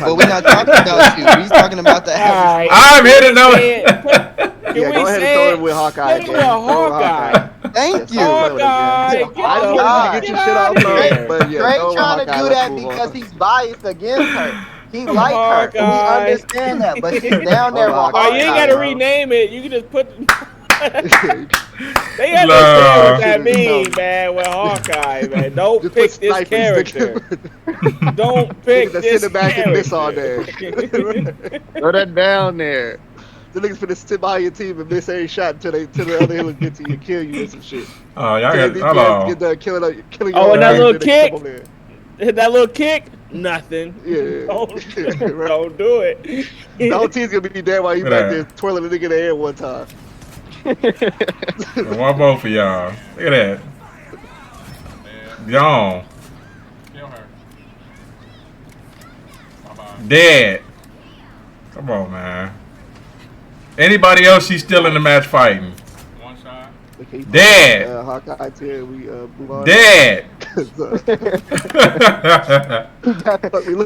but we're not talking about you. We're talking about the average. I'm hitting those. Can Yeah, we go ahead and say throw it? it with Hawkeye. Put it again. with Throw it with Hawkeye. Thank you. Hawkeye, I get wanted to get your shit off first, but yeah, Trey throw it with trying to Hawkeye. do Let's that move because on. he's biased against her. He like her. And we Hawkeye. understand that, but she's down there with Oh, Oh, you ain't Hawkeye. gotta rename it. You can just put. They understand Nah. what that means, man. With Hawkeye, man. Don't Just pick put this snipers. character. Don't pick Nigga, this sit back and miss all day. character. Throw that down there. The niggas finna sit behind your team and miss every shot until the other healers get to you and kill you and some shit. Oh, y'all Till got. they Hold on. get done killing Oh, your and that ass, little then they kick? come over there. Hit that little kick. Nothing. Yeah. Don't do it. The whole team's gonna be dead while you back there twirling a nigga in the air one time. One more for y'all. Look at that. Gone. Kill her. Bye-bye. Dead. Come on, man. Anybody else she's still in the match fighting? One shot. Dead. Hawkeye tier, we move on. Dead.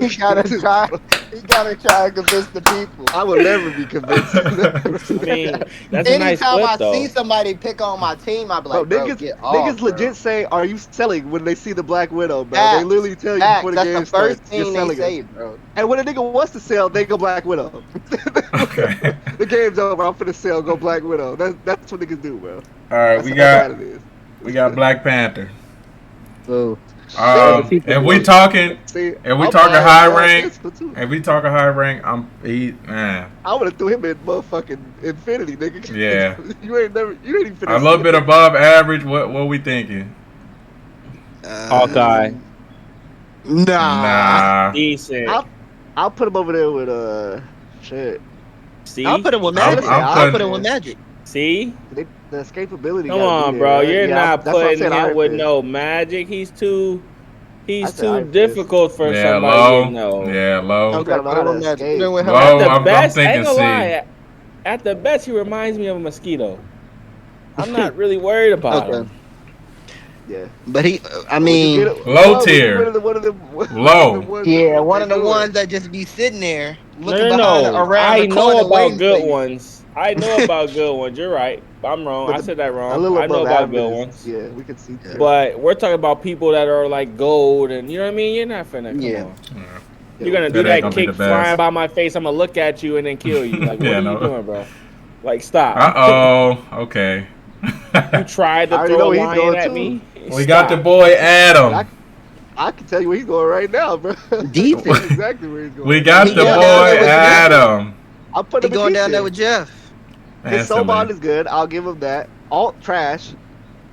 He gotta try and convince the people. I will never be convinced. I mean, that's a nice Anytime clip, I though. see somebody pick on my team, I be like, Bro, bro, niggas, get off, niggas bro. legit say, "Are you selling?" when they see the Black Widow, bro. Facts. They literally tell you Facts. before the That's game the first starts. You're thing they selling say, it. bro. And when a nigga wants to sell, they go Black Widow. Okay. The game's over. I'm finna sell. Go Black Widow. That's what niggas do, bro. All right, That's how bad it is. we got Black Panther. Oh, If we talking high rank, man. I would have threw him in motherfucking Infinity, nigga. Yeah. you ain't even finna A little bit above average. What we thinking? Hawkeye. Nah. Decent. I'll put him over there with shit. See? I'll put him with I'm Magic. putting- I'll put him with Magic. See? The escapability. Come gotta on, be bro. there, right? You're Yeah, not that's what I'm putting saying, him Iron with Fist. no Magic. He's too Iron difficult for Yeah, somebody low. to know. Yeah, low. Okay. Okay, put him with Magic. Put him with Low. At Hela. the I'm best, I thinking ain't gonna C. lie. At the best, he reminds me of a mosquito. I'm not really worried about Okay. him. Yeah. But he, I mean, Low tier. Low. yeah, one of the ones that just be sitting there looking No. behind around I the know corner about waiting good for you. ones. I know about good ones. You're right. I'm wrong. But I said that A wrong. little I know above about good average. ones. Yeah, we can see. Too. But we're talking about people that are like gold, and you know what I mean. You're not finna. Come Yeah. on. You're gonna do That ain't that gonna be kick the best. flying by my face. I'm gonna look at you and then kill you. Like, what Yeah, are no. you doing, bro? Like, stop. Okay. You tried to I already throw know a where he's lion going at to. me. We got the Stop. boy Adam. I can tell you where he's going right now, bro. Decent. That's exactly where he's going. We got He the going boy down there with Adam. I'll put He him in going down D there tier. with Jeff. His soul Instantly. bond is good. I'll give him that. Alt trash.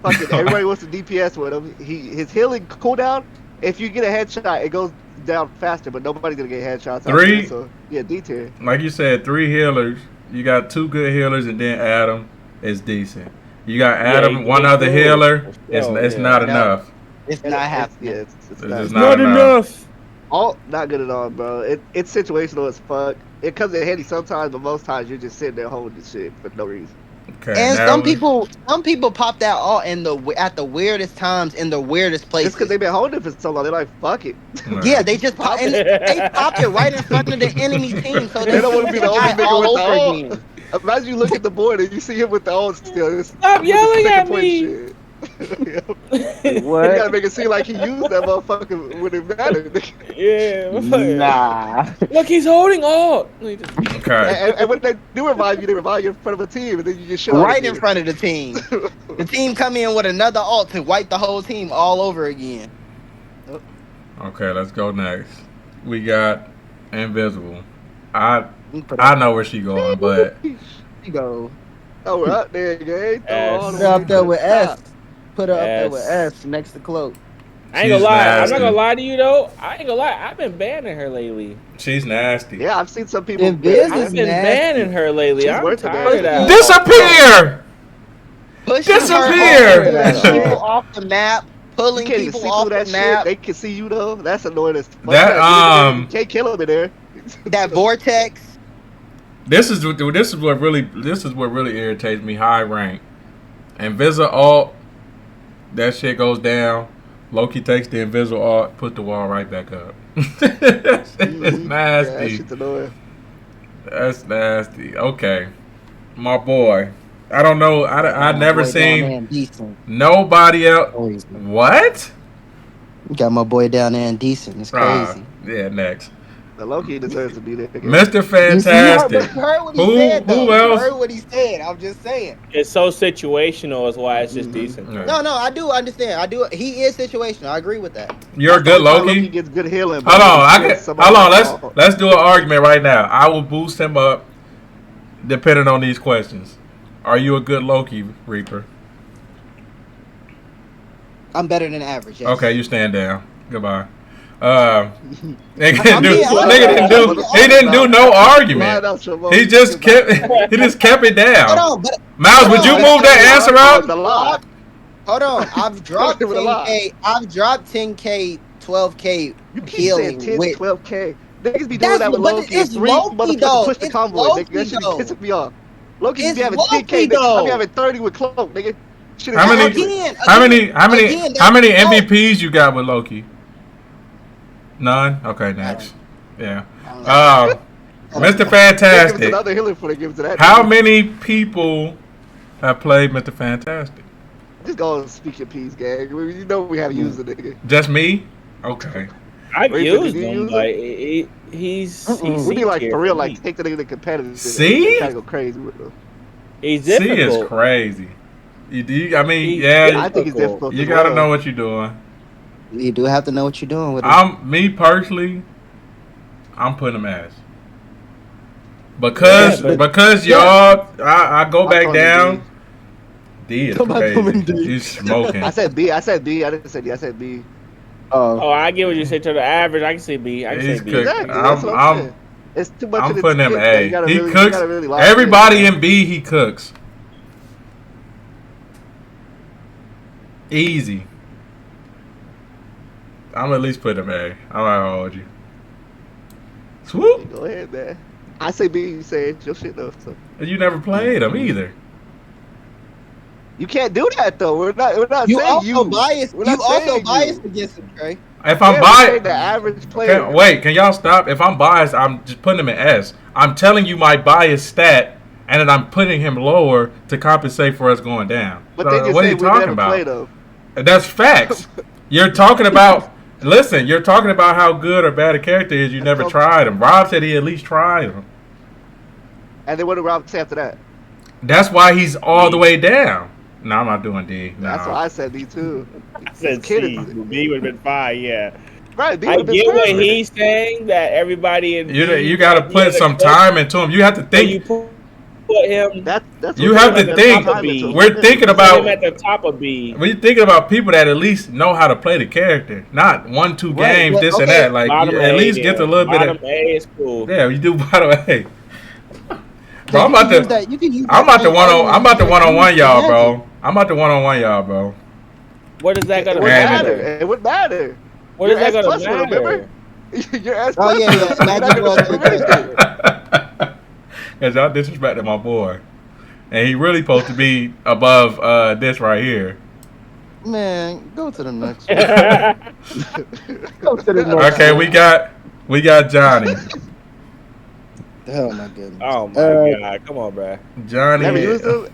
Fucking everybody wants to DPS with him. His healing cooldown. If you get a headshot, it goes down faster, but nobody's gonna get headshots. Three? So yeah, D tier. Like you said, 3 healers. You got 2 good healers, and then Adam is decent. You got Adam, he one did other good. healer. Yo, It's yeah. not No. enough. It's not happening. Yeah, it's It's not. just not enough. Alt not good at all, bro. It's situational as fuck. It comes in handy sometimes, but most times you're just sitting there holding the shit for no reason. Okay, And now some we- people pop that all in at the weirdest times in the weirdest Just places. because they've been holding it for so long, they're like, fuck it. Yeah, they just pop and they popped it right in front of the enemy team, so They don't want to be the only nigga all with the over ult. again. Imagine you look at the board and you see him with the ult still. Stop yelling at point me. shit. You what? gotta make it seem like he used that motherfucker when it mattered. Yeah. Nah. Look, he's holding all. Okay. And when they do revive you, they revive you in front of a team, and then you just shit on Right the in team. front of the team. The team come in with another ult to wipe the whole team all over again. Okay, let's go next. We got Invisible. I Put know where she going, but you go. Oh, we're up there, gang. S. Put her up there with S. S. Put her up there with S. S next to Cloak. I ain't gonna She's lie. I'm nasty. not gonna lie to you though. I ain't gonna lie. I've been banning her lately. she's nasty. Yeah, I've seen some people. Invis I've is been nasty. banning her lately. She's I'm worth it, tired of man. that. Disappear! Pushing Disappear! her off, Yeah. people off the map, You pulling can't even people see off through the that map. shit. They can see you though. That's annoying as fuck. That, You can't kill him in there. That vortex. This is what really irritates me. High rank, Invisible ult. That shit goes down. Loki takes the Invisible ult, put the wall right back up. It's Yeah, that nasty. shit's annoying. That's nasty. Okay, my boy. I don't know. I never Boy down there seen in decent. nobody else. Crazy. What? Got my boy down there in decent. It's crazy. Yeah, next. The Loki deserves to be there. Mr. Fantastic. You heard what he Who- said, though. who else? You heard what he said. I'm just saying. It's so situational, is why it's just decent. Yeah. No, I do understand. He is situational. I agree with that. You're a good Loki Loki. gets good healing. Hold on, Somebody Let's do an argument right now. I will boost him up, depending on these questions. Are you a good Loki, Reaper? I'm better than average. Yes. Okay, you stand down. Goodbye. He didn't do no argument. He just kept it down. Hold on, but Miles, would you move that answer out? hold on. I've dropped 10K. I've dropped 10K, 12K You keep healing saying 10, with 12K. Niggas be doing that with Loki. It's Three Loki, motherfuckers though. push the It's convoy. Loki, Nigga, that shit be though. pissing me off. Loki It's be having Loki, 10K. Nigga. I though. be having 30 with Cloak, nigga. Shit is How many ridiculous. how many MVPs you got with Loki? None? Okay, next. Yeah. Mr. Fantastic. Another healer for the give to that. How many people have played Mr. Fantastic? Just go and speak your piece, gang. You know we have used the nigga. Just me? Okay. I've Wait, used did you him, use but it? he's We be like C-tier for real, me. like take the nigga to competitive. See? Try to go crazy with him. He's C difficult. is crazy. I mean, Yeah, I think he's difficult. you as gotta well. know what you're doing. You do have to know what you're doing with it. Me personally, I'm putting him as. Because y'all, I go back calling down. D is Come back crazy. coming D. He's smoking. I said B. I didn't say D. I said B. Oh, I get what you say to the average. I can say B. I can He's say B. cooked. Exactly. That's what I'm saying. It's too much. I'm of the putting him skit, A. you gotta He really- you cooks. gotta really lock Everybody in. in B, he cooks. Easy. I'm at least putting him A. I'm gonna hold you. Swoop. Go ahead, man. I say B. You say it's your shit though. So. You never played him either. You can't do that though. We're not You saying also you. biased. We're You not also saying biased you. against him, Trey. If Yeah, I'm we're biased, saying the average player. wait, can y'all stop? If I'm biased, I'm just putting him in S. I'm telling you my bias stat, and then I'm putting him lower to compensate for us going down. But they just what are say you we talking never about? play though. That's facts. You're talking about. Listen, you're talking about how good or bad a character is. You never tried him. Rob said he at least tried him. And then what did Rob say after that? That's why he's all the way down. No, I'm not doing D. No. That's why I said D too. I said Kid C. is- B would have been fine. Yeah. Right, B I would've been get what perfect. he's saying. That everybody in You got to put some time into him. You have to You think. put him. That's You what have we're to doing think. at the top of it. We're thinking Put about. him at the top of B. We're thinking about people that at least know how to play the character, not 1-2 Right, games, well, this and okay. that. Like Bottom you at A, least yeah. get a little bit Bottom of. A is cool. Yeah, you do bottom A. Bro, I'm You about can use to. that- you can use I'm that about to same argument I'm about to you one-on-one used y'all, for bro. Magic. I'm about to one-on-one y'all, bro. What is that It gonna would Man, matter. matter? It would matter. What is You're that S gonna plus with him, matter? remember? You're S Oh, plus yeah, with yeah. him, so you're not Magic gonna was serve with anything. Cause y'all disrespected my boy, and he really supposed to be above this right here. Man, go to the next one. Go to the next Okay, one. we got Johnny. Oh my goodness. Oh my god! Come on, bro. Johnny. Never used him.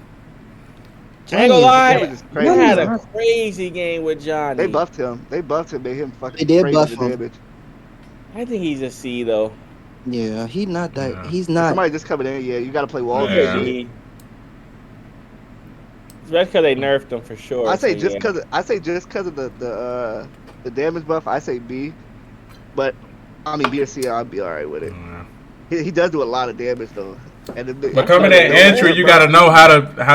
I ain't gonna lie. That was just crazy. You had a crazy game with Johnny. They buffed him. Made him fucking They did crazy buff to him. damage. I think he's a C though. Yeah, he's not that. Yeah. He's not. Somebody just coming in, yeah, you gotta play walls Yeah. and shit. C. Especially because they nerfed him for sure. I say so just yeah. because of the damage buff, I say B. But I mean B or C, I'll be alright with it. He does do a lot of damage though. And But coming in entry, you got to know how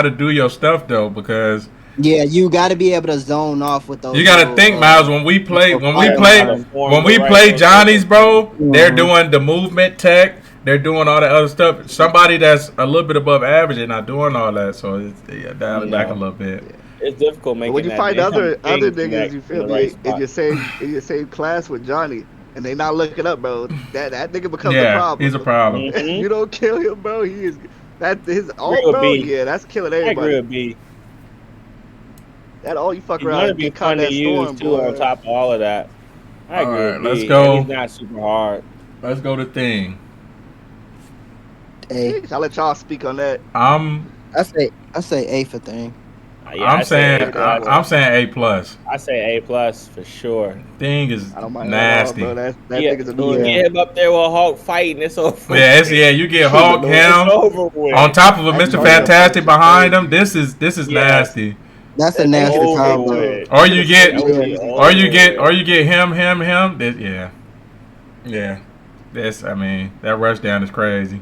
to do your stuff though, because Yeah, you got to be able to zone off with those. you got to little, think, Miles. When we play Right, Johnny's, bro, they're Mhm. doing the movement tech. They're doing all that other stuff. Somebody that's a little bit above average and not doing all that, so it's dial it back a little bit. It's difficult But making. when you that find damn other thing niggas, connect you in feel the me, right spot. in your same class with Johnny, and they not looking up, bro. That nigga becomes a Yeah, problem. he's a problem. Mhm. You don't kill him, bro. He is that his all, Agree with bro. B. Yeah, that's killing I agree everybody. with B. That all you fuck He's around gonna and be get caught fun in to that use storm, too. boy. On top of all of that, I agree. Alright, with B. let's go. And he's not super hard. Let's go to thing. A. I'll let y'all speak on that. I'm I say A for thing. Yeah, I'm I say saying A+. I'm saying A+. I say A+ for sure. Thing is I don't mind nasty. that, bro. That Yeah, nigga's you annoying. get him up there with Hulk fighting. It's over. Yeah, you get Hulk, It's him over with. on top of a That's Mr. crazy. Fantastic behind him. This is Yes. nasty. That's a It's nasty over combo. with. Or you get That would be or you get over. or you get him. This, yeah. This that rush down is crazy.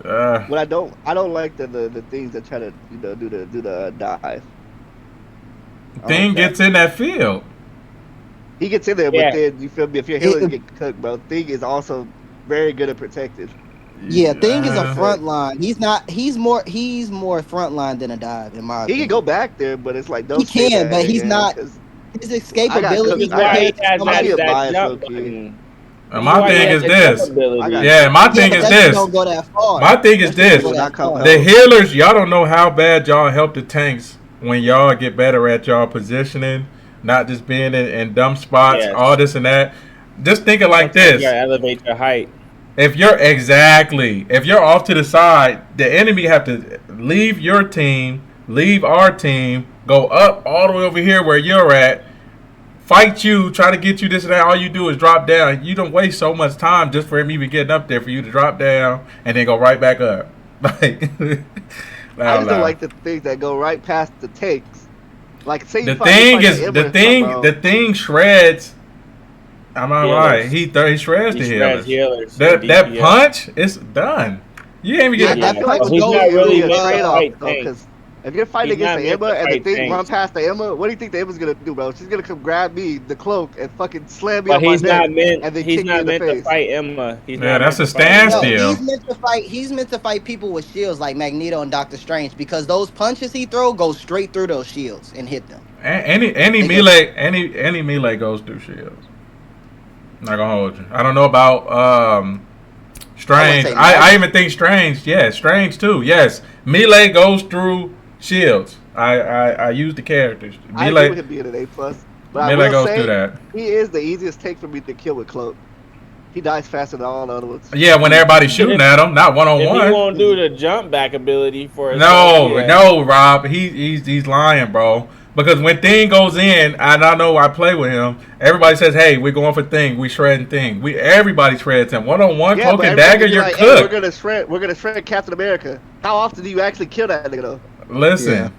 What I don't like the things that try to do the dive. Thing like gets in that field. He gets in there, Yeah. but then you feel me? If your healers get cooked, bro, Thing is also very good at protected. Yeah, Thing is a front line. He's not. He's more front line than a dive, in my He opinion. can go back there, but it's like don't He say can, that but in the he's game, not. 'cause His escapability. That's why he has might be a that bias, jump low-key. button. And my thing is this. Yeah, My thing is that this. Don't go that far. My thing is That shit this. don't go that far. The healers, y'all don't know how bad y'all help the tanks when y'all get better at y'all positioning, not just being in dumb spots, Yes. all this and that. Just think it like Sometimes this. You gotta elevate your height. If you're off to the side, the enemy have to leave your team, leave our team, go up all the way over here where you're at, fight you, try to get you this and that. All you do is drop down. You don't waste so much time just for him even getting up there for you to drop down and then go right back up. Like, I just don't like the things that go right past the tanks. Like, say the thing shreds. I'm not lying. He shreds the healers. That punch is done. You ain't even get I feel like he's not really a trade-off, because if you're fighting against the Emma and the thing run past the Emma, what do you think the Emma's gonna do, bro? She's gonna come grab me, the cloak, and fucking slam me on my neck, and then kick me in the face. To fight Emma. That's a standstill. He's meant to fight people with shields like Magneto and Doctor Strange because those punches he throw go straight through those shields and hit them. Any melee goes through shields. Not gonna hold you. I don't know about Strange. I even think Strange. Yes, Strange too. Yes, melee goes through shields. I use the characters. I agree with him being an A+. But Melee I will goes say, through that. He is the easiest take for me to kill with Cloak. He dies faster than all the other ones. Yeah, when everybody's shooting at him, not one on If one. he won't do the jump back ability for No, Rob. He's lying, bro. Because when Thing goes in, and I know I play with him, everybody says, "Hey, we're going for Thing. We shredding Thing. Everybody shreds him. One on one, Cloak and Dagger, you're like, cooked. Hey, we're gonna shred Captain America. How often do you actually kill that nigga though? Listen,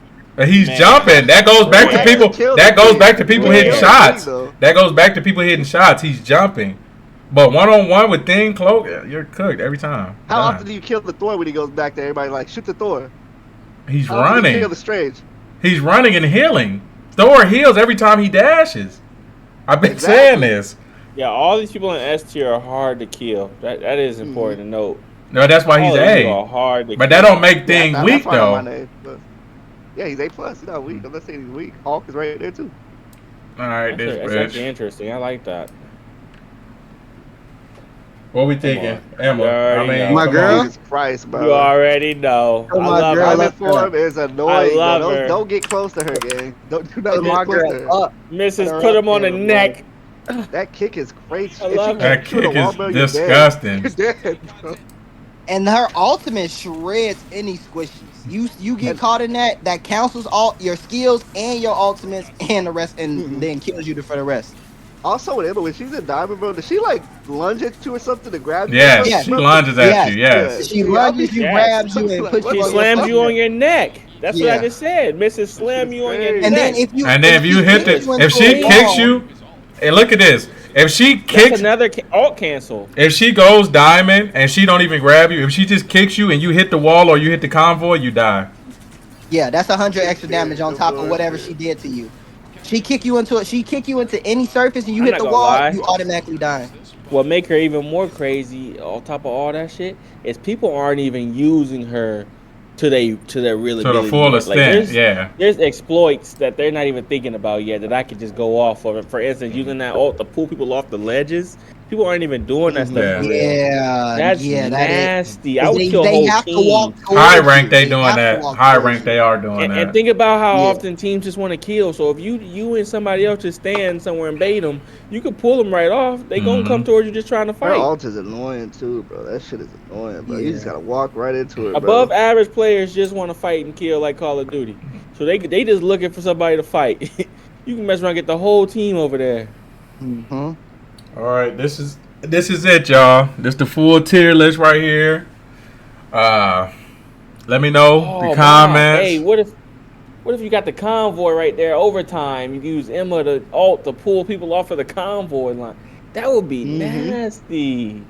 he's jumping. That goes back to people. That goes back to people hitting shots. That goes back to people hitting shots. He's jumping. But one on one with Thing, Cloak, you're cooked every time. How often do you kill the Thor when he goes back there? Everybody like shoot the Thor. He's running. Kill the Strange. He's running and healing. Thor heals every time he dashes. I've been saying this. Yeah, all these people in S tier are hard to kill. That is important to note. No, that's why he's A. But that don't make Thing weak though. Yeah, he's A+. He's not weak. I'm not saying he's weak. Hulk is right there too. All right, that's actually interesting. I like that. What we thinking, Emma? My girl. Jesus Christ, bro. You already know. Oh, I love her. her. Form is annoying. I love her. Don't get close to her, gang. Don't do not get close to her. Mrs. Put him on the neck. That kick is crazy. I love that kick is disgusting. You're dead, bro. And her ultimate shreds any squishies. You get caught in that cancels all your skills and your ultimates and the rest, and then kills you for the rest. Also with Emma, when she's in Diamond, bro, does she like lunge at you or something to grab you? Yes, she lunges at you. Yes, she lunges you, grabs you, and puts you. She slams you on your neck. That's what I just said. Mrs. Slam you on your neck. And then if you hit if she kicks you, and look at this. If she kicks, that's another alt cancel. If she goes diamond and she don't even grab you, if she just kicks you and you hit the wall or you hit the convoy, you die. Yeah, that's 100 extra damage on top of whatever she did to you. She kick you into any surface and you hit the wall, you automatically die. What make her even more crazy on top of all that shit is people aren't even using her to their really to the full extent. There's exploits that they're not even thinking about yet that I could just go off of it. For instance, using that ult to pull people off the ledges. People aren't even doing that stuff. That's nasty. I would kill a whole team. High rank, they doing that. High rank, they are doing that. And think about how often teams just want to kill. So if you and somebody else just stand somewhere and bait them, you could pull them right off. They gonna come towards you just trying to fight. Her ult is annoying too, bro. That shit is annoying, bro. You just gotta walk right into it. Above average players just want to fight and kill like Call of Duty. So they just looking for somebody to fight. You can mess around and get the whole team over there. All right, this is it, y'all. This the full tier list right here. Let me know the comments. Hey, what if you got the convoy right there overtime? You use Emma to ult to pull people off of the convoy line. That would be nasty.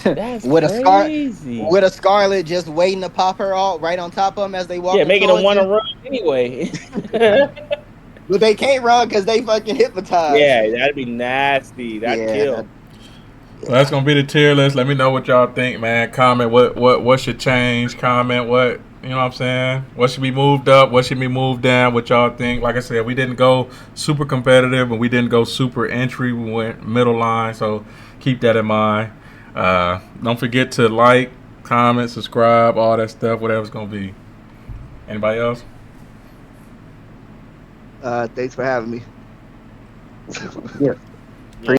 That's crazy. With a Scarlet just waiting to pop her ult right on top of them as they walk. Yeah, making them want to run anyway. But they can't run because they fucking hypnotized. Yeah, that'd be nasty. That'd kill. Well, that's gonna be the tier list. Let me know what y'all think, man. Comment what should change. Comment what, you know what I'm saying. What should be moved up? What should be moved down? What y'all think? Like I said, we didn't go super competitive and we didn't go super entry. We went middle line, so keep that in mind. Don't forget to like, comment, subscribe, all that stuff. Whatever's gonna be. Anybody else? Thanks for having me. Yeah.